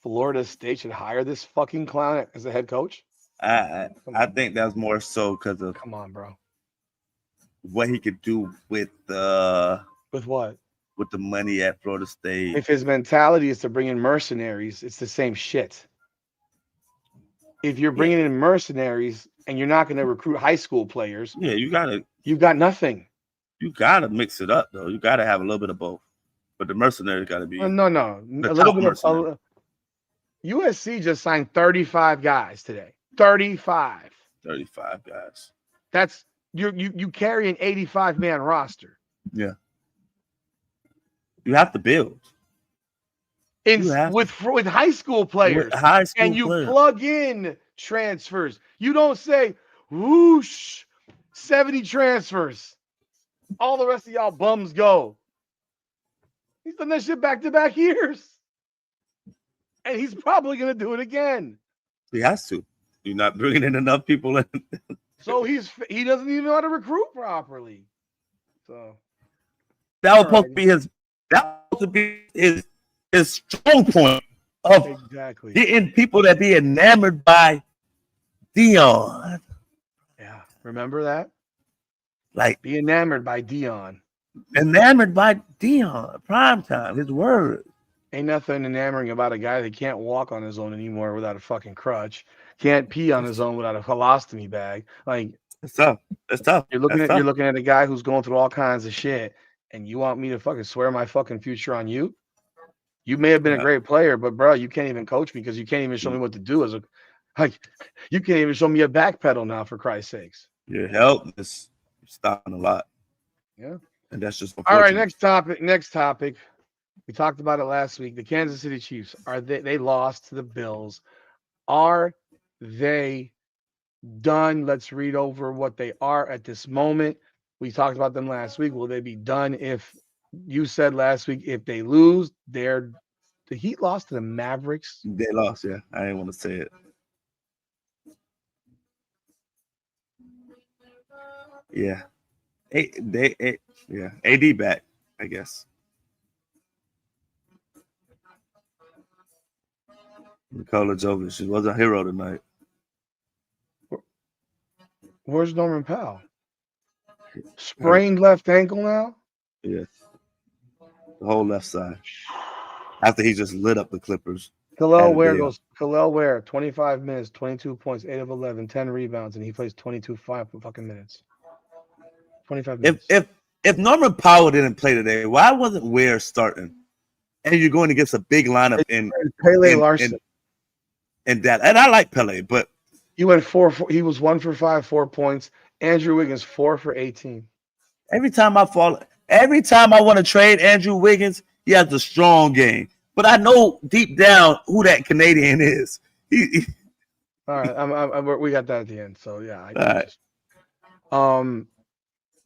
Florida State should hire this fucking clown as a head coach. I think that was more so because of come on, bro, what he could do with with what with the money at Florida State. If his mentality is to bring in mercenaries, it's the same shit. If you're bringing in mercenaries and you're not going to recruit high school players, you've got nothing. You gotta mix it up though. You gotta have a little bit of both. But the mercenaries gotta be no. A little bit of USC just signed 35 guys today. 35 guys. That's you carry an 85-man roster. Yeah. You have to build. With high school players. And you plug in transfers. You don't say, whoosh, 70 transfers. All the rest of y'all bums go. He's done that shit back-to-back years. And he's probably going to do it again. He has to. You're not bringing in enough people in. So he doesn't even know how to recruit properly. So that was supposed to be his strong point of getting people that be enamored by Deion. Yeah, remember that? Like be enamored by Deion. Enamored by Deion. Primetime, his word. Ain't nothing enamoring about a guy that can't walk on his own anymore without a fucking crutch. Can't pee on his own without a colostomy bag. Like it's tough. It's tough. You're looking at a guy who's going through all kinds of shit, and you want me to fucking swear my fucking future on you? You may have been a great player, but bro, you can't even coach me because you can't even show me what to do you can't even show me a back pedal now, for Christ's sakes. Your help is stopping a lot. Yeah. And that's just all right. Next topic. We talked about it last week. The Kansas City Chiefs they lost to the Bills. Are they done? Let's read over what they are at this moment. We talked about them last week. Will they be done if you said last week if they lose? The Heat lost to the Mavericks. They lost, yeah. I didn't want to say it. Yeah. AD back, I guess. Nikola Jokic was a hero tonight. Where's Norman Powell? Sprained left ankle now? Yeah. The whole left side. After he just lit up the Clippers. Khalil Ware, 25 minutes, 22 points, 8 of 11, 10 rebounds, and he plays 22 fucking minutes. 25 minutes. If Norman Powell didn't play today, why wasn't Ware starting? And you're going against a big lineup in Pele Larson. And I like Pele, but he went 4. He was 1 for 5, 4 points. Andrew Wiggins 4 for 18. Every time I want to trade Andrew Wiggins, he has a strong game. But I know deep down who that Canadian is. All right, we got that at the end. So yeah,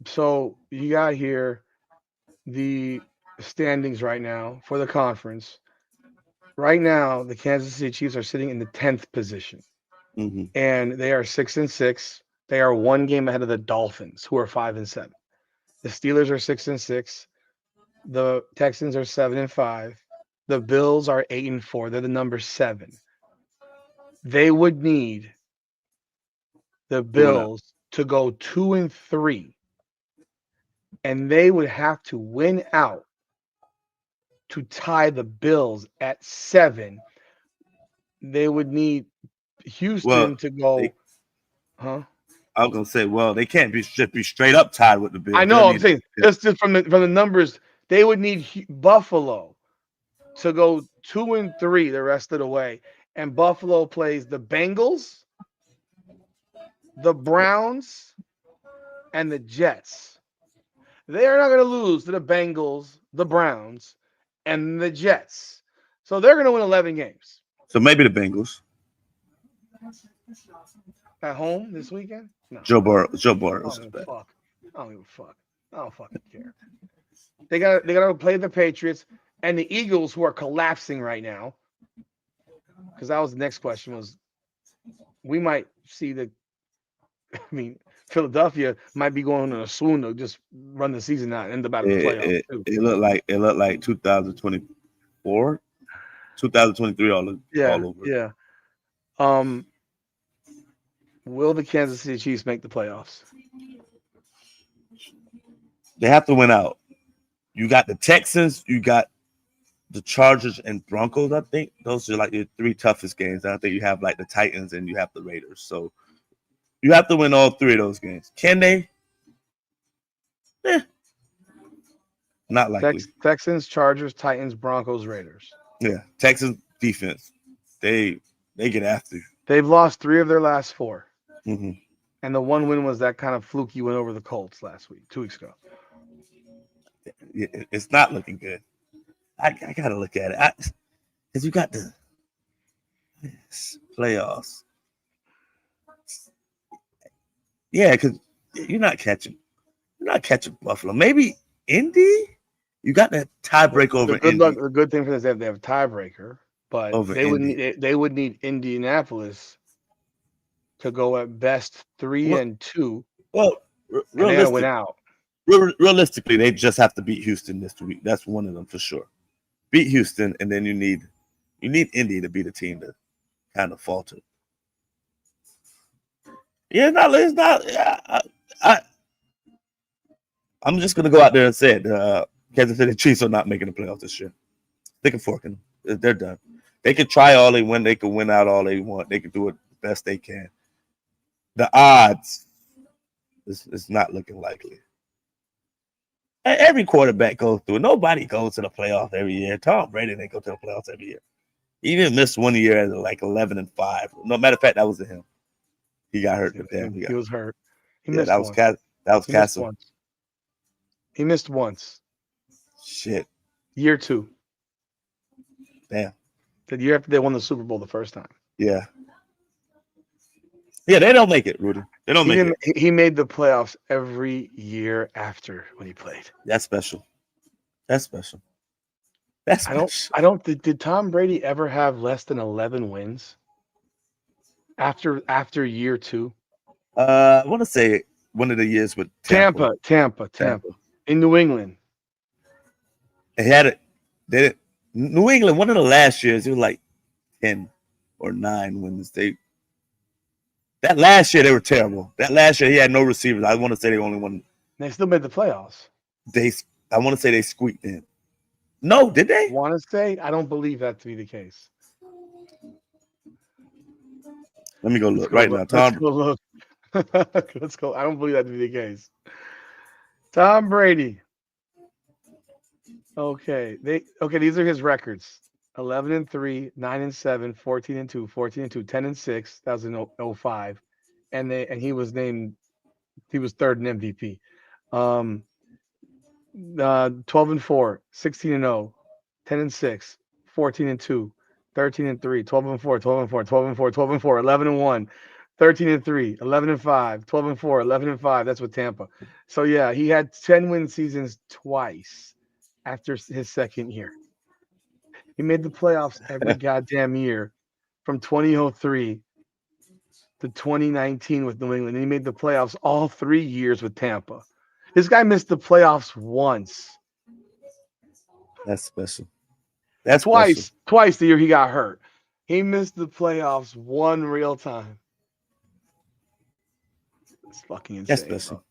So you got here the standings right now for the conference. Right now, the Kansas City Chiefs are sitting in the 10th position, and they are 6-6. They are 1 game ahead of the Dolphins, who are 5-7. The Steelers are 6-6. The Texans are 7-5. The Bills are 8-4. They're the number 7. They would need the Bills to go 2-3, and they would have to win out to tie the Bills at 7. They would need Houston to go. I was gonna say, they can't be straight up tied with the Bills. I know. I'm saying just from the numbers, they would need Buffalo to go 2-3 the rest of the way, and Buffalo plays the Bengals, the Browns, and the Jets. They are not going to lose to the Bengals, the Browns, and the Jets. So they're going to win 11 games. So maybe the Bengals at home this weekend. No. Joe Burrow. I don't give a fuck. I don't fucking care. They gotta play the Patriots and the Eagles, who are collapsing right now. Because that was the next question. Was we might see Philadelphia might be going in a swoon to just run the season out and end up out of the playoffs. It looked like 2024, 2023 all over. Yeah. Will the Kansas City Chiefs make the playoffs? They have to win out. You got the Texans, you got the Chargers and Broncos. I think those are like your three toughest games. I think you have like the Titans and you have the Raiders. So you have to win all three of those games. Can they? Not likely. Texans, Chargers, Titans, Broncos, Raiders. Yeah, Texans defense. They get after you. They've lost 3 of their last 4. Mm-hmm. And the one win was that kind of fluky win over the Colts 2 weeks ago. It's not looking good. I got to look at it. Because you got the playoffs. Yeah, because you're not catching Buffalo. Maybe Indy? You got that tiebreak over Indy. The good thing for this, they have a tiebreaker, but they would need Indianapolis to go at best 3-2. Well, realistically, they just have to beat Houston this week. That's one of them for sure. Beat Houston, and then you need Indy to be the team to kind of falter. Yeah, it's not. I'm just gonna go out there and say it. Kansas City Chiefs are not making the playoffs this year. They can fork them. They're done. They can try all they want. They can win out all they want. They can do it the best they can. The odds is not looking likely. Every quarterback goes through it. Nobody goes to the playoffs every year. Tom Brady didn't go to the playoffs every year. He even missed one year at like 11-5. No matter of fact, that was him. He got hurt. He was hurt. He missed that was Castle. He missed once. Shit. Year 2. Damn. The year after they won the Super Bowl the first time. Yeah. Yeah, they don't make it, Rudy. They don't make it. He made the playoffs every year after when he played. That's special. I don't think, did Tom Brady ever have less than 11 wins after year 2? I want to say one of the years with Tampa. In New England. They had it. New England, one of the last years, it was like 10 or 9 wins. That last year they were terrible. That last year he had no receivers. I want to say they only won. They still made the playoffs. I want to say they squeaked in. No, did they? Want to say? I don't believe that to be the case. Let me go look right now. Let's go look. Let's go. I don't believe that to be the case. Tom Brady. Okay. These are his records. 11-3, 9-7, 14-2, 14-2, 10-6. That was in 05. And he was named, he was third in MVP. 12-4, 16-0, 10-6, 14-2, 13-3, 12-4, 12-4, 12-4, 12-4, 11-1, 13-3, 11-5, 12-4, 11-5. That's with Tampa. So yeah, he had 10-win seasons twice after his second year. He made the playoffs every goddamn year from 2003 to 2019 with New England. And he made the playoffs all 3 years with Tampa. This guy missed the playoffs once. That's special. That's twice the year he got hurt. He missed the playoffs one real time. It's fucking insane. That's special. Bro.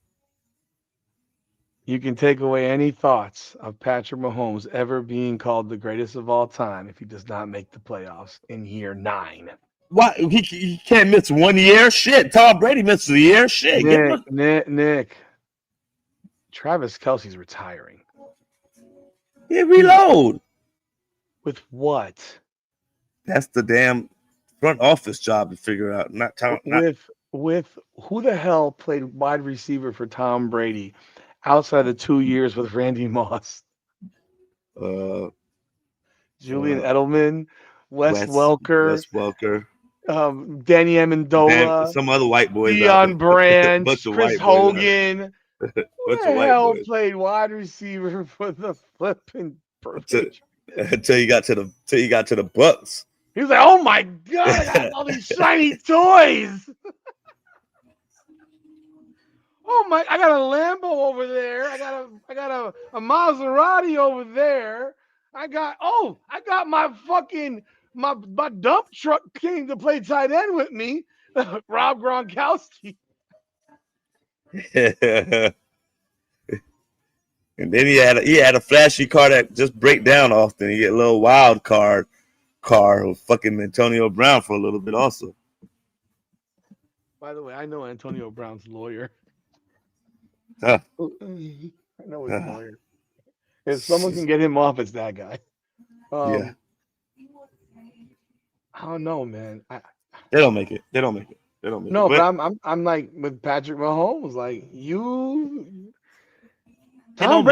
You can take away any thoughts of Patrick Mahomes ever being called the greatest of all time if he does not make the playoffs in year 9. Why he can't miss 1 year? Shit, Tom Brady missed a year. Shit, Nick. Travis Kelce's retiring. Yeah, reload. With what? That's the damn front office job to figure out. With who the hell played wide receiver for Tom Brady outside of 2 years with Randy Moss? Julian Edelman, Wes Welker. Danny Amendola. Some other white boys. Deion Branch. Chris Hogan. Who the hell played wide receiver for the flipping until you got to the Bucks. He was like, "Oh my god, I got all these shiny toys! Oh my, I got a Lambo over there. I got a Maserati over there. I got my fucking my dump truck came to play tight end with me, Rob Gronkowski." And then he had a flashy car that just break down often. He get a little wild car with fucking Antonio Brown for a little bit also. By the way, I know Antonio Brown's lawyer. Huh. I know his lawyer. If someone can get him off, it's that guy. Yeah. I don't know, man. They don't make it. No, but I'm like with Patrick Mahomes. Like Tom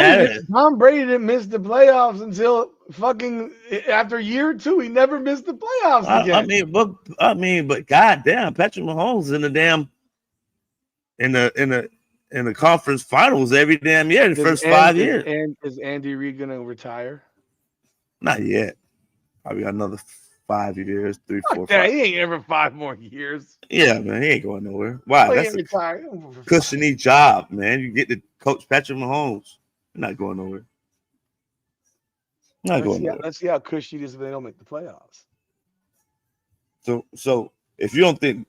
Brady didn't miss the playoffs until fucking after year 2. He never missed the playoffs again. But goddamn, Patrick Mahomes in the conference finals every damn year the first 5 years. And is Andy Reid gonna retire? Not yet. Probably got another 5 years, 3, 4, 5. Yeah, he ain't ever 5 more years. Yeah, man, he ain't going nowhere. Why? That's a cushiony job, man. You get to coach Patrick Mahomes. You're not going nowhere. Let's see how cushy it is if they don't make the playoffs. So if you don't think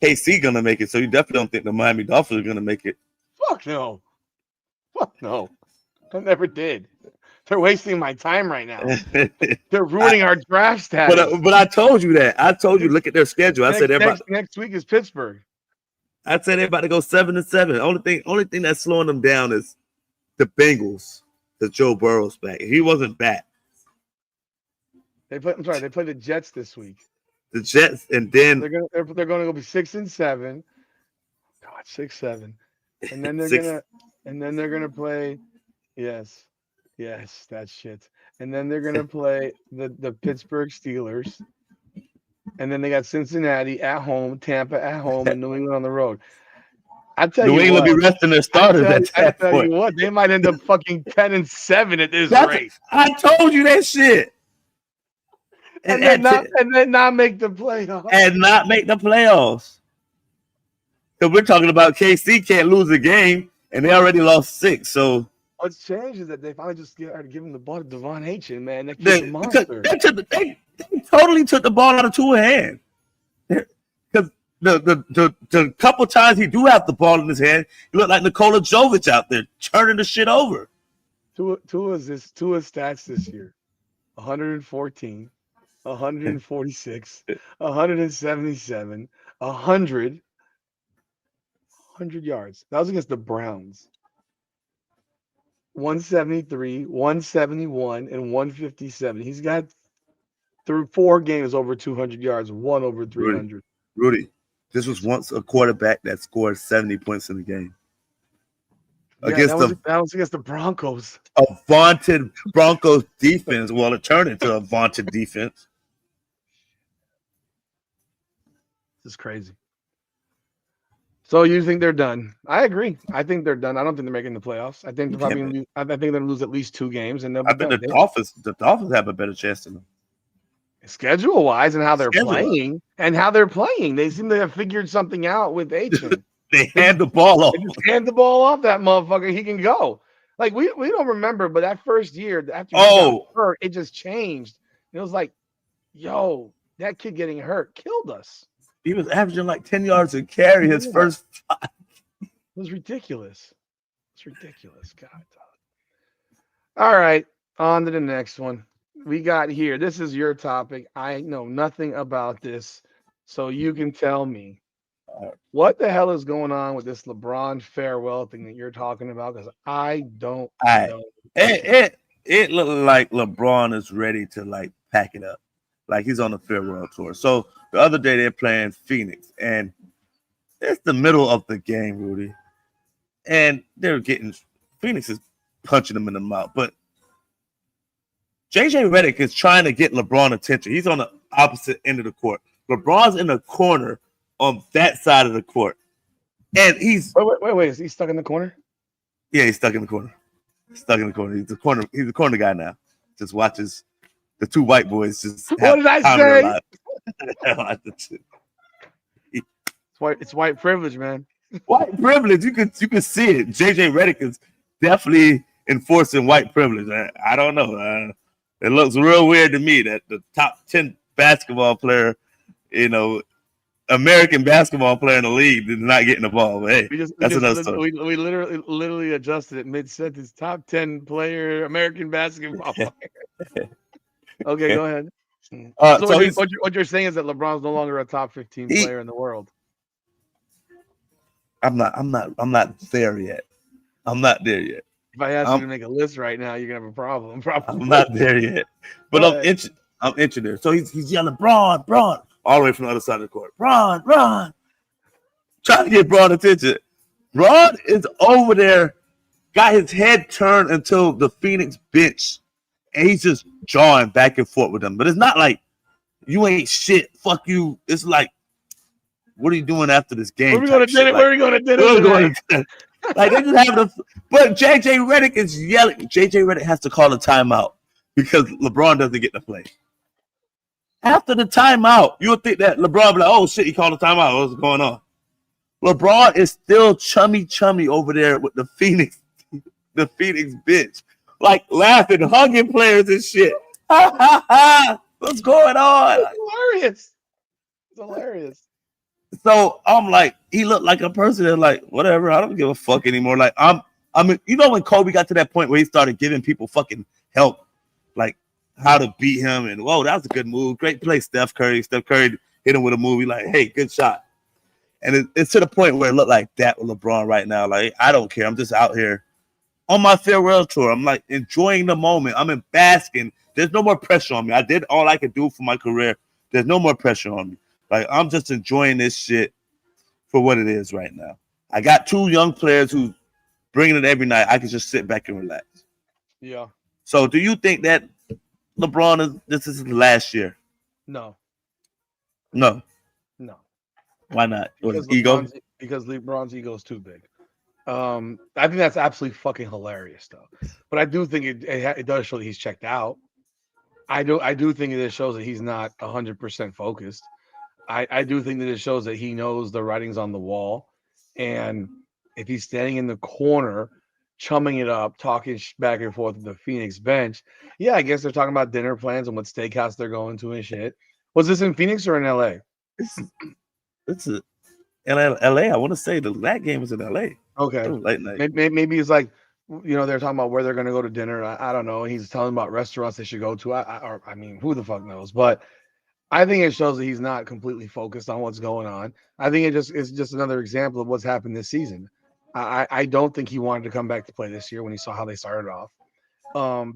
KC gonna make it, so you definitely don't think the Miami Dolphins are gonna make it. Fuck no. I never did. They're wasting my time right now. They're ruining our draft status. But I told you that. I told you, look at their schedule. I said next week is Pittsburgh. I said they're about to go 7-7. Only thing that's slowing them down is the Bengals. The Joe Burrow's back. He wasn't back. They play the Jets this week. The Jets, and then they're gonna go be 6-7. God, 6-7. And then they're gonna play. Yes, that shit. And then they're gonna play the Pittsburgh Steelers. And then they got Cincinnati at home, Tampa at home, and New England on the road. I tell New you England what, be resting their starters at that point. I tell you what, they might end up fucking 10-7 at this rate. I told you that shit. And then not make the playoffs. And not make the playoffs. Because we're talking about KC can't lose a game, and they already lost 6. So what's changed is that they finally just started giving the ball to Devon Hachen, man. That kid's a monster. They totally took the ball out of Tua's hand. Because the couple times he do have the ball in his hand, he looked like Nikola Jovic out there turning the shit over. Tua's stats this year: 114, 146, 177, 100 yards. That was against the Browns. 173, 171, and 157. He's got through 4 games over 200 yards, 1 over 300. Rudy, this was once a quarterback that scored 70 points in the game. Yeah, that was against the Broncos. A vaunted Broncos defense. Well, it turned into a vaunted defense. This is crazy. So you think they're done? I agree. I think they're done. I don't think they're making the playoffs. I think they're probably I think they're going to lose at least 2 games, and they'll be done. The Dolphins have a better chance than them. Schedule-wise and how they're playing. They seem to have figured something out with Hachen. They hand the ball off. They just hand the ball off that motherfucker. He can go. Like we don't remember, but that first year after he got hurt, it just changed. It was like, yo, that kid getting hurt killed us. He was averaging like 10 yards a carry his first 5. It was ridiculous. It's ridiculous. God. All right, on to the next one. We got here. This is your topic. I know nothing about this, so you can tell me. What the hell is going on with this LeBron farewell thing that you're talking about? Because I don't know. It looked like LeBron is ready to like pack it up. Like he's on a farewell tour. So the other day they're playing Phoenix, and it's the middle of the game, Rudy. And Phoenix is punching them in the mouth. But JJ Redick is trying to get LeBron attention. He's on the opposite end of the court. LeBron's in the corner on that side of the court. And he's wait, is he stuck in the corner? Yeah, he's stuck in the corner. He's a corner guy now. Just watches the 2 white boys just what did I say? It's white privilege, man. White privilege. You can see it. JJ Redick is definitely enforcing white privilege. I don't know. It looks real weird to me that the top 10 basketball player, American basketball player in the league is not getting the ball. But hey, that's another story. We literally adjusted it mid-sentence. Top 10 player, American basketball player. Okay, go ahead. So what you're saying is that LeBron's no longer a top 15 player in the world. I'm not there yet. I'm not there yet. If I ask you to make a list right now, you're gonna have a problem. Probably. I'm not there yet. But I'm itching there. So he's yelling, Braun, all the way from the other side of the court. Braun. Trying to get Braun attention. Braun is over there, got his head turned until the Phoenix bench, and he's just jawing back and forth with them. But it's not like you ain't shit. Fuck you. It's like, what are you doing after this game? Where are we going to dinner? Where are we going to dinner? Like they just have but JJ Redick is yelling. JJ Redick has to call a timeout because LeBron doesn't get to play. After the timeout, you would think that LeBron be like, oh shit, he called a timeout. What's going on? LeBron is still chummy over there with the Phoenix bench. Like laughing, hugging players and shit. What's going on? It's hilarious. So I'm like, he looked like a person that's like, whatever, I don't give a fuck anymore. Like I mean, you know when Kobe got to that point where he started giving people fucking help, like how to beat him, and whoa, that was a good move. Great play, Steph Curry. Steph Curry hit him with a move. He like, hey, good shot. And it's to the point where it looked like that with LeBron right now. Like, I don't care. I'm just out here on my farewell tour. I'm like enjoying the moment. I'm in basking. There's no more pressure on me. I did all I could do for my career. There's no more pressure on me. Like, I'm just enjoying this shit for what it is right now. I got two young players who bringing it every night. I can just sit back and relax. Yeah. So do you think that LeBron this is his last year? No. Why not? Because LeBron's ego is too big. I think that's absolutely fucking hilarious, though. But I do think it does show that he's checked out. I do think it shows that he's not 100% focused. I do think that it shows that he knows the writing's on the wall, and if he's standing in the corner, chumming it up, talking back and forth with the Phoenix bench, yeah, I guess they're talking about dinner plans and what steakhouse they're going to and shit. Was this in Phoenix or in LA? It's LA. I want to say that game was in LA. Okay, late night. Maybe it's like, they're talking about where they're going to go to dinner. I don't know. He's telling about restaurants they should go to. I mean, who the fuck knows? But I think it shows that he's not completely focused on what's going on. I think it's just another example of what's happened this season. I don't think he wanted to come back to play this year when he saw how they started off,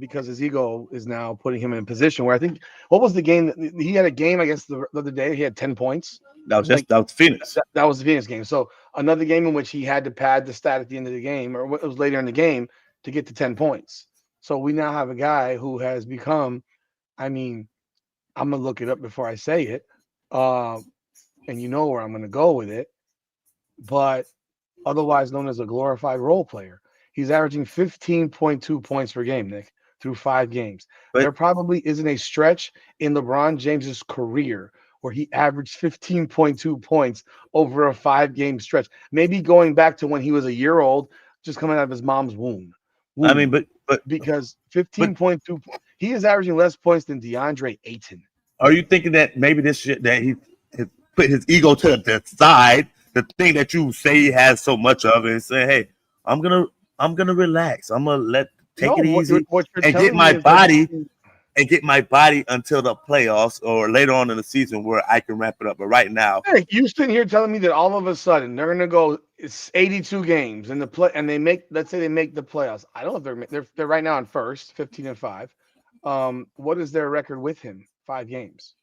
because his ego is now putting him in a position where I think, what was the game? He had a game, I guess, the other day. He had 10 points. That was Phoenix. That was the Phoenix game. So another game in which he had to pad the stat at the end of the game, or it was later in the game, to get to 10 points. So we now have a guy who has become, I mean, I'm going to look it up before I say it, and you know where I'm going to go with it, but otherwise known as a glorified role player. He's averaging 15.2 points per game, Nick, through 5 games. But there probably isn't a stretch in LeBron James's career where he averaged 15.2 points over a 5-game stretch. Maybe going back to when he was a year old, just coming out of his mom's womb. I mean, but because 15.2, he is averaging less points than DeAndre Ayton. Are you thinking that maybe this shit that he put his ego to the side, the thing that you say he has so much of, and say, hey, I'm gonna relax. I'm gonna take it easy and get my body until the playoffs or later on in the season where I can wrap it up. But right now, hey, you sitting here telling me that all of a sudden they're gonna go, it's 82 games in the play, and let's say they make the playoffs. I don't know if they're right now on first, 15-5. What is their record with him? 5 games.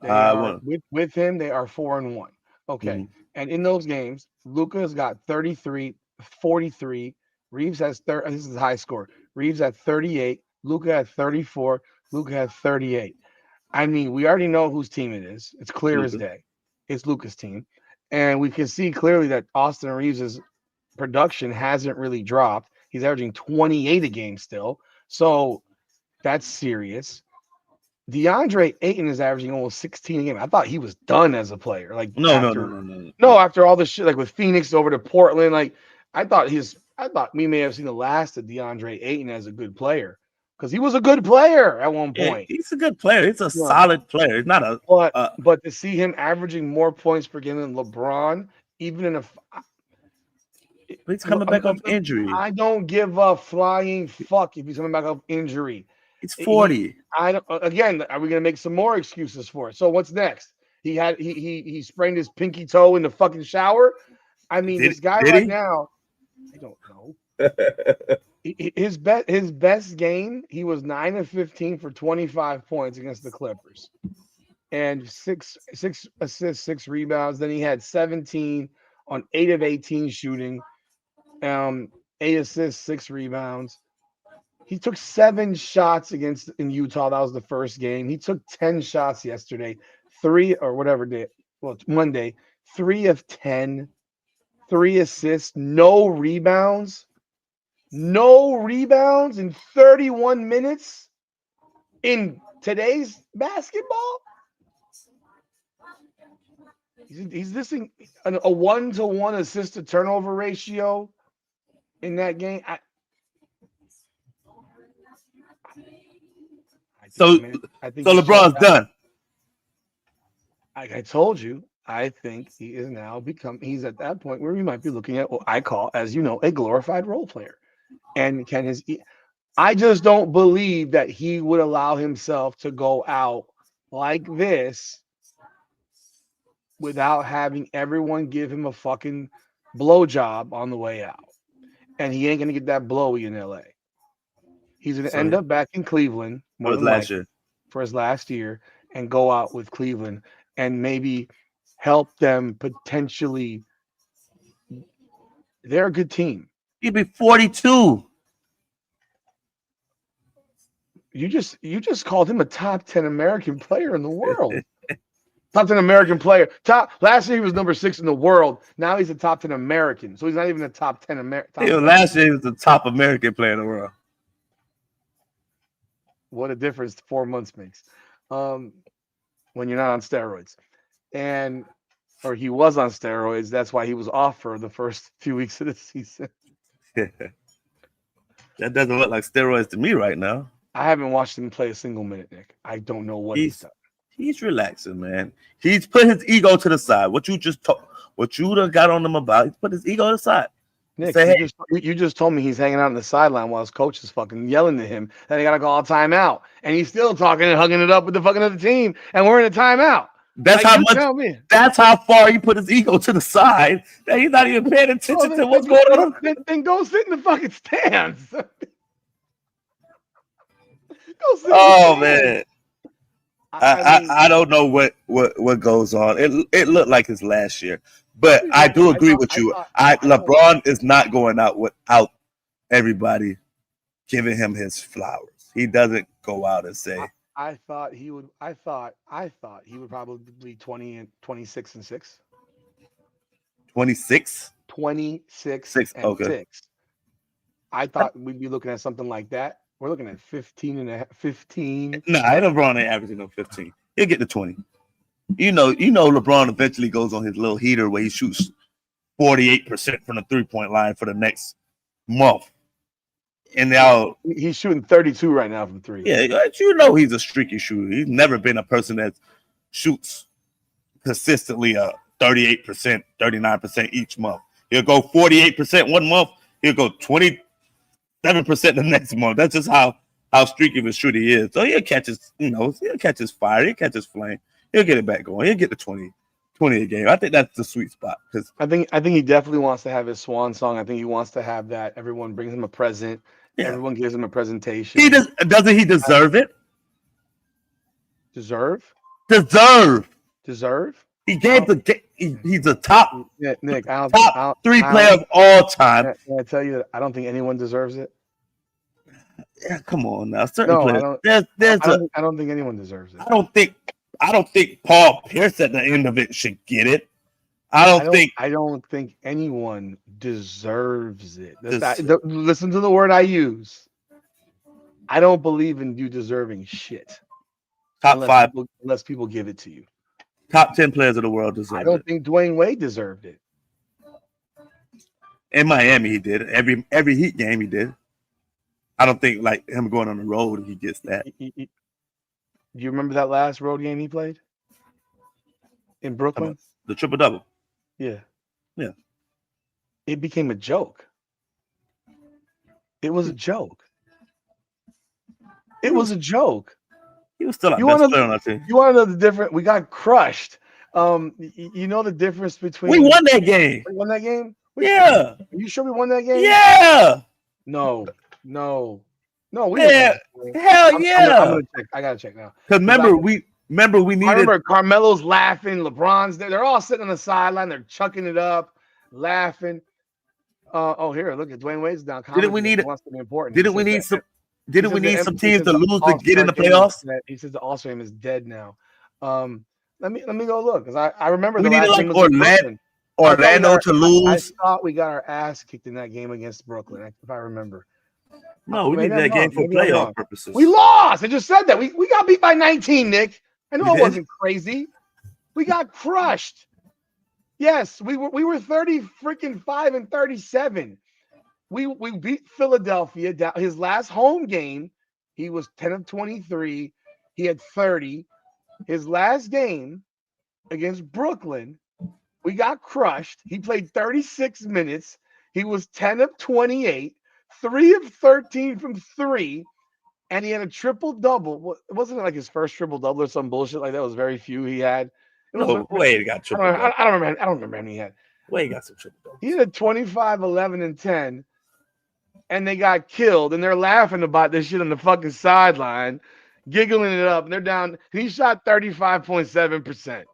With him, they are 4-1. Okay. Mm-hmm. And in those games, Luka has got 33, 43. Reeves has this is a high score. Reeves at 38. Luka at 34. Luka at 38. I mean, we already know whose team it is. It's clear as day. It's Luka's team. And we can see clearly that Austin Reeves' production hasn't really dropped. He's averaging 28 a game still. So that's serious. DeAndre Ayton is averaging almost 16 a game. I thought he was done as a player. Like no, after all this shit, like with Phoenix over to Portland, like I thought we may have seen the last of DeAndre Ayton as a good player. because he was a good player at one Yeah, point. he's a good player. He's a solid player. He's not a. But to see him averaging more points per game than LeBron, even in a he's coming back off injury. I don't give a flying fuck if he's coming back off injury. He's 40. Again, are we gonna make some more excuses for it? So what's next? He sprained his pinky toe in the fucking shower. I mean, this guy right now, I don't know. His best game, he was 9 of 15 for 25 points against the Clippers, and six assists, 6 rebounds. Then he had 17 on 8 of 18 shooting, 8 assists, 6 rebounds. He took 7 shots in Utah. That was the first game. He took 10 shots yesterday, 3 or whatever day. Well, Monday, 3 of 10, 3 assists, no rebounds in 31 minutes in today's basketball. He's missing a 1-to-1 assist to turnover ratio in that game. So LeBron's done. I told you, I think he is now he's at that point where we might be looking at what I call, as you know, a glorified role player. And I just don't believe that he would allow himself to go out like this without having everyone give him a fucking blowjob on the way out. And he ain't going to get that blowy in LA. He's going to end up back in Cleveland for his last year and go out with Cleveland and maybe help them potentially. They're a good team. He'd be 42. You just called him a top 10 American player in the world. Top 10 American player. Last year he was number 6 in the world. Now he's a top 10 American. So he's not even a top 10 American. Last year he was the top American player in the world. What a difference 4 months makes. When you're not on steroids. Or he was on steroids. That's why he was off for the first few weeks of the season. That doesn't look like steroids to me right now. I haven't watched him play a single minute, Nick. I don't know what he's done. He's relaxing, man. He's put his ego to the side. What you done got on him about, he's put his ego to the side. Nick, you just told me he's hanging out on the sideline while his coach is fucking yelling at him that he got to call a timeout. And he's still talking and hugging it up with the fucking other team. And we're in a timeout. That's how far he put his ego to the side that he's not even paying attention to what's going on. Then go sit in the fucking stands. Man. I don't know what goes on. It looked like his last year, but I do agree with you. LeBron is not going out without everybody giving him his flowers. He doesn't go out and say. I thought he would probably be 20 and 26 and 6. 26? 26 and okay. 6. I thought we'd be looking at something like that. We're looking at 15. No, LeBron ain't averaging no 15. He'll get to 20. You know, LeBron eventually goes on his little heater where he shoots 48% from the 3-point line for the next month. And now he's shooting 32 right now from 3. Yeah, he's a streaky shooter. He's never been a person that shoots consistently 38%, 39% each month. He'll go 48% one month. He'll go 27% the next month. That's just how streaky of a shooter he is. So he'll catch his fire. He'll catch his flame. He'll get it back going. He'll get the 20 a game. I think that's the sweet spot. Because I think he definitely wants to have his swan song. I think he wants to have that. Everyone brings him a present. Yeah. Everyone gives him a presentation. Doesn't he deserve it? Deserve? He gave he's a top Nick, top 3 player of all time. Can I tell you, I don't think anyone deserves it. Yeah, come on now. Certain players. I don't think anyone deserves it. I don't think Paul Pierce at the end of it should get it. I don't think anyone deserves it. Listen to the word I use. I don't believe in you deserving shit. Top 5 unless people give it to you. Top 10 players of the world deserve it. I don't think Dwayne Wade deserved it. In Miami, he did. Every Heat game, he did. I don't think like him going on the road he gets that. Do you remember that last road game he played in Brooklyn? The triple double. Yeah. Yeah. It became a joke. It was a joke. It was a joke. He was still our best player on our team. You want to know the difference? We got crushed. You know the difference between. We won that game. We won that game? Yeah. Are you sure we won that game? Yeah. No. We Yeah. Hell yeah. I'm gonna check. I gotta check now. Because remember we needed. I remember Carmelo's laughing. LeBron's there. They're all sitting on the sideline. They're chucking it up, laughing. Here, look at Dwayne Wade's down. Didn't we need wants to be important. Didn't we need some teams to lose to get in the playoffs? He says the All-Star game is dead now. Let me go look because I remember we the last needed game was Orlando to lose. I thought we got our ass kicked in that game against Brooklyn, if I remember. No, we needed that game for playoff purposes. We lost. I just said that. We got beat by 19, Nick. I know it wasn't crazy. We got crushed. Yes, we were 30 freaking 5 and 37. We beat Philadelphia. His last home game, he was 10 of 23. He had 30. His last game against Brooklyn, we got crushed. He played 36 minutes. He was 10 of 28, 3 of 13 from 3, and he had a triple-double. It wasn't like his first triple-double or some bullshit like that. It was very few he had. Wade got triple-double. I don't remember how many he had. Wade got some triple-double. He had 25, 11, and 10, and they got killed, and they're laughing about this shit on the fucking sideline, giggling it up, and they're down. He shot 35.7%.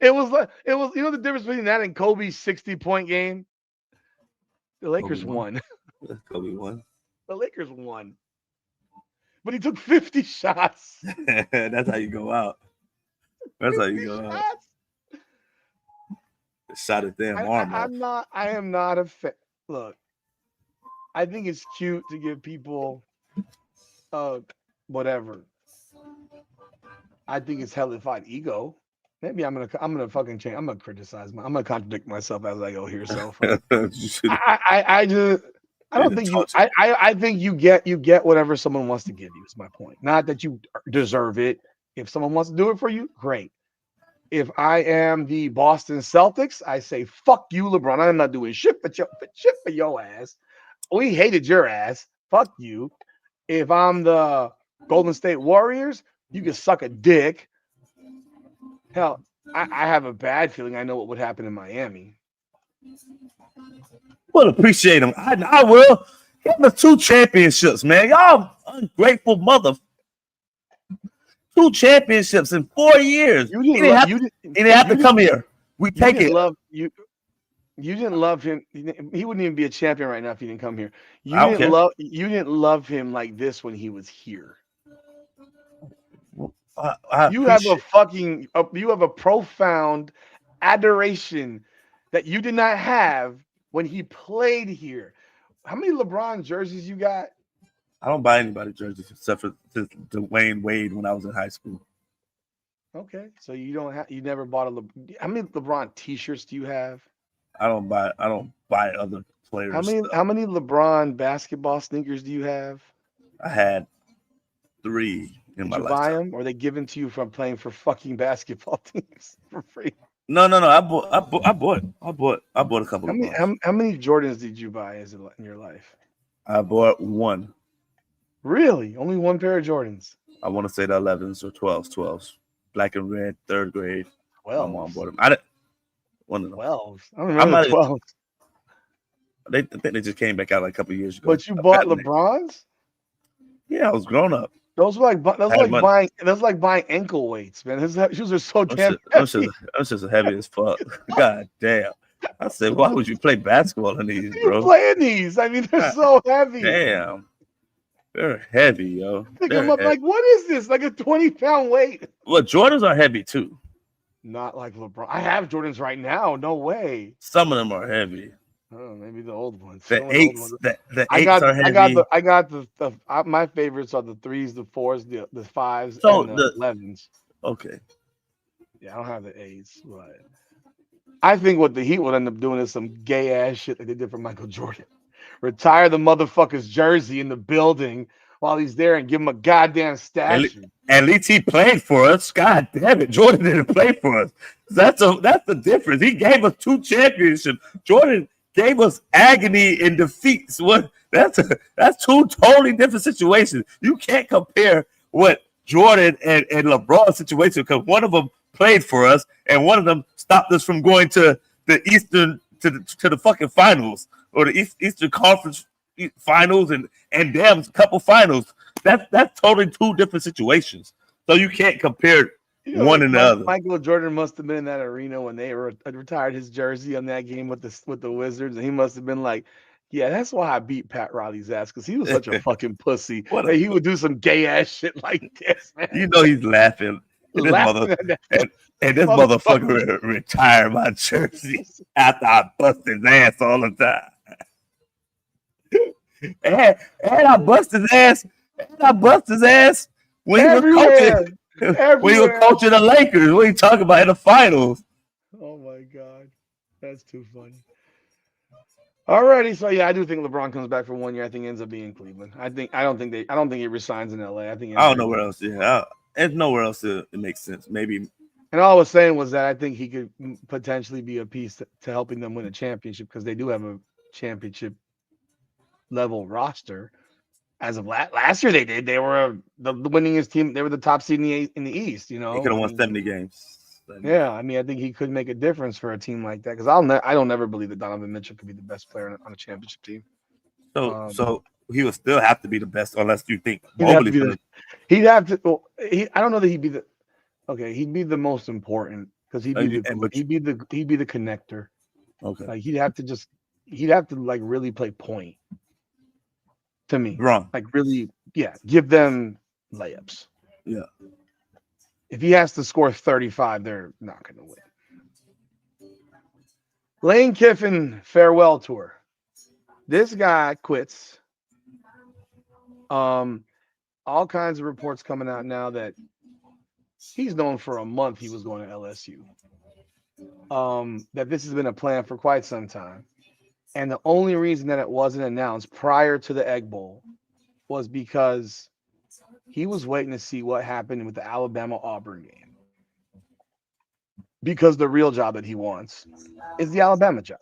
It was you know the difference between that and Kobe's 60-point game? The Lakers won. Kobe won. The Lakers won. But he took 50 shots. That's how you go out. That's how you go out. Shot at damn arm. I am not a fan. Look, I think it's cute to give people whatever. I think it's hellified ego. Maybe I'm gonna fucking change. I'm gonna criticize. I'm gonna contradict myself as I go here. So I don't think you. I think you get whatever someone wants to give you. Is my point. Not that you deserve it. If someone wants to do it for you, great. If I am the Boston Celtics, I say fuck you, LeBron. I'm not doing shit for your ass. We hated your ass. Fuck you. If I'm the Golden State Warriors, you can suck a dick. Hell, I have a bad feeling I know what would happen in Miami. Well, appreciate him. I will. He has 2 championships, man. Y'all ungrateful mother. 2 championships in 4 years. He didn't have to come here. We take it. You didn't love him. He wouldn't even be a champion right now if he didn't come here. You didn't love him like this when he was here. You have a profound adoration that you did not have when he played here. How many LeBron jerseys you got? I don't buy anybody jerseys except for Dwayne Wade when I was in high school. Okay, so you never bought how many LeBron t-shirts do you have? I don't buy other players. How many LeBron basketball sneakers do you have? I had 3 in my life. Did you buy them, or are they given to you from playing for fucking basketball teams for free? No. I bought a couple. How many Jordans did you buy in your life? I bought 1. Really? Only 1 pair of Jordans? I want to say the 11s or 12s. Black and red, 3rd grade. Well, my mom bought them. I didn't. One of them. 12s. I don't remember 12s. I think they just came back out like a couple years ago. But you bought LeBrons? Yeah, I was grown up. Those were like buying ankle weights, man. His shoes are so damn heavy. I'm just heavy as fuck. God damn. I said, why would you play basketball in these, bro? You playing these? I mean, they're so heavy. Damn. They're heavy, yo. Pick them up like, what is this? Like a 20-pound weight. Well, Jordans are heavy too. Not like LeBron. I have Jordans right now. No way. Some of them are heavy. Oh, maybe the old ones. The 8s, the 8s are heavy. My favorites are the 3s, the 4s, the 5s, and the 11s. Okay. Yeah, I don't have the 8s, but I think what the Heat would end up doing is some gay ass shit like they did for Michael Jordan. Retire the motherfucker's jersey in the building while he's there and give him a goddamn statue. At least he played for us. God damn it, Jordan didn't play for us. That's the difference. He gave us 2 championships. Jordan gave us agony and defeats. That's 2 totally different situations. You can't compare what Jordan and LeBron's situation, because one of them played for us and one of them stopped us from going to the Eastern to the fucking finals, or the Eastern Conference finals and damn couple finals. That's totally 2 different situations. So you can't compare one and the other. Michael Jordan must have been in that arena when they retired his jersey on that game with the Wizards, and he must have been like, yeah, that's why I beat Pat Riley's ass, because he was such a fucking pussy. He would do some gay ass shit like this, man. You know he's laughing. And this motherfucker retired my jersey after I bust his ass all the time. and I bust his ass. And I bust his ass when he was coaching the Lakers. What are you talking about in the finals? Oh my God, that's too funny. Alrighty, so yeah, I do think LeBron comes back for 1 year. I think he ends up being in Cleveland. I don't think he resigns in LA. I don't know where else. Yeah, there's nowhere else it makes sense. Maybe. And all I was saying was that I think he could potentially be a piece to helping them win a championship, because they do have a championship level roster. As of last year, they did. They were the winningest team. They were the top seed in the East. You know, they could have won 70 games. Yeah, I mean, I think he could make a difference for a team like that, because I don't ever believe that Donovan Mitchell could be the best player on a championship team. So he would still have to be the best, unless you think he'd have to. Well, I don't know that he'd be the. Okay, he'd be the most important, because he'd be the connector. Okay, like he'd have to like really play point. To me, wrong. Like really, yeah, give them layups. Yeah. If he has to score 35, they're not going to win. Lane Kiffin farewell tour. This guy quits. All kinds of reports coming out now that he's known for a month he was going to LSU. That this has been a plan for quite some time. And the only reason that it wasn't announced prior to the Egg Bowl was because he was waiting to see what happened with the Alabama-Auburn game. Because the real job that he wants is the Alabama job.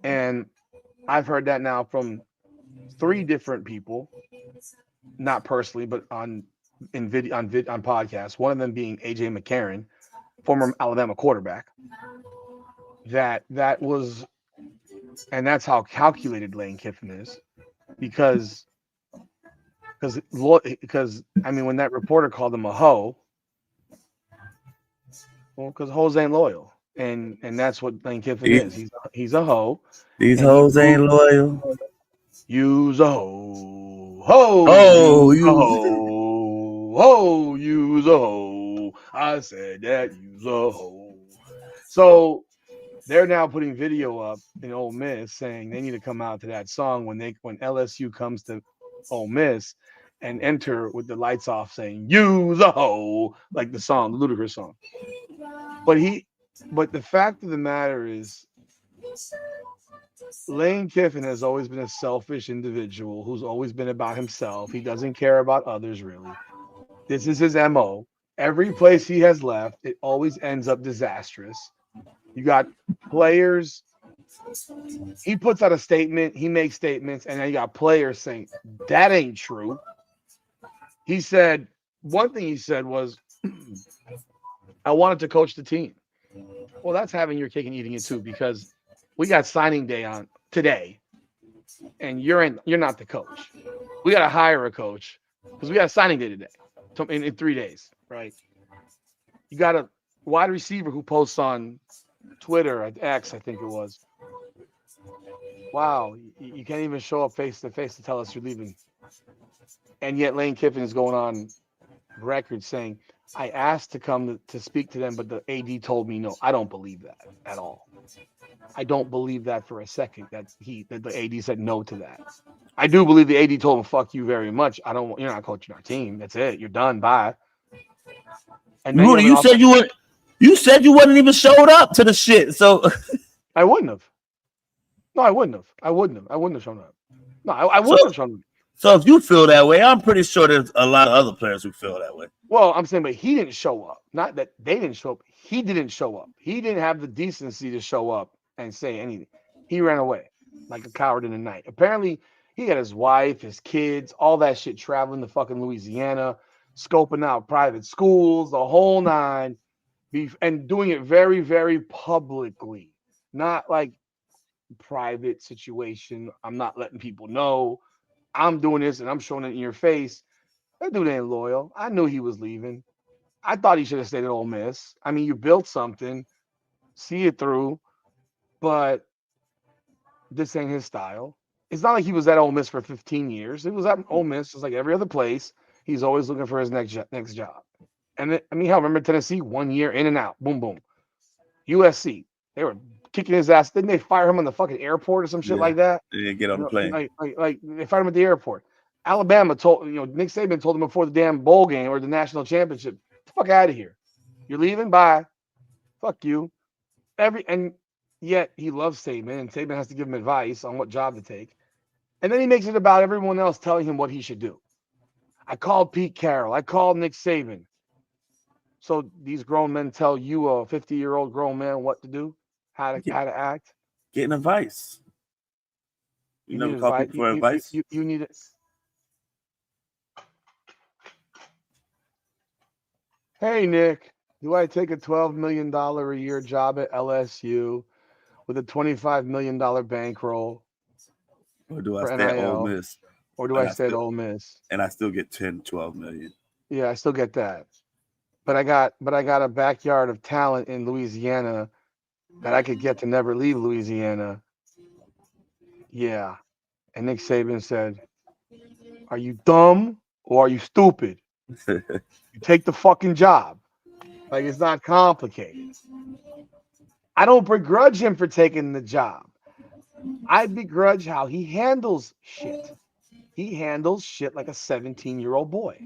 And I've heard that now from 3 different people, not personally, but on podcasts. One of them being AJ McCarron, former Alabama quarterback. That was, and that's how calculated Lane Kiffin is, because I mean, when that reporter called him a hoe, well, because hoes ain't loyal, and that's what Lane Kiffin is. He's a hoe. These hoes ain't loyal. Use a hoe. Ho, use a hoe. Ho, use a hoe. I said that, use a hoe. So they're now putting video up in Ole Miss saying they need to come out to that song when LSU comes to Ole Miss and enter with the lights off, saying "use a hoe," like the song, the Ludacris song. But the fact of the matter is, Lane Kiffin has always been a selfish individual who's always been about himself. He doesn't care about others, really. This is his MO. Every place he has left, it always ends up disastrous. You got players. He puts out a statement. He makes statements. And then you got players saying, that ain't true. He said, one thing he said was, I wanted to coach the team. Well, that's having your cake and eating it too, because we got signing day on today, and you're not the coach. We got to hire a coach because we got a signing day today in 3 days, right? You got a wide receiver who posts on Twitter at X, I think it was. Wow, you can't even show up face to face to tell us you're leaving. And yet Lane Kiffin is going on record saying, I asked to come to speak to them, but the AD told me no. I don't believe that at all. I don't believe that for a second that the AD said no to that. I do believe the AD told him, fuck you very much. You're not coaching our team. That's it. You're done. Bye. And Rudy, you said you wouldn't even showed up to the shit. So I wouldn't have. No, I wouldn't have. I wouldn't have shown up. No, I wouldn't have shown up. So if you feel that way, I'm pretty sure there's a lot of other players who feel that way. Well, I'm saying, but he didn't show up. Not that they didn't show up. He didn't show up. He didn't have the decency to show up and say anything. He ran away like a coward in the night. Apparently, he had his wife, his kids, all that shit traveling to fucking Louisiana, scoping out private schools, the whole nine, and doing it very, very publicly. Not like private situation. I'm not letting people know. I'm doing this and I'm showing it in your face. That dude ain't loyal. I knew he was leaving. I thought he should have stayed at Ole Miss. I mean, you built something, see it through, but this ain't his style. It's not like he was at Ole Miss for 15 years. It was at Ole Miss, just like every other place. He's always looking for his next job. And I mean, hell, remember Tennessee? 1 year in and out, boom, boom. USC, they were kicking his ass. Didn't they fire him on the fucking airport or some shit like that? They didn't get on the plane. Like they fired him at the airport. Alabama told Nick Saban told him before the damn bowl game or the national championship, fuck out of here. You're leaving? Bye. Fuck you. And yet he loves Saban, and Saban has to give him advice on what job to take. And then he makes it about everyone else telling him what he should do. I called Pete Carroll. I called Nick Saban. So these grown men tell you, a 50-year-old grown man, what to do, how to act. Getting advice. You never call people for advice? You need it. Hey, Nick, do I take a $12 million a year job at LSU with a $25 million bankroll? Or do I stay at Ole Miss? Or do I stay at Ole Miss? And I still get 10, 12 million. Yeah, I still get that. But I got a backyard of talent in Louisiana that I could get to never leave Louisiana. Yeah. And Nick Saban said, are you dumb or are you stupid? You take the fucking job. Like, it's not complicated. I don't begrudge him for taking the job. I begrudge how he handles shit. He handles shit like a 17-year-old boy.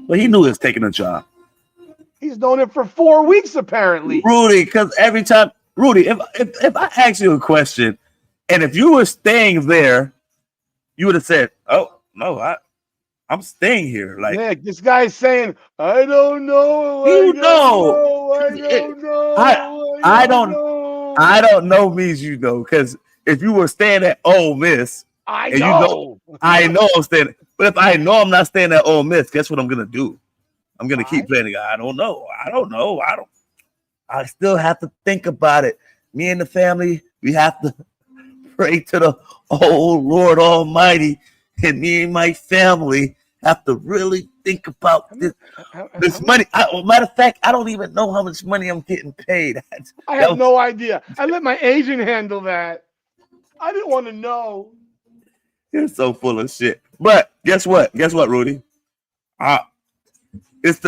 Well, he knew he was taking a job. He's known it for 4 weeks, apparently. Rudy, because every time, Rudy, if I ask you a question, and if you were staying there, you would have said, oh, no, I'm staying here. Like, Nick, this guy's saying, I don't know. I don't know means you know, because if you were staying at Ole Miss, I know I'm staying. But if I know I'm not staying at Ole Miss, guess what I'm gonna do? I'm gonna keep playing the guy. I don't know. I still have to think about it. Me and the family, we have to pray to the Lord Almighty, and me and my family have to really think about this money. Matter of fact, I don't even know how much money I'm getting paid. I have no idea. I let my agent handle that. I didn't want to know. You're so full of shit. But guess what? Rudy? It's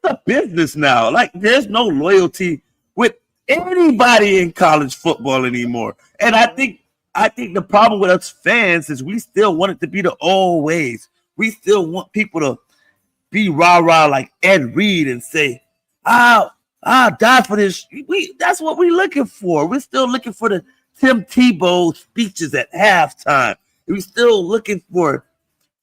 a business now. Like, there's no loyalty with anybody in college football anymore. And I think the problem with us fans is we still want it to be the old ways. We still want people to be rah-rah like Ed Reed and say, I'll die for this. That's what we're looking for. We're still looking for the Tim Tebow speeches at halftime. We're still looking for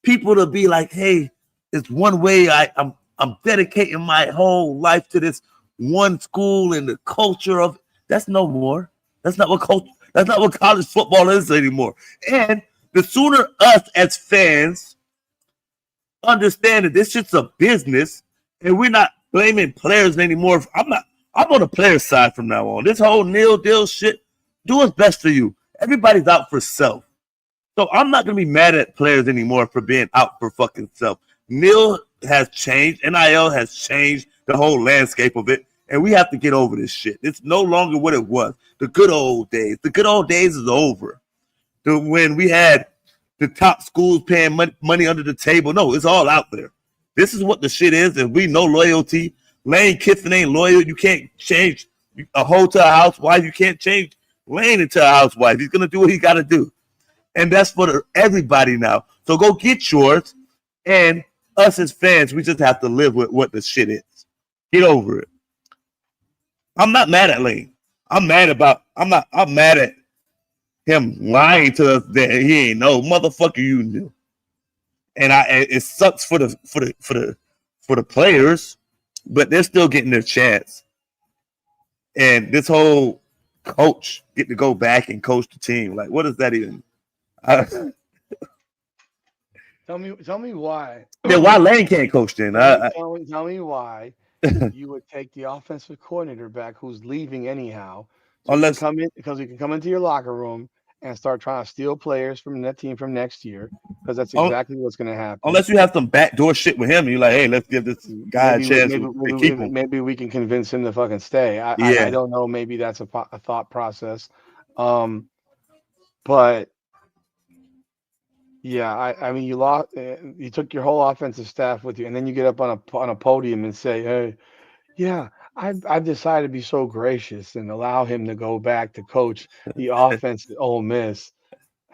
people to be like, hey, it's one way I'm dedicating my whole life to this one school and the culture of that's no more. That's not what college football is anymore. And the sooner us as fans understand that this shit's a business and we're not blaming players anymore. I'm on the player side from now on. This whole nil deal shit, do what's best for you. Everybody's out for self. So I'm not going to be mad at players anymore for being out for fucking self. Nil has changed. NIL has changed the whole landscape of it. And we have to get over this shit. It's no longer what it was. The good old days. The good old days is over. When we had the top schools paying money under the table. No, it's all out there. This is what the shit is. And we know loyalty. Lane Kiffin ain't loyal. You can't change a hoe to a housewife. You can't change Lane into a housewife. He's going to do what he got to do. And that's for everybody now. So go get yours. And us as fans, we just have to live with what the shit is. Get over it. I'm not mad at Lane. I'm mad at him lying to us that he ain't know, motherfucker, you knew. And it sucks for the players, but they're still getting their chance. And this whole coach get to go back and coach the team. Like, what is that even? Tell me why. Yeah, why Lane can't coach then? Tell me why you would take the offensive coordinator back who's leaving anyhow. So he can come into your locker room and start trying to steal players from that team from next year, because that's exactly what's going to happen. Unless you have some backdoor shit with him, and you're like, hey, let's give this guy a chance to keep him. Maybe we can convince him to fucking stay. I don't know. Maybe that's a thought process. But yeah, I mean, you lost. You took your whole offensive staff with you, and then you get up on a podium and say, "Hey, yeah, I've decided to be so gracious and allow him to go back to coach the offense at Ole Miss."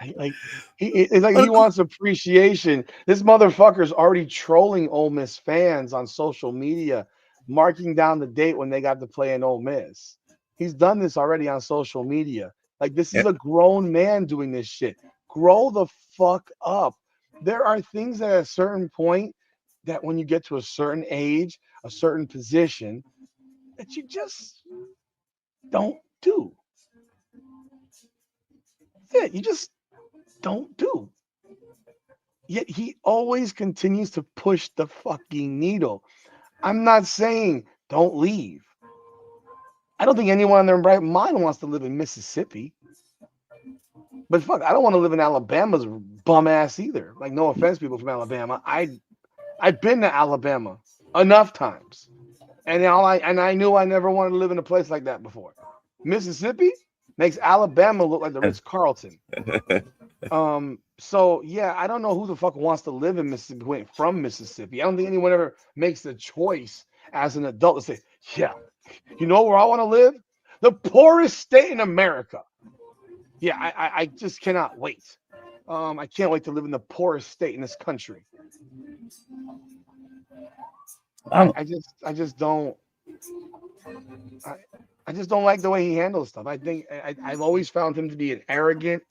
It's like he wants appreciation. This motherfucker's already trolling Ole Miss fans on social media, marking down the date when they got to play in Ole Miss. He's done this already on social media. Like, this is a grown man doing this shit. Grow the fuck up. There are things at a certain point that when you get to a certain age, a certain position, that you just don't do. Yeah, you just don't do. Yet he always continues to push the fucking needle. I'm not saying don't leave. I don't think anyone in their right mind wants to live in Mississippi. But fuck, I don't want to live in Alabama's bum ass either. Like, no offense, people from Alabama. I've been to Alabama enough times, and I knew I never wanted to live in a place like that before. Mississippi makes Alabama look like the Ritz-Carlton. So yeah, I don't know who the fuck wants to live in Mississippi from Mississippi. I don't think anyone ever makes the choice as an adult to say, yeah, you know where I want to live? The poorest state in America. Yeah, I just cannot wait. I can't wait to live in the poorest state in this country. I just don't like the way he handles stuff. I think I've always found him to be an arrogant,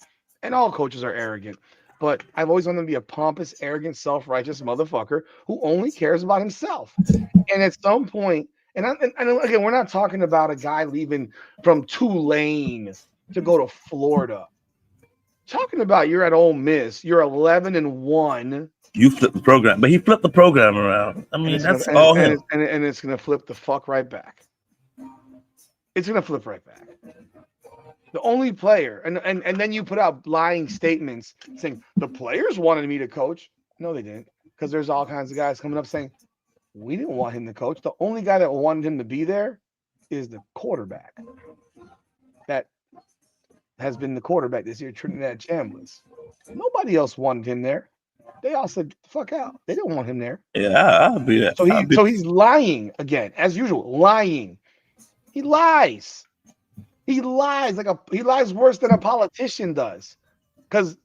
and all coaches are arrogant, but I've always found him to be a pompous, arrogant, self-righteous motherfucker who only cares about himself. And at some point, and again, we're not talking about a guy leaving from Tulane to go to Florida. Talking about you're at Ole Miss, you're 11-1. You flipped the program, but he flipped the program around. I mean, that's all him. And it's gonna flip the fuck right back. It's gonna flip right back. The only player, and then you put out lying statements saying the players wanted me to coach. No, they didn't, because there's all kinds of guys coming up saying we didn't want him to coach. The only guy that wanted him to be there is the quarterback. That has been the quarterback this year, Trinidad Chambliss. Nobody else wanted him there. They all said, fuck out. They didn't want him there. Yeah, I'll be that. So he's lying again, as usual, lying. He lies. He lies he lies worse than a politician does, because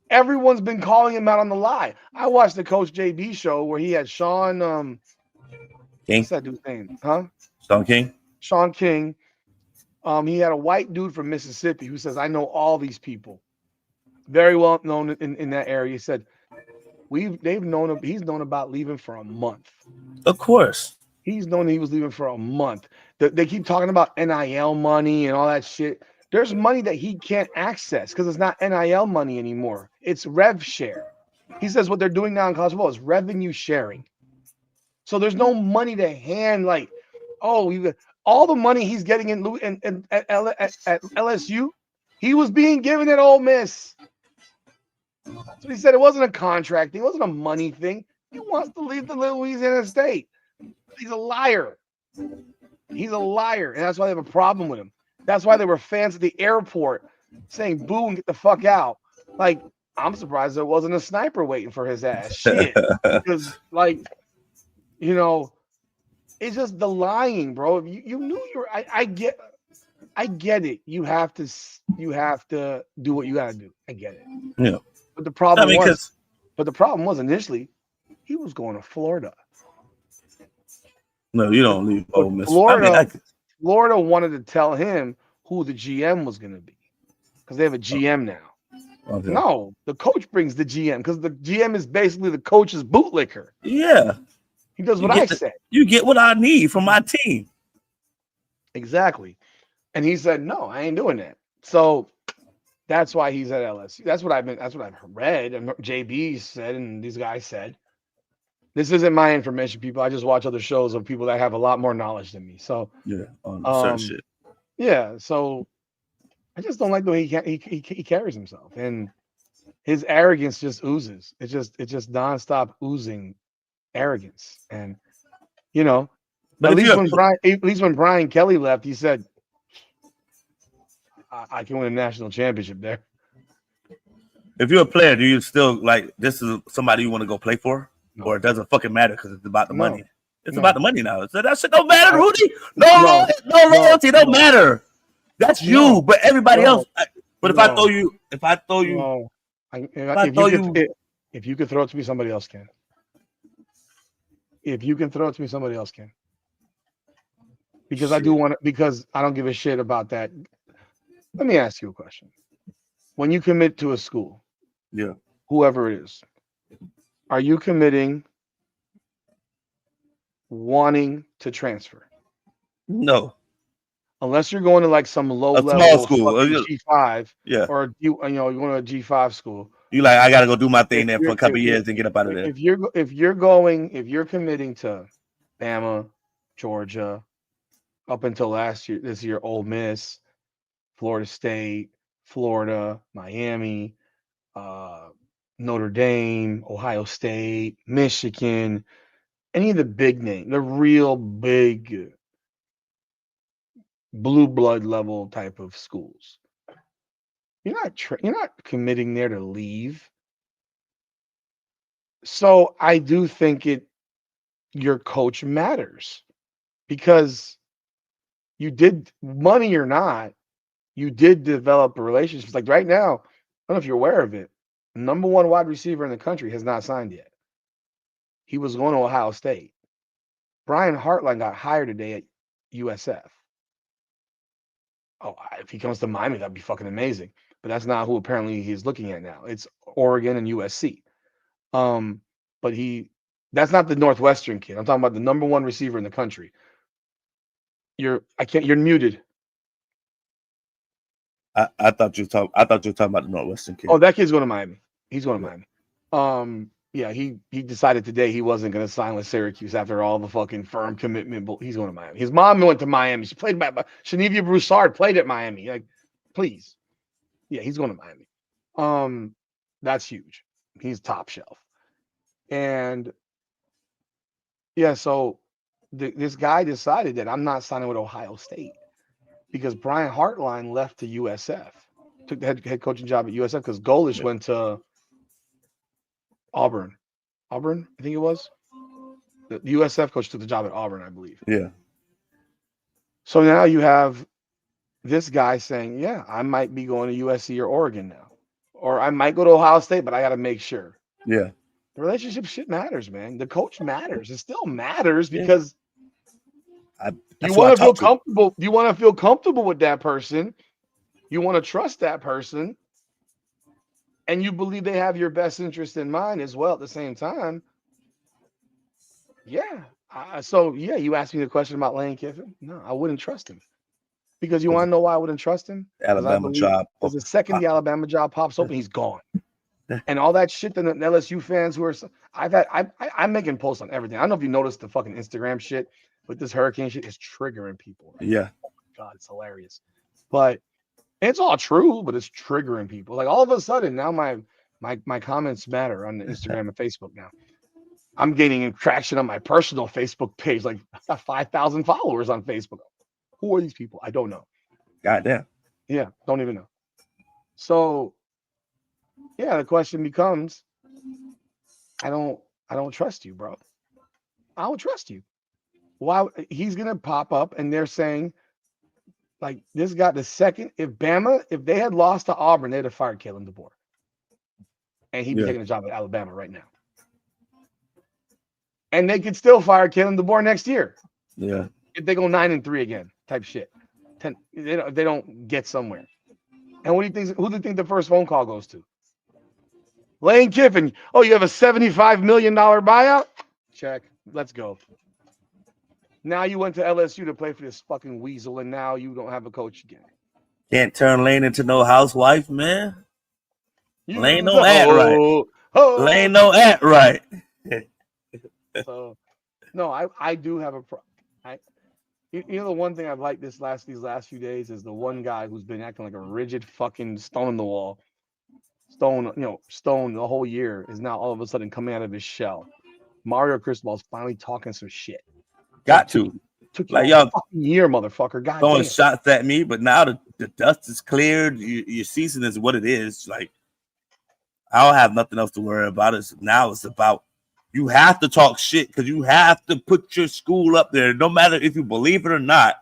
everyone's been calling him out on the lie. I watched the Coach JB show where he had Sean King. What's that dude's name? Huh? Sean King. He had a white dude from Mississippi who says, I know all these people. Very well known in that area. He said, he's known about leaving for a month. Of course. He's known he was leaving for a month. They keep talking about NIL money and all that shit. There's money that he can't access because it's not NIL money anymore. It's rev share. He says what they're doing now in college football is revenue sharing. So there's no money to hand, like, all the money he's getting at LSU, he was being given at Ole Miss. So he said it wasn't a contract thing. It wasn't a money thing. He wants to leave the Louisiana State. He's a liar. He's a liar. And that's why they have a problem with him. That's why there were fans at the airport saying boo and get the fuck out. Like, I'm surprised there wasn't a sniper waiting for his ass. Shit. Because, like, it's just the lying, bro. You knew you were. I get it. You have to do what you gotta do. I get it. Yeah. But the problem was initially he was going to Florida. No, you don't leave Ole Miss. Florida wanted to tell him who the GM was going to be. because they have a GM now. Okay. No, the coach brings the GM because the GM is basically the coach's bootlicker. Yeah. He does what I said. You get what I need from my team. Exactly. And he said, no, I ain't doing that. So that's why he's at LSU. That's what I've read. And JB said, and these guys said. This isn't my information, people. I just watch other shows of people that have a lot more knowledge than me. So yeah, certain shit. Yeah. So I just don't like the way he carries himself, and his arrogance just oozes. It's just nonstop oozing arrogance, and But at least when Brian Kelly left, he said, "I can win a national championship there." If you're a player, do you still like this is somebody you want to go play for? No. Or it doesn't fucking matter because it's about the No. money. It's No. about the money now. So that shit don't matter, Rudy. No loyalty don't matter. That's you, but everybody else. But if I throw you, if you could throw it to me, somebody else can. If you can throw it to me, somebody else can. Because I do want to. Because I don't give a shit about that. Let me ask you a question. When you commit to a school, whoever it is, are you committing wanting to transfer? No. Unless you're going to like some low level small school, G5, or you're going to a G5 school. You like I gotta go do my thing there for a couple years and get up out of there. If you're committing to Bama, Georgia, up until this year, Ole Miss, Florida State, Florida, Miami, Notre Dame, Ohio State, Michigan, any of the big names, the real big blue blood level type of schools. You're not committing there to leave. So I do think your coach matters, because you did, money or not, you did develop relationships. Like right now, I don't know if you're aware of it. Number one wide receiver in the country has not signed yet. He was going to Ohio State. Brian Hartline got hired today at USF. Oh, if he comes to Miami, that'd be fucking amazing. But that's not who apparently he's looking at now. It's Oregon and USC. But that's not the Northwestern kid. I'm talking about the number one receiver in the country. You're muted. I thought you were talking about the Northwestern kid. Oh, that kid's going to Miami. He's going to Miami. Yeah, he decided today he wasn't going to sign with Syracuse after all the fucking firm commitment. But he's going to Miami. His mom went to Miami. She played by Shanivia Broussard played at Miami. Like, please. Yeah, he's going to Miami. That's huge. He's top shelf. And yeah, so this guy decided that I'm not signing with Ohio State because Brian Hartline left to USF, took the head coaching job at USF because Golish went to Auburn, I think it was. The USF coach took the job at Auburn, I believe. Yeah. So now you have this guy saying, yeah, I might be going to USC or Oregon now. Or I might go to Ohio State, but I got to make sure. Yeah. The relationship shit matters, man. The coach matters. It still matters because you want to feel comfortable. You want to feel comfortable with that person. You want to trust that person. And you believe they have your best interest in mind as well at the same time. Yeah. You asked me the question about Lane Kiffin. No, I wouldn't trust him. Because you want to know why I wouldn't trust him? Alabama job. Because the second the Alabama job pops open, he's gone. And all that shit that the LSU fans who are I'm making posts on everything. I don't know if you noticed the fucking Instagram shit with this hurricane shit is triggering people. Right? Yeah. Oh my God, it's hilarious. But it's all true, but it's triggering people. Like all of a sudden now my comments matter on the Instagram and Facebook now. I'm gaining traction on my personal Facebook page. Like I got 5,000 followers on Facebook. Who are these people? I don't know. Goddamn. Yeah, don't even know. So yeah, the question becomes, I don't trust you, bro. I don't trust you. Why he's gonna pop up and they're saying, like, this guy, the second, if they had lost to Auburn, they'd have fired Kalen DeBoer. And he'd be taking a job at Alabama right now. And they could still fire Kalen DeBoer next year. Yeah. If they go 9-3 again, type shit. They don't get somewhere. And who do you think the first phone call goes to? Lane Kiffin. Oh, you have a $75 million buyout? Check. Let's go. Now you went to LSU to play for this fucking weasel, and now you don't have a coach again. Can't turn Lane into no housewife, man. Lane don't act right. Lane don't act right. So, no, I do have a problem. You know, the one thing I've liked these last few days is the one guy who's been acting like a rigid fucking stone in the wall, stone the whole year is now all of a sudden coming out of his shell. Mario Cristobal's finally talking some shit. Got to. Took you like a fucking year, motherfucker. God throwing damn. shots at me, but now the dust is cleared. Your season is what it is. Like, I don't have nothing else to worry about. Now it's about you have to talk shit because you have to put your school up there. No matter if you believe it or not,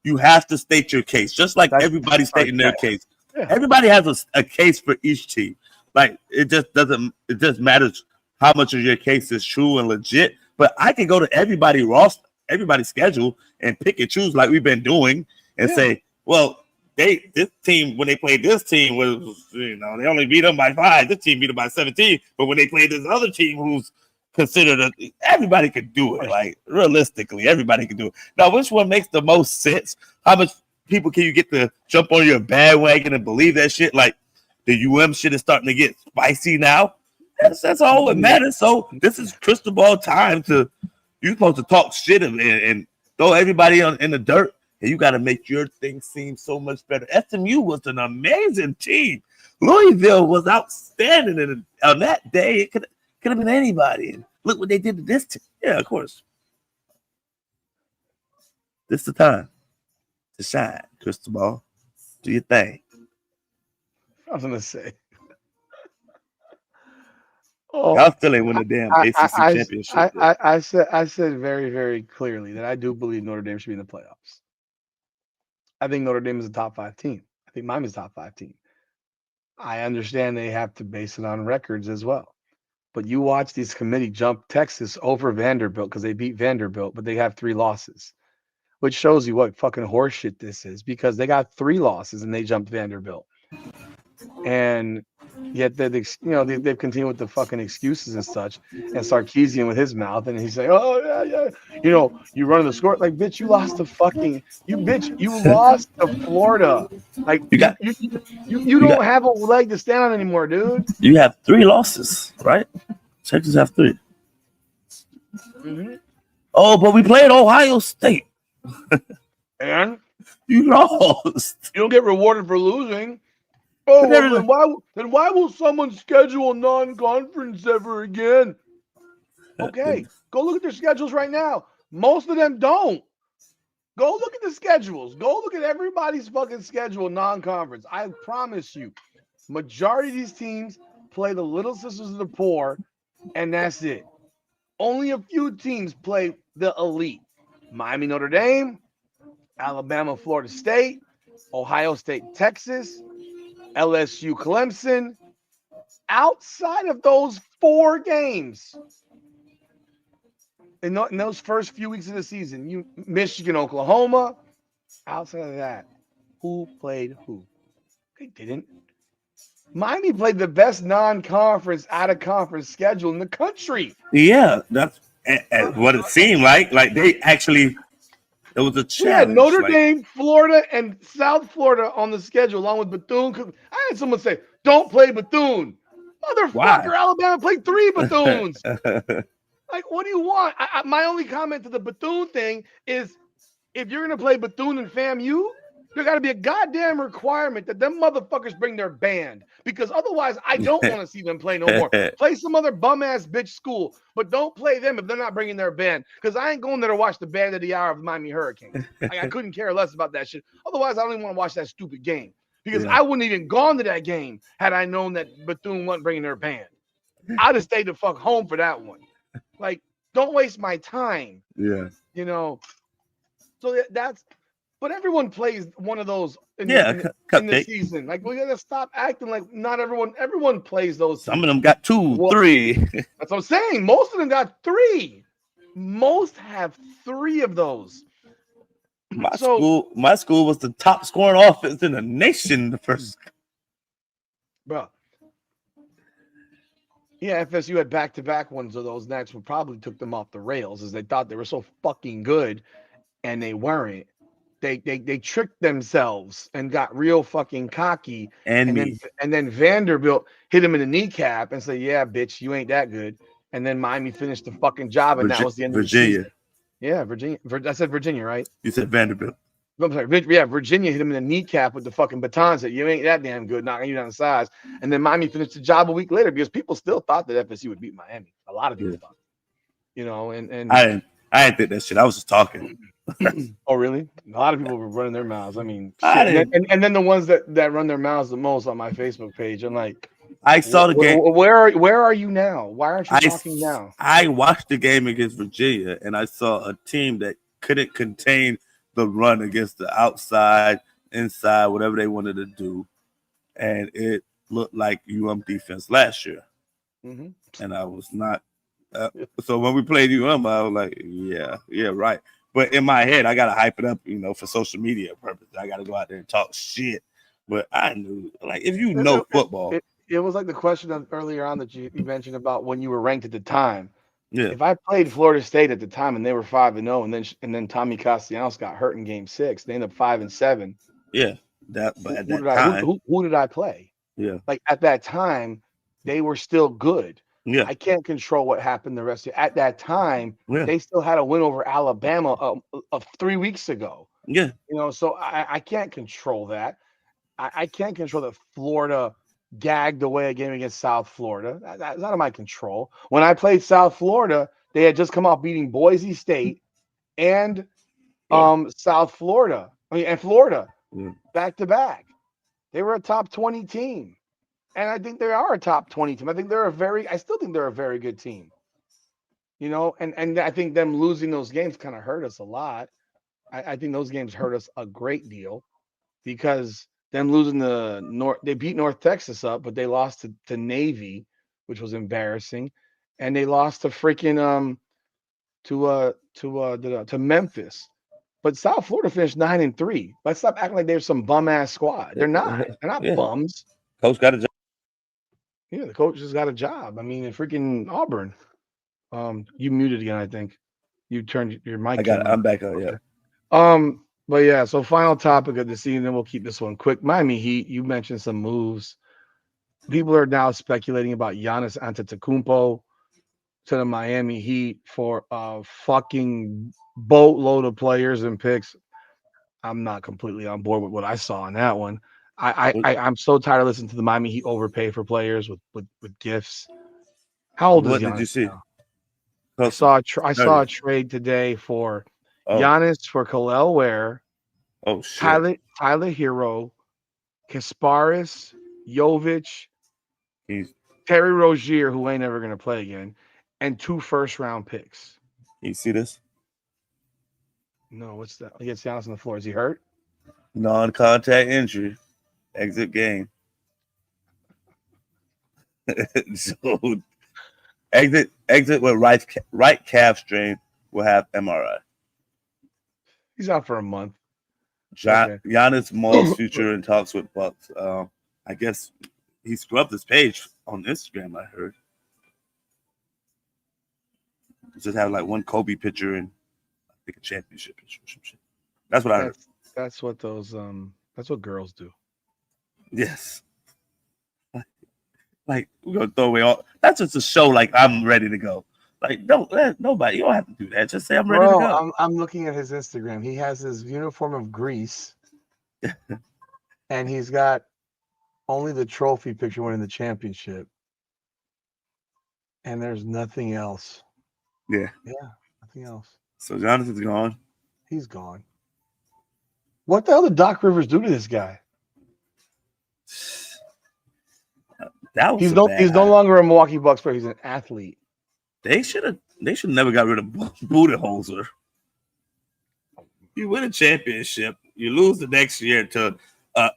you have to state your case. Just like everybody's stating their case. Yeah. Everybody has a case for each team. Like, it just matters how much of your case is true and legit. But I can go to everybody's roster, everybody's schedule, and pick and choose like we've been doing and say, well, this team, when they played this team, was, they only beat them by 5. This team beat them by 17. But when they played this other team who's considered everybody could do it. Like, realistically, everybody can do it. Now, which one makes the most sense? How much people can you get to jump on your bandwagon and believe that shit? Like, the UM shit is starting to get spicy now. That's all that matters. So this is crystal ball time you're supposed to talk shit and throw everybody in the dirt, and you got to make your thing seem so much better. SMU was an amazing team. Louisville was outstanding, and on that day it could have been anybody. And look what they did to this team. Yeah, of course. This is the time to shine, crystal ball. Do your thing. I was gonna say. Y'all still ain't win the damn ACC championship. I said very, very clearly that I do believe Notre Dame should be in the playoffs. I think Notre Dame is a top 5 team. I think Miami's a top 5 team. I understand they have to base it on records as well. But you watch these committee jump Texas over Vanderbilt because they beat Vanderbilt, but they have 3 losses, which shows you what fucking horseshit this is because they got 3 losses and they jumped Vanderbilt. And yet they've continued with the fucking excuses and such, and Sarkisian with his mouth, and he's like, oh yeah, you running the score like, bitch, you lost to Florida. Like, you don't have a leg to stand on anymore, dude. You have 3 losses, right? Texas have 3. Mm-hmm. Oh, but we played Ohio State, and you lost. You don't get rewarded for losing. Oh, well, then why will someone schedule non-conference ever again? Okay, go look at their schedules right now. Most of them don't. Go look at the schedules. Go look at everybody's fucking schedule non-conference. I promise you, majority of these teams play the Little Sisters of the Poor, and that's it. Only a few teams play the elite. Miami, Notre Dame, Alabama, Florida State, Ohio State, Texas, LSU, Clemson. Outside of those 4 games, in those first few weeks of the season, Michigan, Oklahoma. Outside of that, who played who? They didn't. Miami played the best non-conference, out-of-conference schedule in the country. Yeah, that's what it seemed like. Like, they actually... It was a challenge. Yeah, Notre Dame, Florida, and South Florida on the schedule, along with Bethune. I had someone say, don't play Bethune. Motherfucker, why? Alabama played 3 Bethunes. Like, what do you want? My only comment to the Bethune thing is, if you're going to play Bethune and FAMU, there got to be a goddamn requirement that them motherfuckers bring their band, because otherwise I don't want to see them play no more. Play some other bum-ass bitch school, but don't play them if they're not bringing their band, because I ain't going there to watch the band of the hour of the Miami Hurricanes. Like, I couldn't care less about that shit. Otherwise, I don't even want to watch that stupid game, because I wouldn't even gone to that game had I known that Bethune wasn't bringing their band. I'd have stayed the fuck home for that one. Like, don't waste my time. Yeah. So that's... But everyone plays one of those in the season. Like, we gotta stop acting like not everyone plays those. Some of them got 2, 3. That's what I'm saying. Most of them got 3. Most have 3 of those. My school was the top scoring offense in the nation the first bro. Yeah, FSU had back-to-back ones of those nights, what probably took them off the rails, is they thought they were so fucking good, and they weren't. They tricked themselves and got real fucking cocky, And and then Vanderbilt hit him in the kneecap and said, "Yeah, bitch, you ain't that good." And then Miami finished the fucking job, and that was the end of the season. Virginia. Yeah, Virginia. I said Virginia, right? You said Vanderbilt. I'm sorry. Yeah, Virginia hit him in the kneecap with the fucking baton. Said, "You ain't that damn good, knocking you down the size." And then Miami finished the job a week later because people still thought that FSU would beat Miami. A lot of people thought, and I didn't think that shit. I was just talking. oh really? A lot of people were running their mouths. I mean, I shit. didn't- And then the ones that run their mouths the most on my Facebook page, I'm like, I saw the game. Where are you now? Why aren't you talking now? I watched the game against Virginia, and I saw a team that couldn't contain the run against the outside, inside, whatever they wanted to do, and it looked like defense last year. Mm-hmm. And I was not. So when we played I was like, yeah, right. But in my head, I gotta hype it up, for social media purposes. I gotta go out there and talk shit. But I knew, like, if you know football, it was like the question earlier on that you mentioned about when you were ranked at the time. yeah, If I played Florida State at the time and they were 5-0, and then Tommy Castellanos got hurt in Game 6, they ended up 5-7. yeah. But at that time, who did I play? Yeah, like at that time, they were still good. Yeah, I can't control what happened the rest of it. At that time, yeah, they still had a win over Alabama of 3 weeks ago. yeah. So I can't control that. I can't control that Florida gagged away a game against South Florida. That's out of my control. When I played South Florida, they had just come off beating Boise State and South Florida. And Florida back to back. They were a top 20 team. And I think they are a top 20 team. I still think they're a very good team. And I think them losing those games kind of hurt us a lot. I think those games hurt us a great deal because them losing they beat North Texas up, but they lost to Navy, which was embarrassing. And they lost to freaking to Memphis. But South Florida finished 9-3. Let's stop acting like they're some bum ass squad. They're not. They're not bums. Coach got a job. Yeah, the coach just got a job. I mean, in freaking Auburn. You muted again, I think. You turned your mic. I'm back on. Yeah. But yeah. So final topic of the season, then we'll keep this one quick. Miami Heat. You mentioned some moves. People are now speculating about Giannis Antetokounmpo to the Miami Heat for a fucking boatload of players and picks. I'm not completely on board with what I saw in that one. I'm so tired of listening to the Miami Heat overpay for players with gifts. How old is Giannis? What did you see? Now? I saw a trade today for Giannis for Khalil Ware. Oh shit! Tyler Hero, Kasparis, Jovic, Terry Rozier, who ain't ever gonna play again, and 2 first-round picks. You see this? No, what's that? He gets Giannis on the floor. Is he hurt? Non-contact injury. Exit game. So exit with right calf strain will have MRI. He's out for a month. Giannis Moll's future in talks with Bucks. I guess he scrubbed his page on Instagram, I heard. Just have like one Kobe picture and I think a championship picture or some shit. That's what I heard. That's what that's what girls do. Yes. Like we're gonna throw away all. That's just a show. Like I'm ready to go. Like nobody. You don't have to do that. Just say I'm ready to go. I'm looking at his Instagram. He has his uniform of Greece, and he's got only the trophy picture winning the championship, and there's nothing else. Yeah, nothing else. So Jonathan's gone. He's gone. What the hell did Doc Rivers do to this guy? He's no longer a Milwaukee Bucks player. He's an athlete. They should never got rid of Budenholzer. You win a championship, you lose the next year to a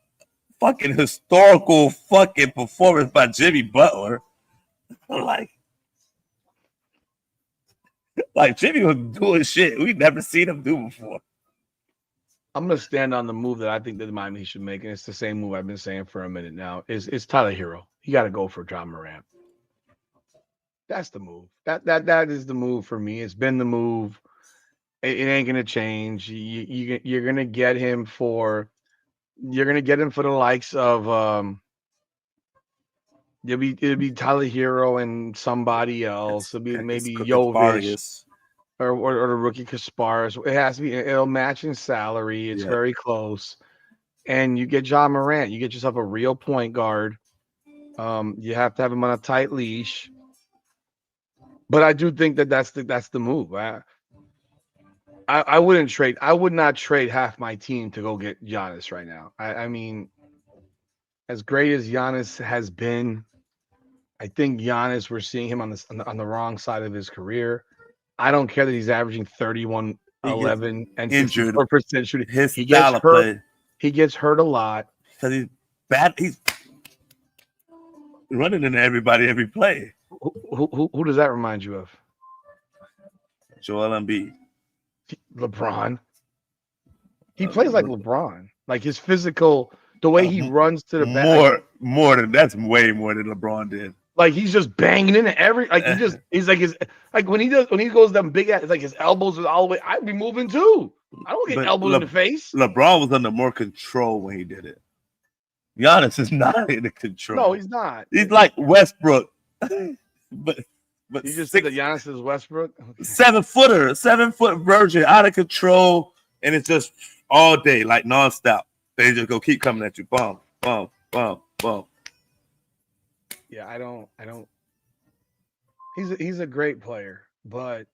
fucking historical fucking performance by Jimmy Butler. Like Jimmy was doing shit we never seen him do before. I'm gonna stand on the move that I think that Miami should make, and it's the same move I've been saying for a minute now. Is Tyler Hero? You got to go for John Morant. That's the move. That is the move for me. It's been the move. It ain't gonna change. You're gonna get him for. You're gonna get him for the likes of it'll be Tyler Hero and somebody else. It'll be maybe Jovic or the rookie Kasparis. It has to be. It'll match in salary. It's very close. And you get John Morant. You get yourself a real point guard. You have to have him on a tight leash. But I do think that's the move. I wouldn't trade. I would not trade half my team to go get Giannis right now. I mean, as great as Giannis has been, I think Giannis, we're seeing him on the wrong side of his career. I don't care that he's averaging 31, 11, and 64% shooting. He gets hurt. He gets hurt a lot because he's bad. He's running into everybody every play. Who does that remind you of? Joel Embiid. LeBron. He plays like LeBron. Like his physical, the way he runs to the back. More than that's way more than LeBron did. Like he's just banging in every. Like he's like his like when he goes them big ass, it's like his elbows are all the way. I'd be moving too. I don't get elbows in the face. LeBron was under more control when he did it. Giannis is not in the control. No, he's not. He's like Westbrook. But you just said that Giannis is Westbrook? Okay. 7-foot virgin, out of control, and it's just all day, like nonstop. They just go keep coming at you. Boom, boom, boom, boom. Yeah, I don't. He's a great player, but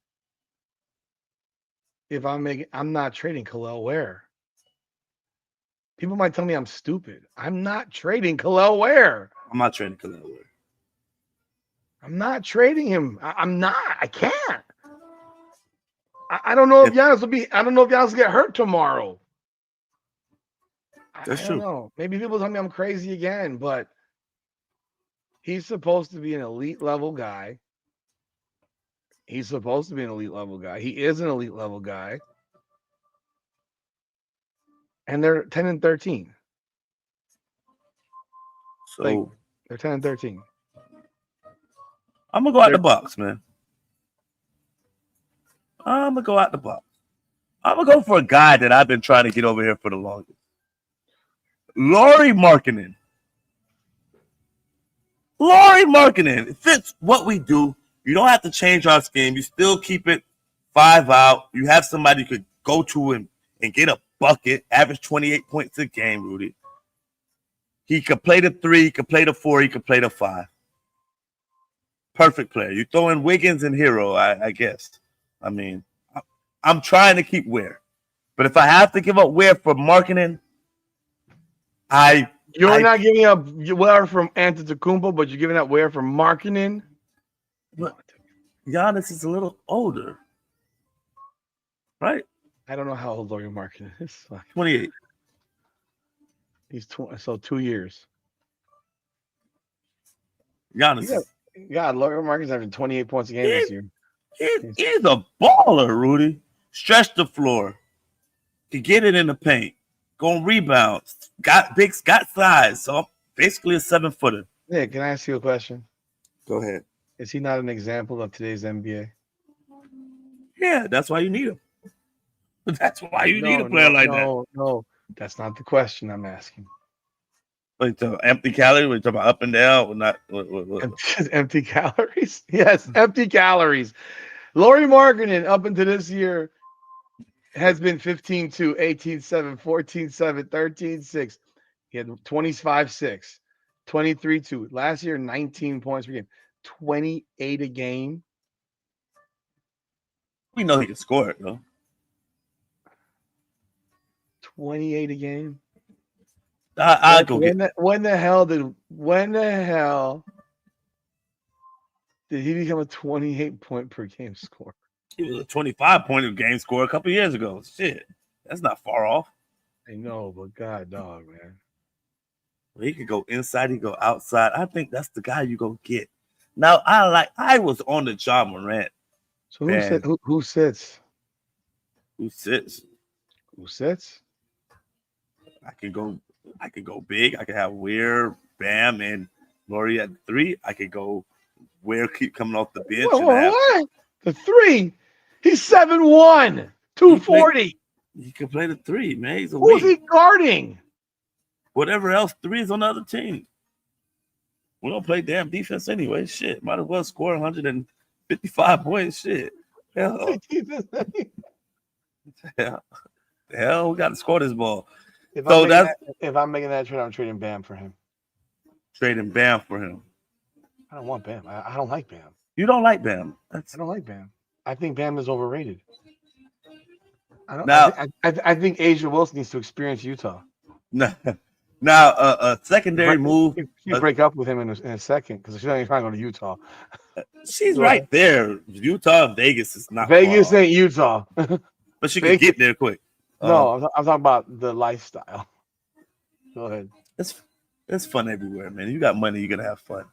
if I'm not trading Khalil Ware. People might tell me I'm stupid. I'm not trading Khalil Ware. I'm not trading Khalil Ware. I'm not trading him. I'm not. I can't. I don't know if Giannis will be. I don't know if Giannis will get hurt tomorrow. That's true. I don't know. Maybe people tell me I'm crazy again, but he's supposed to be an elite level guy. He is an elite level guy. And they're 10-13. So they're 10-13. I'm gonna go out the box, man. I'm gonna go out the box. I'm gonna go for a guy that I've been trying to get over here for the longest. Lauri Markkanen. It fits what we do. You don't have to change our scheme. You still keep it 5 out. You have somebody you could go to and get a bucket, average 28 points a game, Rudy. He could play the 3, he could play the 4, he could play the 5. Perfect player. You throw in Wiggins and Hero, I guess. I mean, I'm trying to keep Ware. But if I have to give up Ware for Markkanen, You're not giving up Ware from Antetokounmpo, but you're giving up Ware from Markkanen? But Giannis is a little older. Right? I don't know how old Lauri Markkanen is. 28. He's 20, so 2 years. Giannis. God, Lauri Markkanen's having 28 points a game this year. He's a baller, Rudy. Stretch the floor. Can get it in the paint. Go on rebounds. Got size. So basically a 7-footer. Nick, can I ask you a question? Go ahead. Is he not an example of today's NBA? Yeah, that's why you need him. That's why you need a player like that. No, that's not the question I'm asking. Wait, so empty calories? We're talking about up and down? What? Empty calories? Yes, empty calories. Lauri Markkanen, up until this year, has been 15-2, 18-7, 14-7, 13-6. He had 25-6, 23-2. Last year, 19 points per game. 28 a game. We know he can score it, though. 28 a game. I'll go get it. When the hell did he become a 28 point per game scorer? He was a 25 point per game scorer a couple years ago. Shit, that's not far off. I know, but God, dog, man. He could go inside, he could go outside. I think that's the guy you go get. Now, I was on the John Morant. So who sits? Who sits? Who sits? I could go big. I could have Weir, Bam, and Laurie at 3. I could go Weir keep coming off the bench and have What? The 3? He's 7'1", 240. he could play the 3, man. He's a Who's wing. he guarding? Whatever else 3 is on the other team. We don't play damn defense anyway. Shit. Might as well score 155 points. Shit. Hell, we got to score this ball. If I'm making that trade, I'm trading Bam for him. Trading Bam for him. I don't want Bam. I don't like Bam. You don't like Bam. I don't like Bam. I think Bam is overrated. Now, I think Asia Wilson needs to experience Utah. Now, a secondary move. You break up with him in a second because she's not even trying to go to Utah. She's right there. Utah and Vegas is not Vegas far. Ain't Utah. But she can get there quick. No, I'm talking about the lifestyle. Go ahead. It's fun everywhere, man. You got money, you're gonna have fun.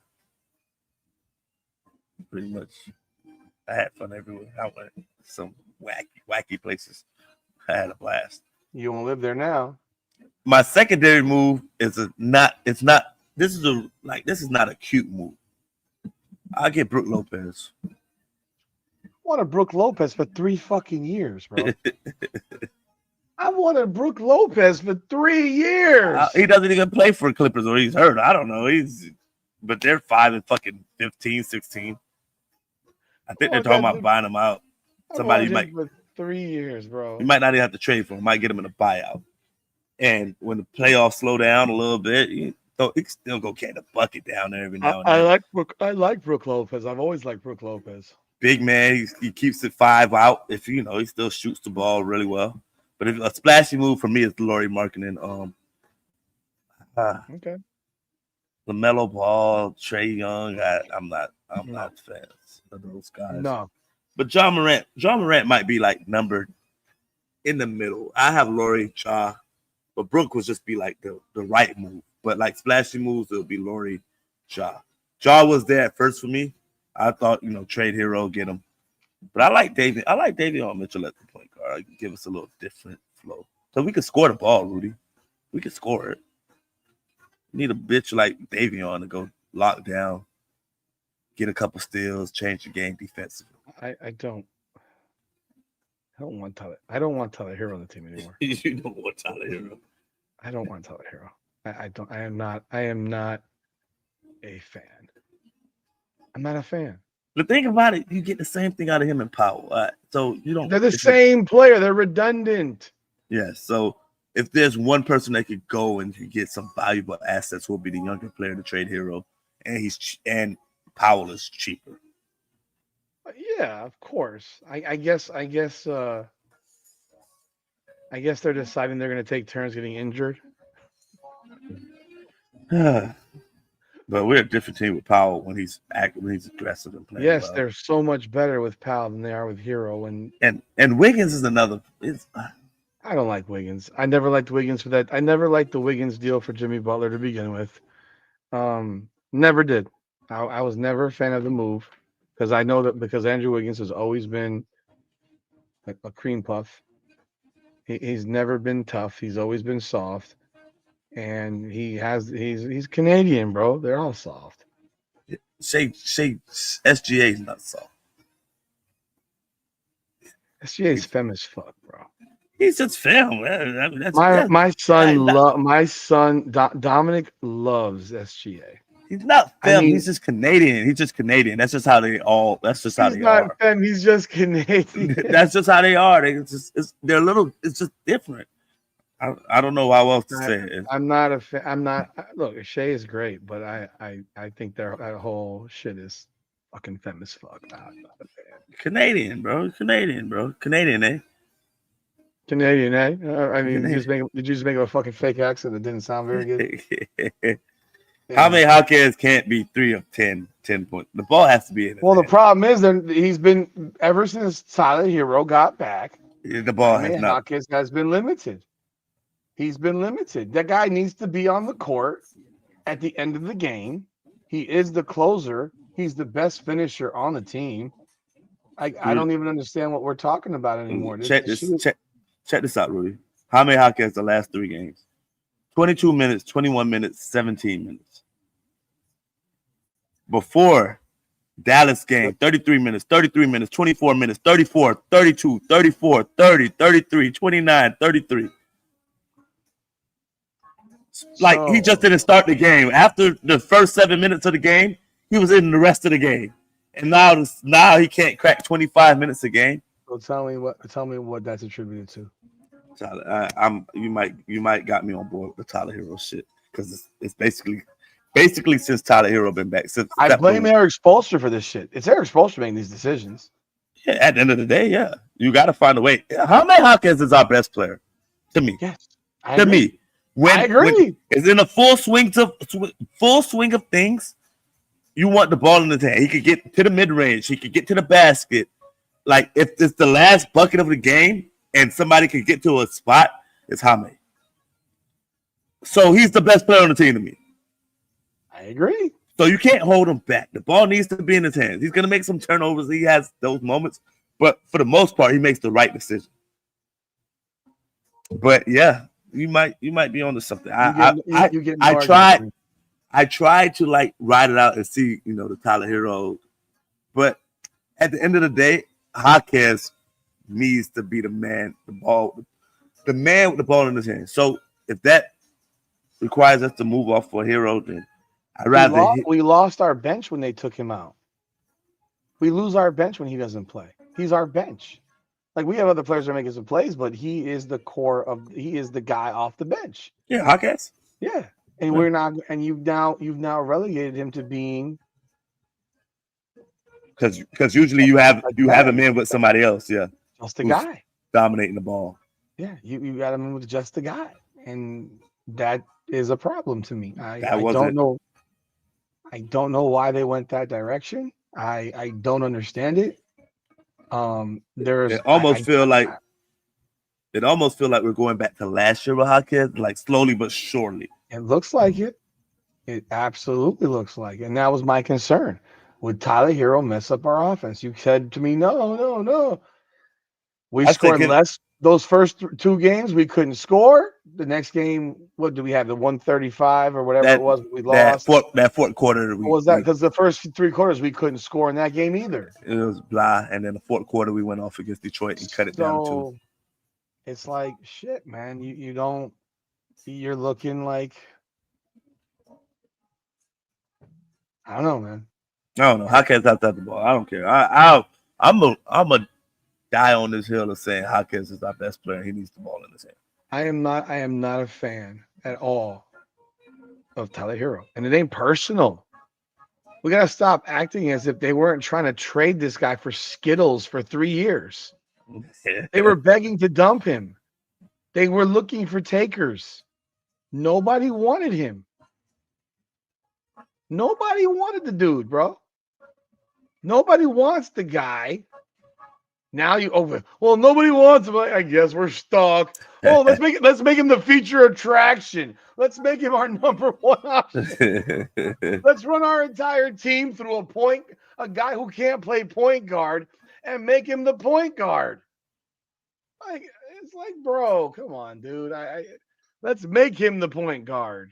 Pretty much. I had fun everywhere. I went some wacky places. I had a blast. You won't live there now. My secondary move is not a cute move. I'll get Brook Lopez. I wanted Brook Lopez for 3 fucking years, bro. I wanted Brook Lopez for 3 years. He doesn't even play for Clippers or he's hurt. I don't know. But they're 5-15, 16. I think they're talking about buying him out. Somebody might for 3 years, bro. You might not even have to trade for him. Might get him in a buyout. And when the playoffs slow down a little bit, he can still go catch a bucket down there every now and then. I like Brook Lopez. I've always liked Brook Lopez. Big man, he keeps it 5 out. If he still shoots the ball really well. But if a splashy move for me is Lauri Markkanen. Okay. LaMelo Ball, Trae Young. I'm not fans of those guys. No. But John Morant might be like numbered in the middle. I have Laurie, Ja, but Brook would just be like the right move. But like splashy moves, it'll be Laurie, Ja. Ja was there at first for me. I thought, trade hero, get him. But I like Davion Mitchell at the point guard. Give us a little different flow. So we can score the ball, Rudy. We can score it. We need a bitch like Davion to go lock down, get a couple steals, change the game defensively. I don't want Tyler. I don't want Tyler Hero on the team anymore. You don't want Tyler Hero. I don't want Tyler Hero. I don't. I am not a fan. I'm not a fan. But think about it. You get the same thing out of him and Powell. So you don't. They're the same player. They're redundant. Yeah. So if there's one person that could go and you get some valuable assets, will be the younger player, the trade hero, and Powell is cheaper. Yeah, of course. I guess they're deciding they're going to take turns getting injured. But we're a different team with Powell when he's active, when he's aggressive and playing. Yes, well. they're so much better with Powell than they are with Hero. And Wiggins is another. I don't like Wiggins. I never liked Wiggins for that. I never liked the Wiggins deal for Jimmy Butler to begin with. Never did. I was never a fan of the move because I know that because Andrew Wiggins has always been a cream puff. He's never been tough. He's always been soft. And he's Canadian, bro. They're all soft. SGA is not soft. SGA is femme as fuck, bro. He's just femme. Man. My son Dominic loves SGA. He's not femme. He's just Canadian. He's just Canadian. That's just how they all. That's just how they are. He's not femme. He's just Canadian. That's just how they are. They're little. It's just different. I don't know how else to say it. I'm not a fan. I'm not. Look, Shea is great, but I think that whole shit is fucking femme as fuck. I'm not a fan. Canadian, bro. Canadian, eh? Canadian, eh? I mean, did you just make a fucking fake accent that didn't sound very good? Yeah. How many Hawkins can't be 3 of 10 points? The ball has to be in. Well, the problem is he's been ever since Tyler Hero got back. The ball Hawkins has been limited. He's been limited. That guy needs to be on the court at the end of the game. He is the closer. He's the best finisher on the team. I don't even understand what we're talking about anymore. Check this out, Rudy. How many Hawkins the last 3 games? 22 minutes, 21 minutes, 17 minutes. Before Dallas game, 33 minutes, 24 minutes, 34, 32, 34, 30, 33, 29, 33. Like, he just didn't start the game. After the first 7 minutes of the game, he was in the rest of the game. And now he can't crack 25 minutes a game. So tell me what that's attributed to. Tyler, you might got me on board with the Tyler Hero shit, because it's basically since Tyler Hero been back. I blame Eric Spoelstra for this shit. It's Eric Spoelstra making these decisions. Yeah, at the end of the day, yeah, you got to find a way. Jaime Jaquez is our best player, to me. Yes, I agree. I agree. When it's in a full swing of things, you want the ball in his hand. He could get to the mid range. He could get to the basket. Like, if it's the last bucket of the game and somebody could get to a spot, it's Jaime. So he's the best player on the team to me. I agree. So you can't hold him back. The ball needs to be in his hands. He's going to make some turnovers. He has those moments. But for the most part, he makes the right decision. But, yeah, you might be onto something. I tried to, like, ride it out and see, the Tyler Hero. But at the end of the day, Jaquez needs to be the man with the ball in his hand. So if that requires us to move off for a Hero, then I'd rather. We lost our bench when they took him out. We lose our bench when he doesn't play. He's our bench. Like, we have other players that make some plays, but he is the he is the guy off the bench. Yeah, Jaquez. Yeah. And we're not, and you've now relegated him to being, because usually you have him in with somebody else, yeah. Just the guy. Dominating the ball. Yeah, you got him in with just the guy. And that is a problem to me. I don't know why they went that direction. I don't understand it. It almost feel like we're going back to last year with Jaquez, like slowly but surely. It looks like it. It absolutely looks like it. And that was my concern. Would Tyler Hero mess up our offense? You said to me, no. We scored less. Those first 2 games, we couldn't score. The next game, what do we have? The 135 or whatever it was we lost. That fourth quarter. What was that? Because the first 3 quarters, we couldn't score in that game either. It was blah. And then the fourth quarter, we went off against Detroit and cut it down to 2. It's like, shit, man. You're looking like, I don't know, man. I don't know. Jaquez outside the ball. I don't care. I'm a die on this hill of saying Jaquez is our best player. He needs the ball in his hand. I am not a fan at all of Tyler Hero. And it ain't personal. We got to stop acting as if they weren't trying to trade this guy for Skittles for 3 years. They were begging to dump him. They were looking for takers. Nobody wanted him. Nobody wanted the dude, bro. Nobody wants the guy. Now nobody wants him. I guess we're stuck. Oh, let's make him the feature attraction. Let's make him our number 1 option. Let's run our entire team through a guy who can't play point guard, and make him the point guard. It's like, bro, come on, dude. Let's make him the point guard.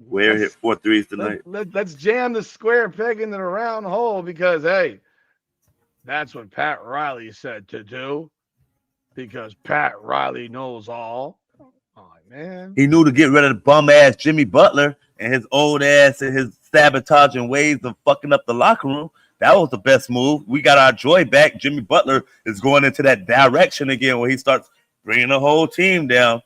Where hit 4 threes tonight. Let's jam the square peg into the round hole, because, hey, that's what Pat Riley said to do, because Pat Riley knows all. Oh, man. He knew to get rid of the bum-ass Jimmy Butler and his old ass and his sabotaging ways of fucking up the locker room. That was the best move. We got our joy back. Jimmy Butler is going into that direction again where he starts bringing the whole team down.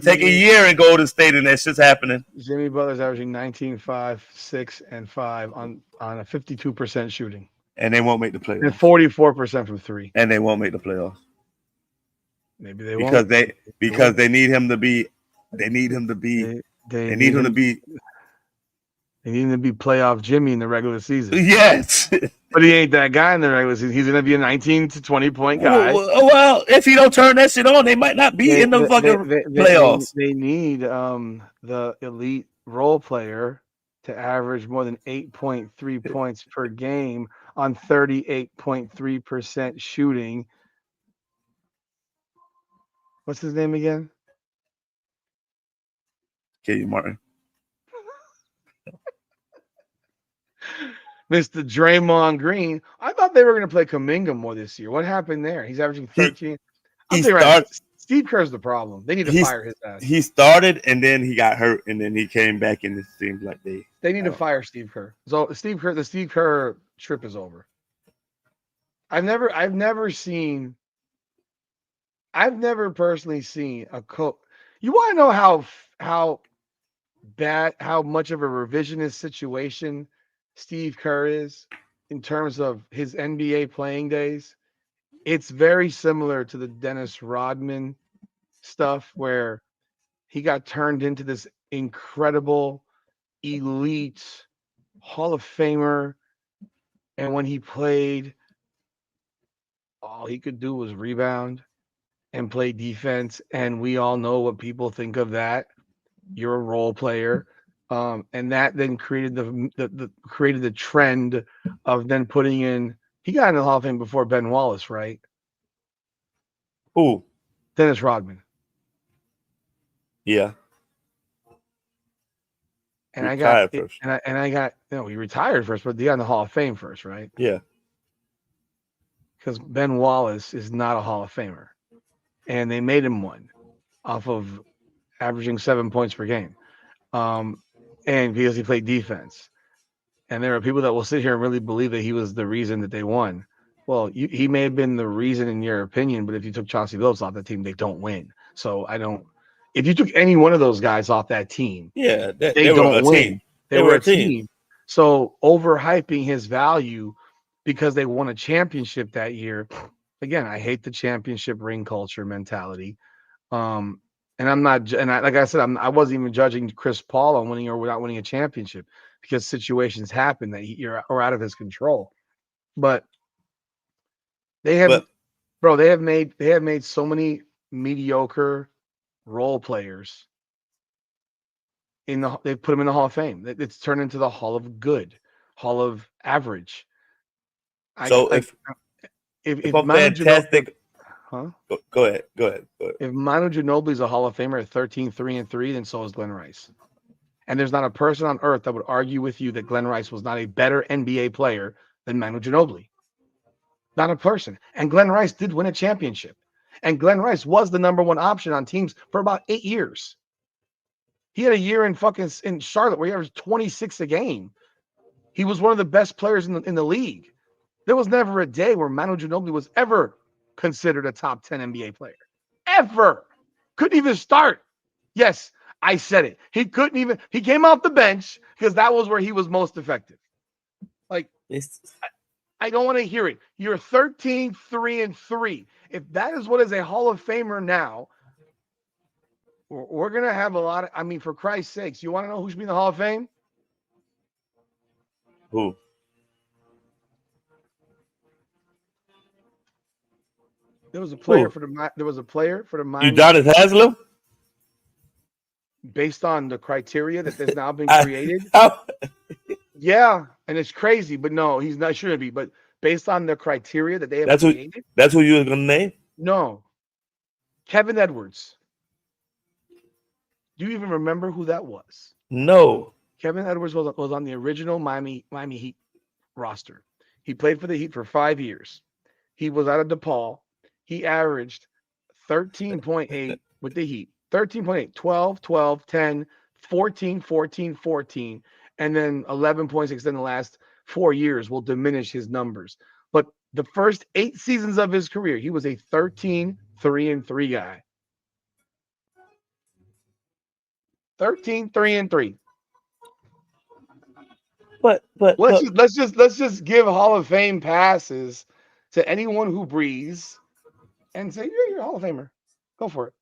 Take a year in Golden State and that shit's happening. Jimmy Butler's averaging 19, 5, 6, and 5 on a 52% shooting. And they won't make the playoffs. And 44% from 3. And they won't make the playoffs. Maybe they won't. Because they need him to be. They need him to be. They need him to be. They need him to be playoff Jimmy in the regular season. Yes. But he ain't that guy in the regular season. He's going to be a 19 to 20 point guy. Well, if he don't turn that shit on, they might not be in the fucking playoffs. They need the elite role player to average more than 8.3 points per game on 38.3% shooting. What's his name again? Kenyon Martin. Mr. Draymond Green. I thought they were going to play Kuminga more this year. What happened there? He's averaging 13. He started. Steve Kerr's the problem. They need to fire his ass. He started and then he got hurt and then he came back and it seems like they need to fire Steve Kerr. So the Steve Kerr trip is over. I've never personally seen a coach. You want to know how much of a revisionist situation Steve Kerr is in terms of his NBA playing days? It's very similar to the Dennis Rodman stuff where he got turned into this incredible elite Hall of Famer. And when he played, all he could do was rebound and play defense. And we all know what people think of that. You're a role player. And that then created the trend of then putting in. He got in the Hall of Fame before Ben Wallace, right? Who? Dennis Rodman. Yeah. And he retired first, but he got in the Hall of Fame first, right? Yeah. Because Ben Wallace is not a Hall of Famer, and they made him one off of averaging 7 points per game, and because he played defense. And there are people that will sit here and really believe that he was the reason that they won. Well, he may have been the reason in your opinion, but if you took Chauncey Billups off that team, they don't win. So I don't. If you took any one of those guys off that team, they don't win. Team. They were a team. So overhyping his value because they won a championship that year. Again, I hate the championship ring culture mentality. And I'm not, like I said, I wasn't even judging Chris Paul on winning or not winning a championship because situations happen that are out of his control. But they have made so many mediocre role players they put them in the Hall of Fame. It's turned into the Hall of Good, Hall of Average. So if I'm fantastic, Go ahead. If Manu Ginobili is a Hall of Famer at 13-3-3, then so is Glenn Rice. And there's not a person on earth that would argue with you that Glenn Rice was not a better NBA player than Manu Ginobili. Not a person. And Glenn Rice did win a championship. And Glenn Rice was the number one option on teams for about 8 years. He had a year in Charlotte where he averaged 26 a game. He was one of the best players in the league. There was never a day where Manu Ginobili was ever considered a top 10 NBA player. Ever. Couldn't even start. Yes, I said it. He came off the bench because that was where he was most effective. Like, I don't want to hear it. You're 13-3-3. If that is what is a Hall of Famer now, we're going to have a lot of, for Christ's sakes, you want to know who should be in the Hall of Fame? Who? There was a player for the Miami. Udonis Haslem? Based on the criteria that has now been created. Yeah, and it's crazy, but no, he's not. Shouldn't be. But based on the criteria that they have created, that's who you were gonna name. No, Kevin Edwards. Do you even remember who that was? No. Kevin Edwards was on the original Miami Heat roster. He played for the Heat for 5 years. He was out of DePaul. He averaged 13.8 with the Heat. 13.8, 12, 12, 10, 14, 14, 14, and then 11.6 in the last 4 years will diminish his numbers. But the first 8 seasons of his career, he was a 13-3-3 guy. 13-3-3. But let's just give Hall of Fame passes to anyone who breathes and say, yeah, you're a Hall of Famer. Go for it.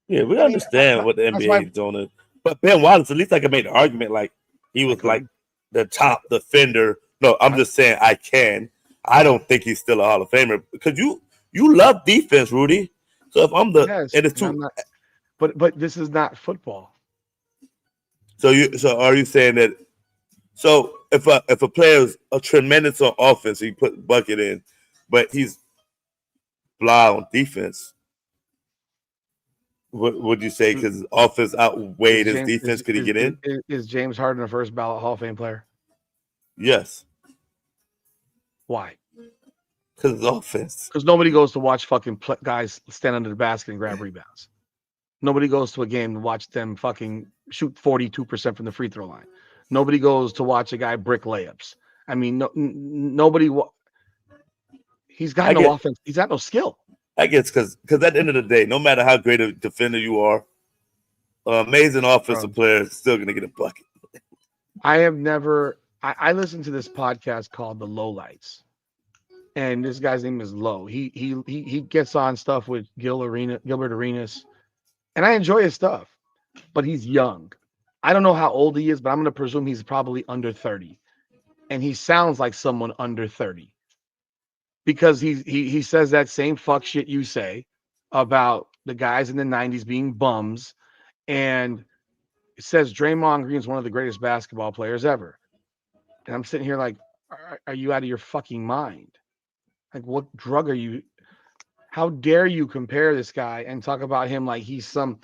Yeah, we understand what the NBA is doing. But Ben Wallace, at least I can make the argument like he was like the top defender. No, I'm just saying I don't think he's still a Hall of Famer because you love defense, Rudy. So if I'm and it's too, but this is not football. So are you saying that? So if a player is a tremendous on offense, he put bucket in, but he's blah on defense. What would you say? Because his offense outweighed his defense. Could he get in? Is James Harden a first ballot Hall of Fame player? Yes. Why? Because his offense. Because nobody goes to watch fucking guys stand under the basket and grab rebounds. Nobody goes to a game to watch them fucking shoot 42% from the free throw line. Nobody goes to watch a guy brick layups. I mean, nobody. He's got no offense. He's got no skill. I guess because at the end of the day, no matter how great a defender you are, amazing offensive player is still going to get a bucket. I have never. I listened to this podcast called The Lowlights, and this guy's name is Low. He gets on stuff with Gilbert Arenas, and I enjoy his stuff, but he's young. I don't know how old he is, but I'm going to presume he's probably under 30, and he sounds like someone under 30. Because he says that same fuck shit you say about the guys in the 90s being bums, and it says Draymond Green is one of the greatest basketball players ever. And I'm sitting here like, are you out of your fucking mind? Like, what drug are you? How dare you compare this guy and talk about him like he's some,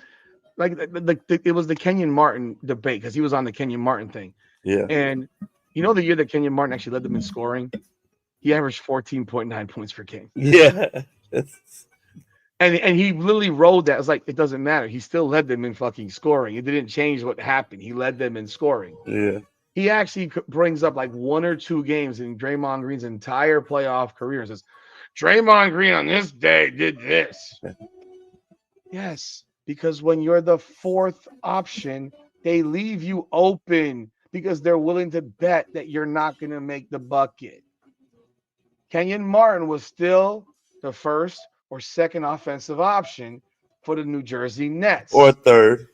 like it was the Kenyon Martin debate because he was on the Kenyon Martin thing. Yeah. And you know the year that Kenyon Martin actually led them in scoring? He averaged 14.9 points per game. Yeah. And he literally rode that. It's like, it doesn't matter. He still led them in fucking scoring. It didn't change what happened. He led them in scoring. Yeah. He actually brings up like one or two games in Draymond Green's entire playoff career and says, Draymond Green on this day did this. Yes, because when you're the fourth option, they leave you open because they're willing to bet that you're not going to make the bucket. Kenyon Martin was still the first or second offensive option for the New Jersey Nets. Or third.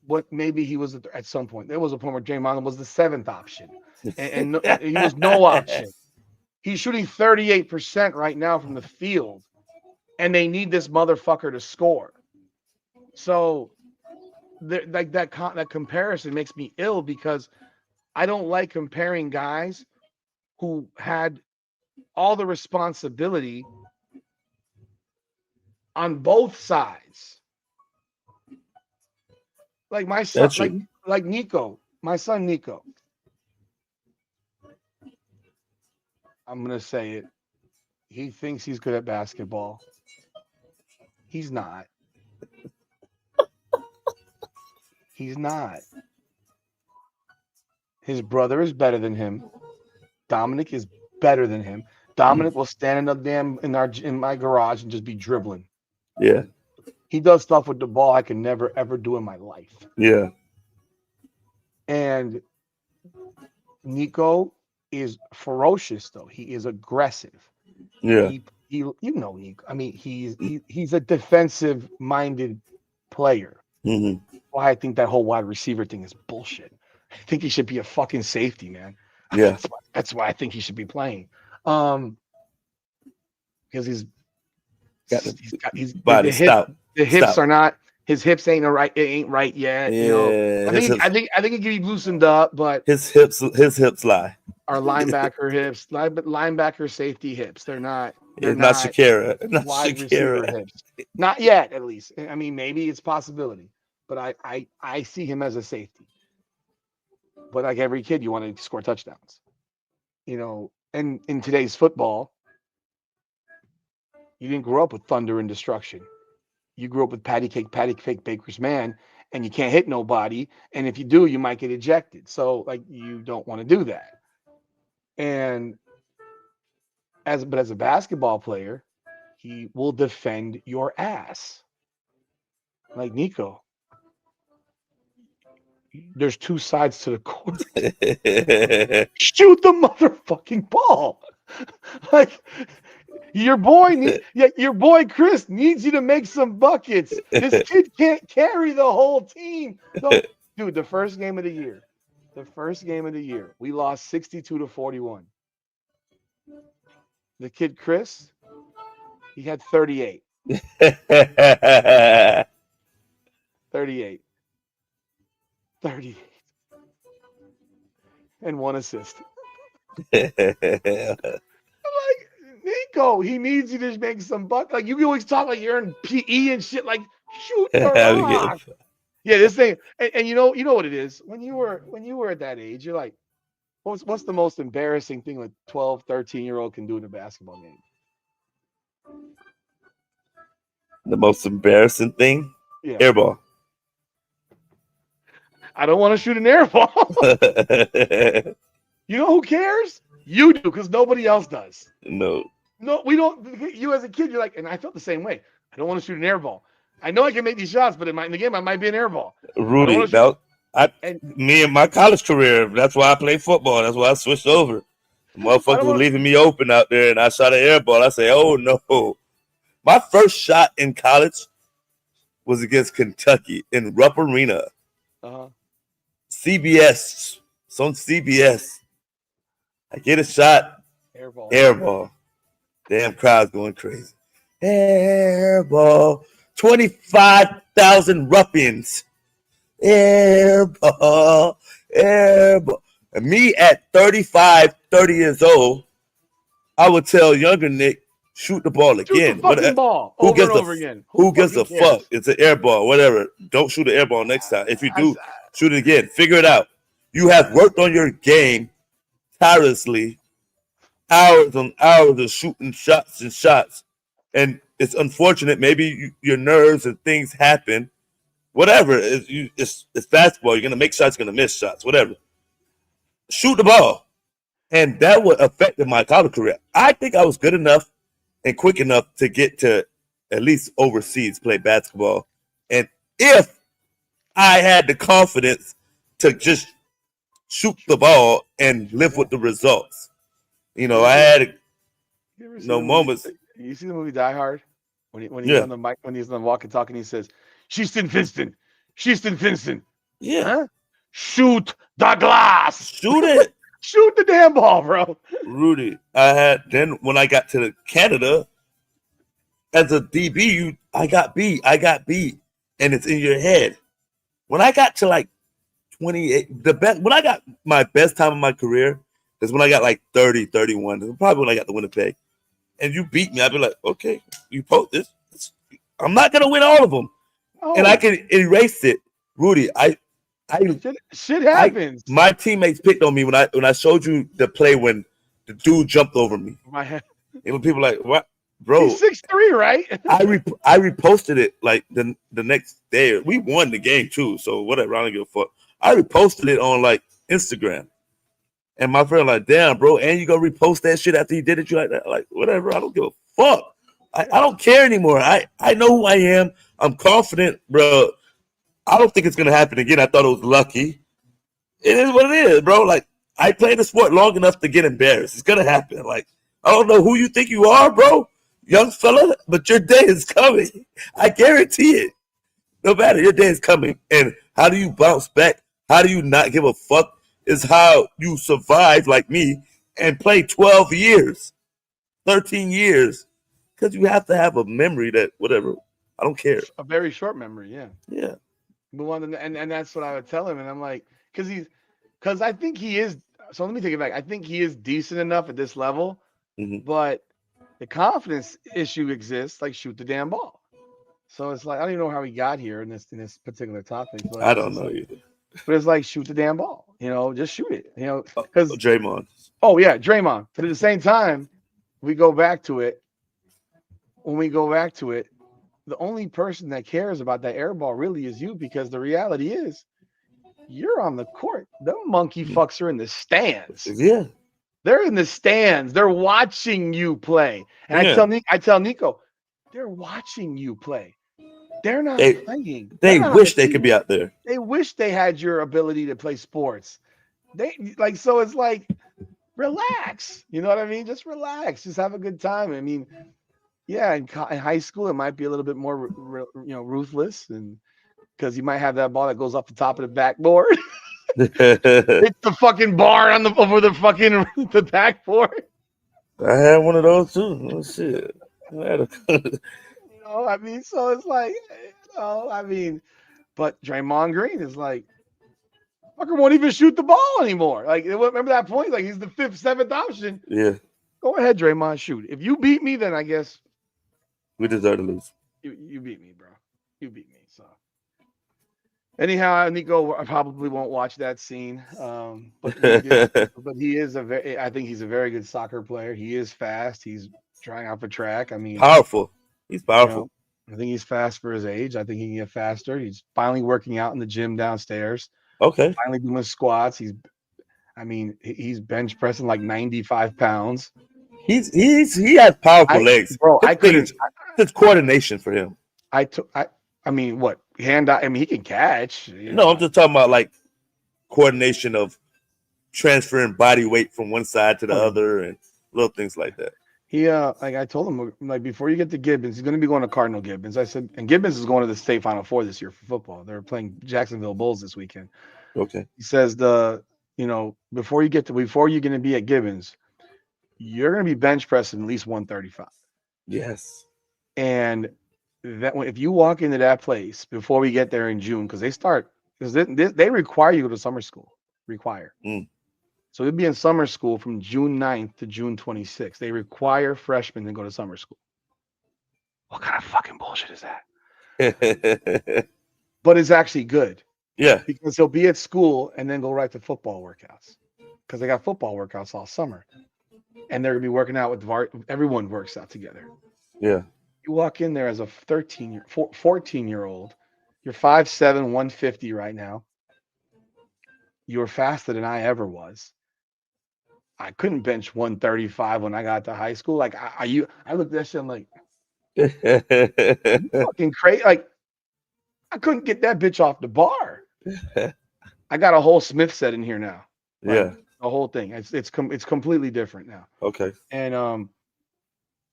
What maybe he was at some point. There was a point where Draymond was the seventh option. And he was no option. He's shooting 38% right now from the field. And they need this motherfucker to score. So like that comparison makes me ill because I don't like comparing guys who had all the responsibility on both sides. Like my son, like Nico, my son Nico. I'm gonna say it. He thinks he's good at basketball. He's not. He's not. His brother is better than him. Dominic is better than him. Dominic will stand in my garage and just be dribbling. Yeah. He does stuff with the ball I can never ever do in my life. Yeah. And Nico is ferocious though. He is aggressive. Yeah. You know Nico. I mean, he's a defensive minded player. Mm-hmm. Why I think that whole wide receiver thing is bullshit. I think he should be a fucking safety, man. Yeah. That's why I think he should be playing. Because he's body stout. The hips are not. His hips ain't right. It ain't right yet. Yeah, you know. I think it can be loosened up, but his hips lie. Our linebacker hips, linebacker safety hips. They're not Shakira. Not wide Shakira. receiver hips. Not yet, at least. I mean, maybe it's a possibility, but I see him as a safety. But like every kid, you want to score touchdowns, you know. And in today's football, you didn't grow up with thunder and destruction. You grew up with patty cake, baker's man, and you can't hit nobody. And if you do, you might get ejected. So like you don't want to do that. And as a basketball player, he will defend your ass. Like Nico. There's two sides to the court. Shoot the motherfucking ball. Like your boy Chris needs you to make some buckets. This kid can't carry the whole team. No, dude, the first game of the year, we lost 62-41. The kid Chris, he had 38. 38. And one assist. I'm like, Nico, he needs you to make some buck. Like you always talk like you're in PE and shit. Like shoot the We get- rock. Yeah, this thing, and you know what it is. When you were at that age, you're like, what's the most embarrassing thing a 12, 13-year-old can do in a basketball game? The most embarrassing thing, Yeah, airball. I don't want to shoot an air ball. You know who cares? You do, because nobody else does. No. No, we don't. You as a kid, you're like, and I felt the same way. I don't want to shoot an air ball. I know I can make these shots, but in the game, I might be an air ball. Rudy, me and my college career, that's why I played football. That's why I switched over. The motherfuckers were leaving me open out there, and I shot an air ball. I say, oh, no. My first shot in college was against Kentucky in Rupp Arena. CBS. It's on CBS. I get a shot. Air ball. Damn crowd's going crazy. Air ball. 25,000 ruffians. Air ball. Air ball. And me at 30 years old, I would tell younger Nick, shoot the ball again. Shoot the fucking ball over and over again. Who gives a fuck? It's an air ball, whatever. Don't shoot an air ball next time. If you do, shoot it again. Figure it out. You have worked on your game tirelessly, hours on hours of shooting shots. And it's unfortunate. Maybe your nerves and things happen. Whatever. It's basketball. You're going to make shots, you're going to miss shots, whatever. Shoot the ball. And that would affect my college career. I think I was good enough and quick enough to get to at least overseas play basketball. And if I had the confidence to just shoot the ball and live with the results, I had no moments. You see the movie Die Hard? When he's on the mic, when he's on the walkie-talkie, and he says, Houston Finston. Yeah. Huh? Shoot the glass. Shoot it. Shoot the damn ball, bro. Rudy, when I got to Canada, as a DB, I got beat, and it's in your head. When I got to like 28, when I got my best time of my career is when I got like 30, 31. Probably when I got to Winnipeg. And you beat me, I'd be like, okay, you post this. I'm not gonna win all of them, and I can erase it, Rudy. Shit happens. My teammates picked on me when I showed you the play when the dude jumped over me. My head. People like, what, bro? He's 6'3", right? I reposted it like the next day. We won the game too, so whatever. I don't give a fuck. I reposted it on like Instagram, and my friend like, damn, bro, and you go repost that shit after you did it? You like that? Like, whatever. I don't give a fuck. I don't care anymore. I know who I am. I'm confident, bro. I don't think it's gonna happen again. I thought it was lucky. It is what it is, bro. Like, I played the sport long enough to get embarrassed. It's gonna happen. Like, I don't know who you think you are, bro, young fella, but your day is coming. I guarantee it. No matter, your day is coming. And how do you bounce back? How do you not give a fuck? Is how you survive like me and play 12 years, 13 years, because you have to have a memory that whatever. I don't care. A very short memory, yeah. Yeah. Move on, and that's what I would tell him, and I'm like, because I think he is. So let me take it back. I think he is decent enough at this level, but the confidence issue exists. Like, shoot the damn ball. So it's like I don't even know how he got here in this particular topic. But I don't know either. But it's like shoot the damn ball. Just shoot it. Because Draymond. Oh yeah, Draymond. But at the same time, we go back to it. When we go back to it, the only person that cares about that air ball really is you, because the reality is you're on the court. Them monkey fucks are in the stands. Yeah. They're in the stands. They're watching you play. And I tell Nico, they're watching you play. They're not playing. They wish they could be out there. They wish they had your ability to play sports. So it's like, relax. You know what I mean? Just relax. Just have a good time. I mean, yeah, in high school, it might be a little bit more, ruthless, and because you might have that ball that goes off the top of the backboard. It's the fucking bar over the backboard. I had one of those too. Oh shit! I mean, so it's like, but Draymond Green is like, fucker won't even shoot the ball anymore. Like, remember that point? Like, he's the 5th, 7th option. Yeah. Go ahead, Draymond. Shoot. If you beat me, then I guess We deserve to lose. you beat me, bro. You beat me. So anyhow, Nico, I probably won't watch that scene. But he is I think he's a very good soccer player. He is fast. He's trying out for track. I mean, Powerful. He's powerful. I think he's fast for his age. I think he can get faster. He's finally working out in the gym downstairs. Okay. Finally doing squats. He's bench pressing like 95 pounds. He has powerful legs. Bro, it's coordination for him. What hand? I mean, he can catch. I'm just talking about like coordination of transferring body weight from one side to the other and little things like that. He like I told him, like, before you get to Gibbons, he's going to be going to Cardinal Gibbons. I said, and Gibbons is going to the state Final Four this year for football. They're playing Jacksonville Bulls this weekend. Okay. He says before you're going to be at Gibbons, you're going to be bench pressing at least 135. Yes. And that if you walk into that place before we get there in June, because they require you to go to summer school. So they'll be in summer school from June 9th to June 26th. They require freshmen to go to summer school. What kind of fucking bullshit is that? But it's actually good. Yeah. Because they'll be at school and then go right to football workouts. Because they got football workouts all summer. And they're going to be working out with everyone works out together. Yeah. You walk in there as a 14-year-old. You're 5'7", 150 right now. You're faster than I ever was. I couldn't bench 135 when I got to high school. Like I looked at that shit. I'm like, fucking crazy. Like I couldn't get that bitch off the bar. I got a whole Smith set in here now. Yeah, the whole thing. It's completely different now. Okay. And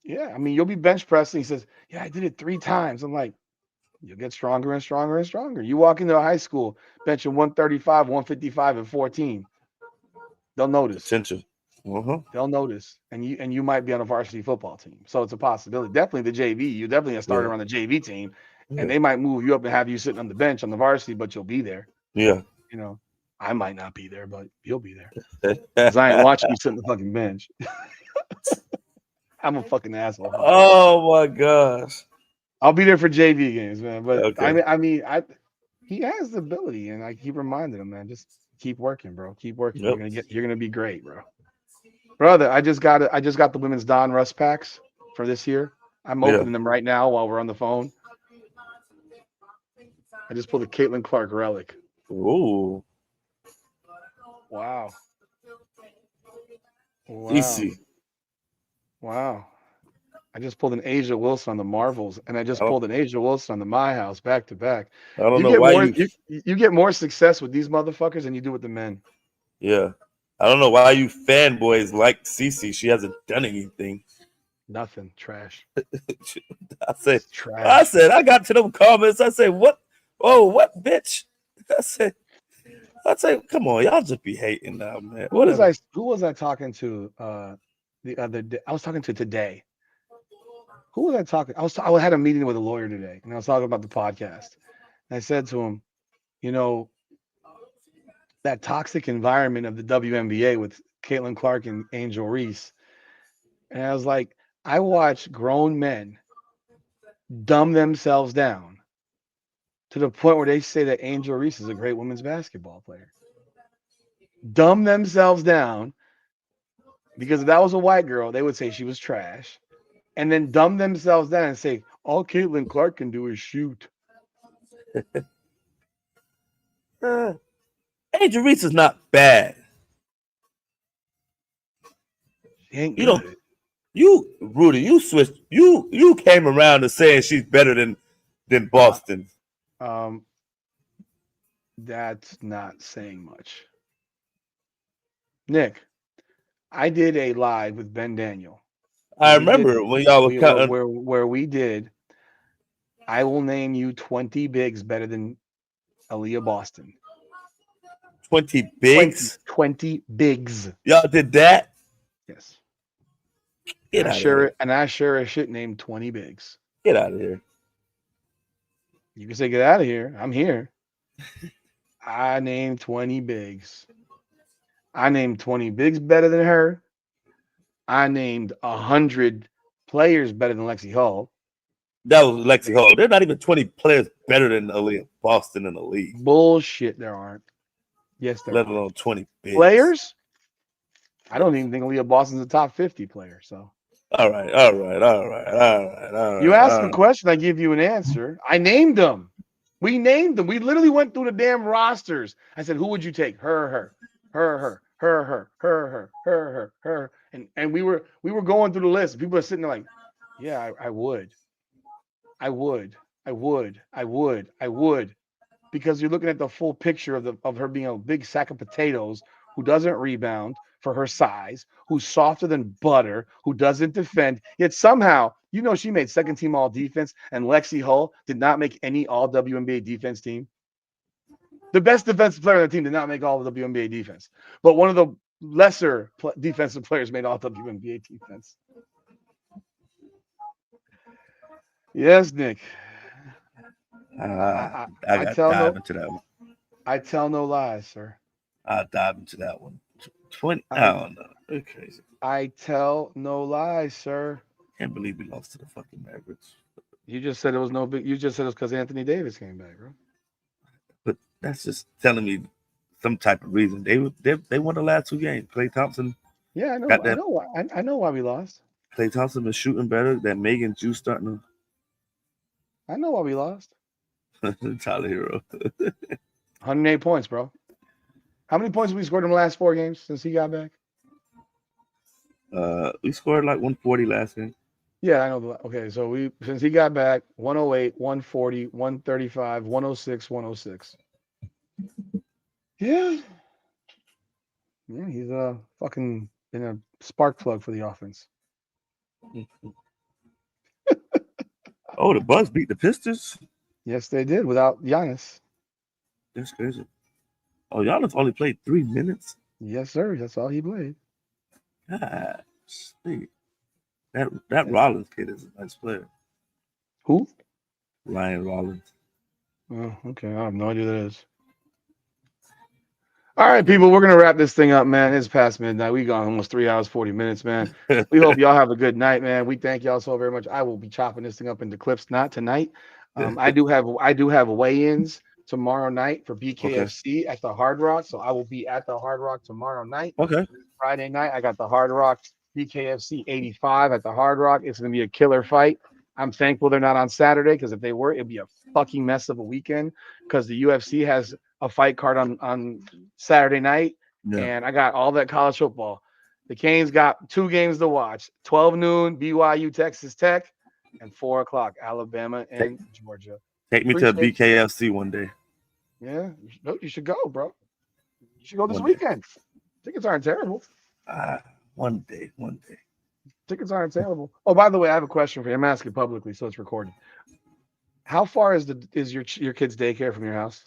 yeah, I mean, you'll be bench pressing. He says, yeah, I did it 3 times. I'm like, you'll get stronger and stronger and stronger. You walk into a high school benching 135, 155, and 14. They'll notice. Potential. They'll notice, and you might be on a varsity football team, so it's a possibility. Definitely the JV. You definitely have started on the JV team, and they might move you up and have you sitting on the bench on the varsity, but you'll be there. Yeah. You know, I might not be there, but you'll be there. Because I ain't watching you sit on the fucking bench. I'm a fucking asshole. Oh my gosh. I'll be there for JV games, man. But okay. I mean, he has the ability, and I keep reminding him, man, just keep working, bro. Keep working. Yep. You're gonna be great, bro. Brother, I just got the women's Don Russ packs for this year. I'm opening them right now while we're on the phone. I just pulled a Caitlin Clark relic. Ooh. Wow. Easy. Wow. I just pulled an Asia Wilson on the Marvels, and I just pulled an Asia Wilson on the My House back to back. I don't know why you get more success with these motherfuckers than you do with the men. Yeah. I don't know why you fanboys like Cece. She hasn't done anything. Nothing. Trash. I said, I got to them comments. I said, what? Oh, what bitch? I said, come on, y'all just be hating now, man. Who was I talking to the other day? I was talking to today. Who was I talking? I had a meeting with a lawyer today, and I was talking about the podcast. And I said to him, you know, that toxic environment of the WNBA with Caitlin Clark and Angel Reese. And I was like, I watch grown men dumb themselves down to the point where they say that Angel Reese is a great women's basketball player. Dumb themselves down because if that was a white girl, they would say she was trash. And then dumb themselves down and say, all Caitlin Clark can do is shoot. Angel Reese is not bad. Rudy, you switched. You came around to saying she's better than Boston. That's not saying much. Nick, I did a live with Ben Daniel. I remember when y'all were where we did. I will name you 20 bigs better than Aaliyah Boston. 20 bigs? 20 bigs. Y'all did that? Yes. And I sure as shit named 20 bigs. Get out of here. You can say get out of here. I'm here. I named 20 bigs. I named 20 bigs better than her. I named 100 players better than Lexi Hall. That was Lexi Hall. There's not even 20 players better than Aaliyah Boston in the league, Bullshit, there aren't. Yes, there let are. alone 20 bigs. Players? I don't even think Aaliyah Boston's a top 50 player. So All right. you ask a question, I give you an answer. I named them. We named them. We literally went through the damn rosters. I said, who would you take? Her. And we were going through the list. People are sitting there like, yeah, I would. Because you're looking at the full picture of her being a big sack of potatoes who doesn't rebound for her size, who's softer than butter, who doesn't defend. Yet somehow, she made second team all defense, and Lexi Hull did not make any all WNBA defense team. The best defensive player on the team did not make all the WNBA defense, but one of the lesser defensive players made all WNBA defense. Yes, Nick. I got to dive into that one. I tell no lies, sir. I'll dive into that one. 20. I don't know. They're crazy. I tell no lies, sir. Can't believe we lost to the fucking Mavericks. You just said it was no big. You just said it was because Anthony Davis came back, bro. But that's just telling me some type of reason. They won the last 2 games. Klay Thompson. Yeah, I know. I know why we lost. Klay Thompson been shooting better. That Megan Juice starting to. I know why we lost. Tyler Hero. 108 points, bro. How many points have we scored in the last 4 games since he got back? We scored like 140 last game. Yeah, I know. Okay, so since he got back, 108, 140, 135, 106, 106. Yeah. Yeah, he's fucking been a spark plug for the offense. Oh, the Bucks beat the Pistons. Yes, they did without Giannis. That's crazy. Oh, Giannis only played 3 minutes. Yes, sir. That's all he played. God, sweet. That Rollins kid is a nice player. Who? Ryan Rollins. Oh, okay. I have no idea who that is. All right, people, we're gonna wrap this thing up, man. It's past midnight. We gone almost 3 hours, 40 minutes, man. We hope y'all have a good night, man. We thank y'all so very much. I will be chopping this thing up into clips, not tonight. I do have weigh-ins tomorrow night for BKFC at the Hard Rock, so I will be at the Hard Rock tomorrow night. Okay. Friday night, I got the Hard Rock BKFC 85 at the Hard Rock. It's gonna be a killer fight. I'm thankful they're not on Saturday, because if they were, it'd be a fucking mess of a weekend, because the UFC has a fight card on Saturday night, and I got all that college football. The Canes got 2 games to watch: 12 noon BYU Texas Tech, and 4 o'clock Alabama and Georgia. Take me to a BKFC one day. Yeah, you should go, bro. You should go this weekend. Tickets aren't terrible. One day. Tickets aren't terrible. Oh, by the way, I have a question for you. I'm asking publicly, so it's recorded. How far is your kid's daycare from your house?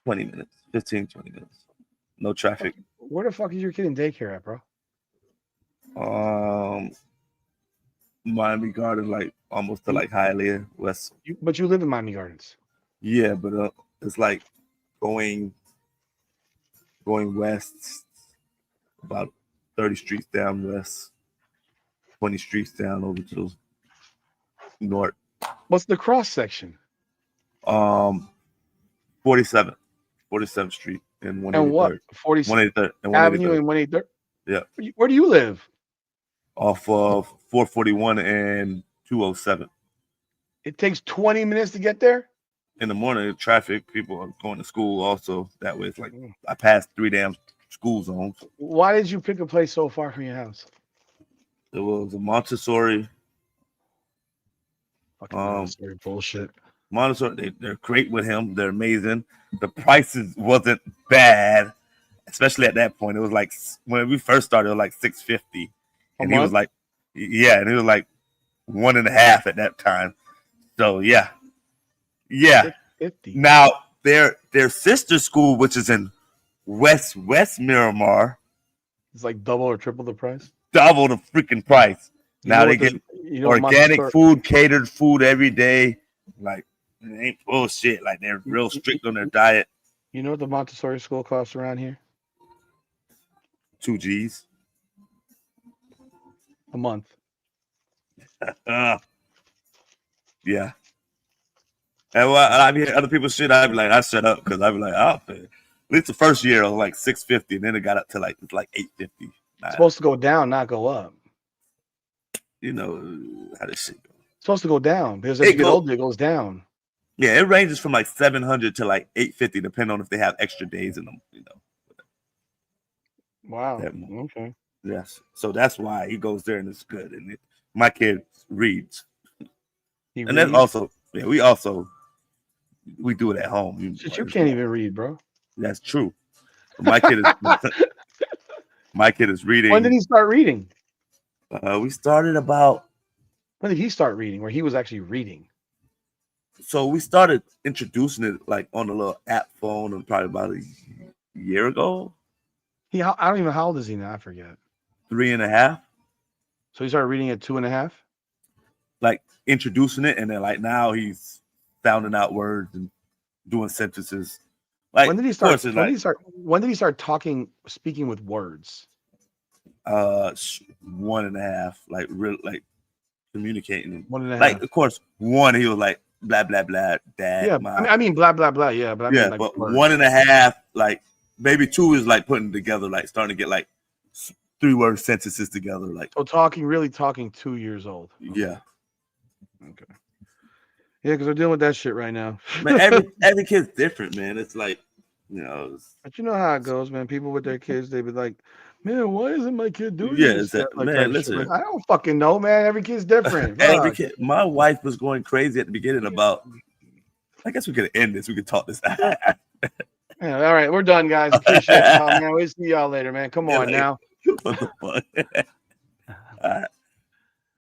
20 minutes, 15, 20 minutes. No traffic. Where the fuck is your kid in daycare at, bro? Miami Gardens, like almost to like Hialeah West. But you live in Miami Gardens. Yeah, but it's like going west, about 30 streets down west, 20 streets down over to the north. What's the cross section? 47th Street and 183rd. And what? 183rd and 183rd. Avenue and 183rd? Yeah. Where do you live? Off of 441 and 207. It takes 20 minutes to get there? In the morning, traffic, people are going to school also. That way, it's like I passed 3 damn school zones. Why did you pick a place so far from your house? There was a Montessori. Fucking Montessori bullshit. Montessori, they're great with him. They're amazing. The prices wasn't bad, especially at that point. It was like when we first started, it was like $650, and he was like, and he was like 1.5 at that time. So yeah. $650. Now their sister school, which is in West Miramar, it's like double or triple the price. Double the freaking price. Now they get organic food, catered food every day. Like, it ain't bullshit. Like, they're real strict on their diet. You know what the Montessori school costs around here? 2 G's a month. Yeah. And when I hear other people's shit, I'd be like, I shut up because I'd be like, oh, man. At least the first year I was like $650, and then it got up to like $850. It's supposed to go down, not go up. You know how this shit goes. It's supposed to go down because as you get older, it goes down. Yeah, it ranges from like $700 to like $850, depending on if they have extra days in them. You know. Wow. Okay. Yes. So that's why he goes there and it's good. And my kid reads. And then also, yeah, we do it at home. You can't even read, bro. That's true. My kid is reading. When did he start reading? We started about. When did he start reading? Where he was actually reading? So we started introducing it like on a little app phone, and probably about a year ago. I don't even know how old is he now. I forget. 3.5. So he started reading at 2.5. Like introducing it, and then like now he's sounding out words and doing sentences. Like when did he start? When did he start speaking with words? 1.5. Like real, like communicating. 1.5. Like of course, one he was like blah blah blah. Dad. Yeah, I mean blah blah blah. Yeah, but I mean, like, but words. 1.5, like maybe 2 is like putting together, like starting to get like 3-word sentences together. Like so, really talking 2 years old. Yeah. Okay. Yeah, because we're dealing with that shit right now. Man, every kid's different, man. It's like, you know. But you know how it goes, man. People with their kids, they be like, man, why isn't my kid doing this? Like man, that listen. Like, I don't fucking know, man. Every kid's different. Every kid. My wife was going crazy at the beginning about. I guess we could end this. We could talk this. Yeah, all right, we're done, guys. Appreciate y'all, man. We'll see y'all later, man. Come on now. What the fuck? All right.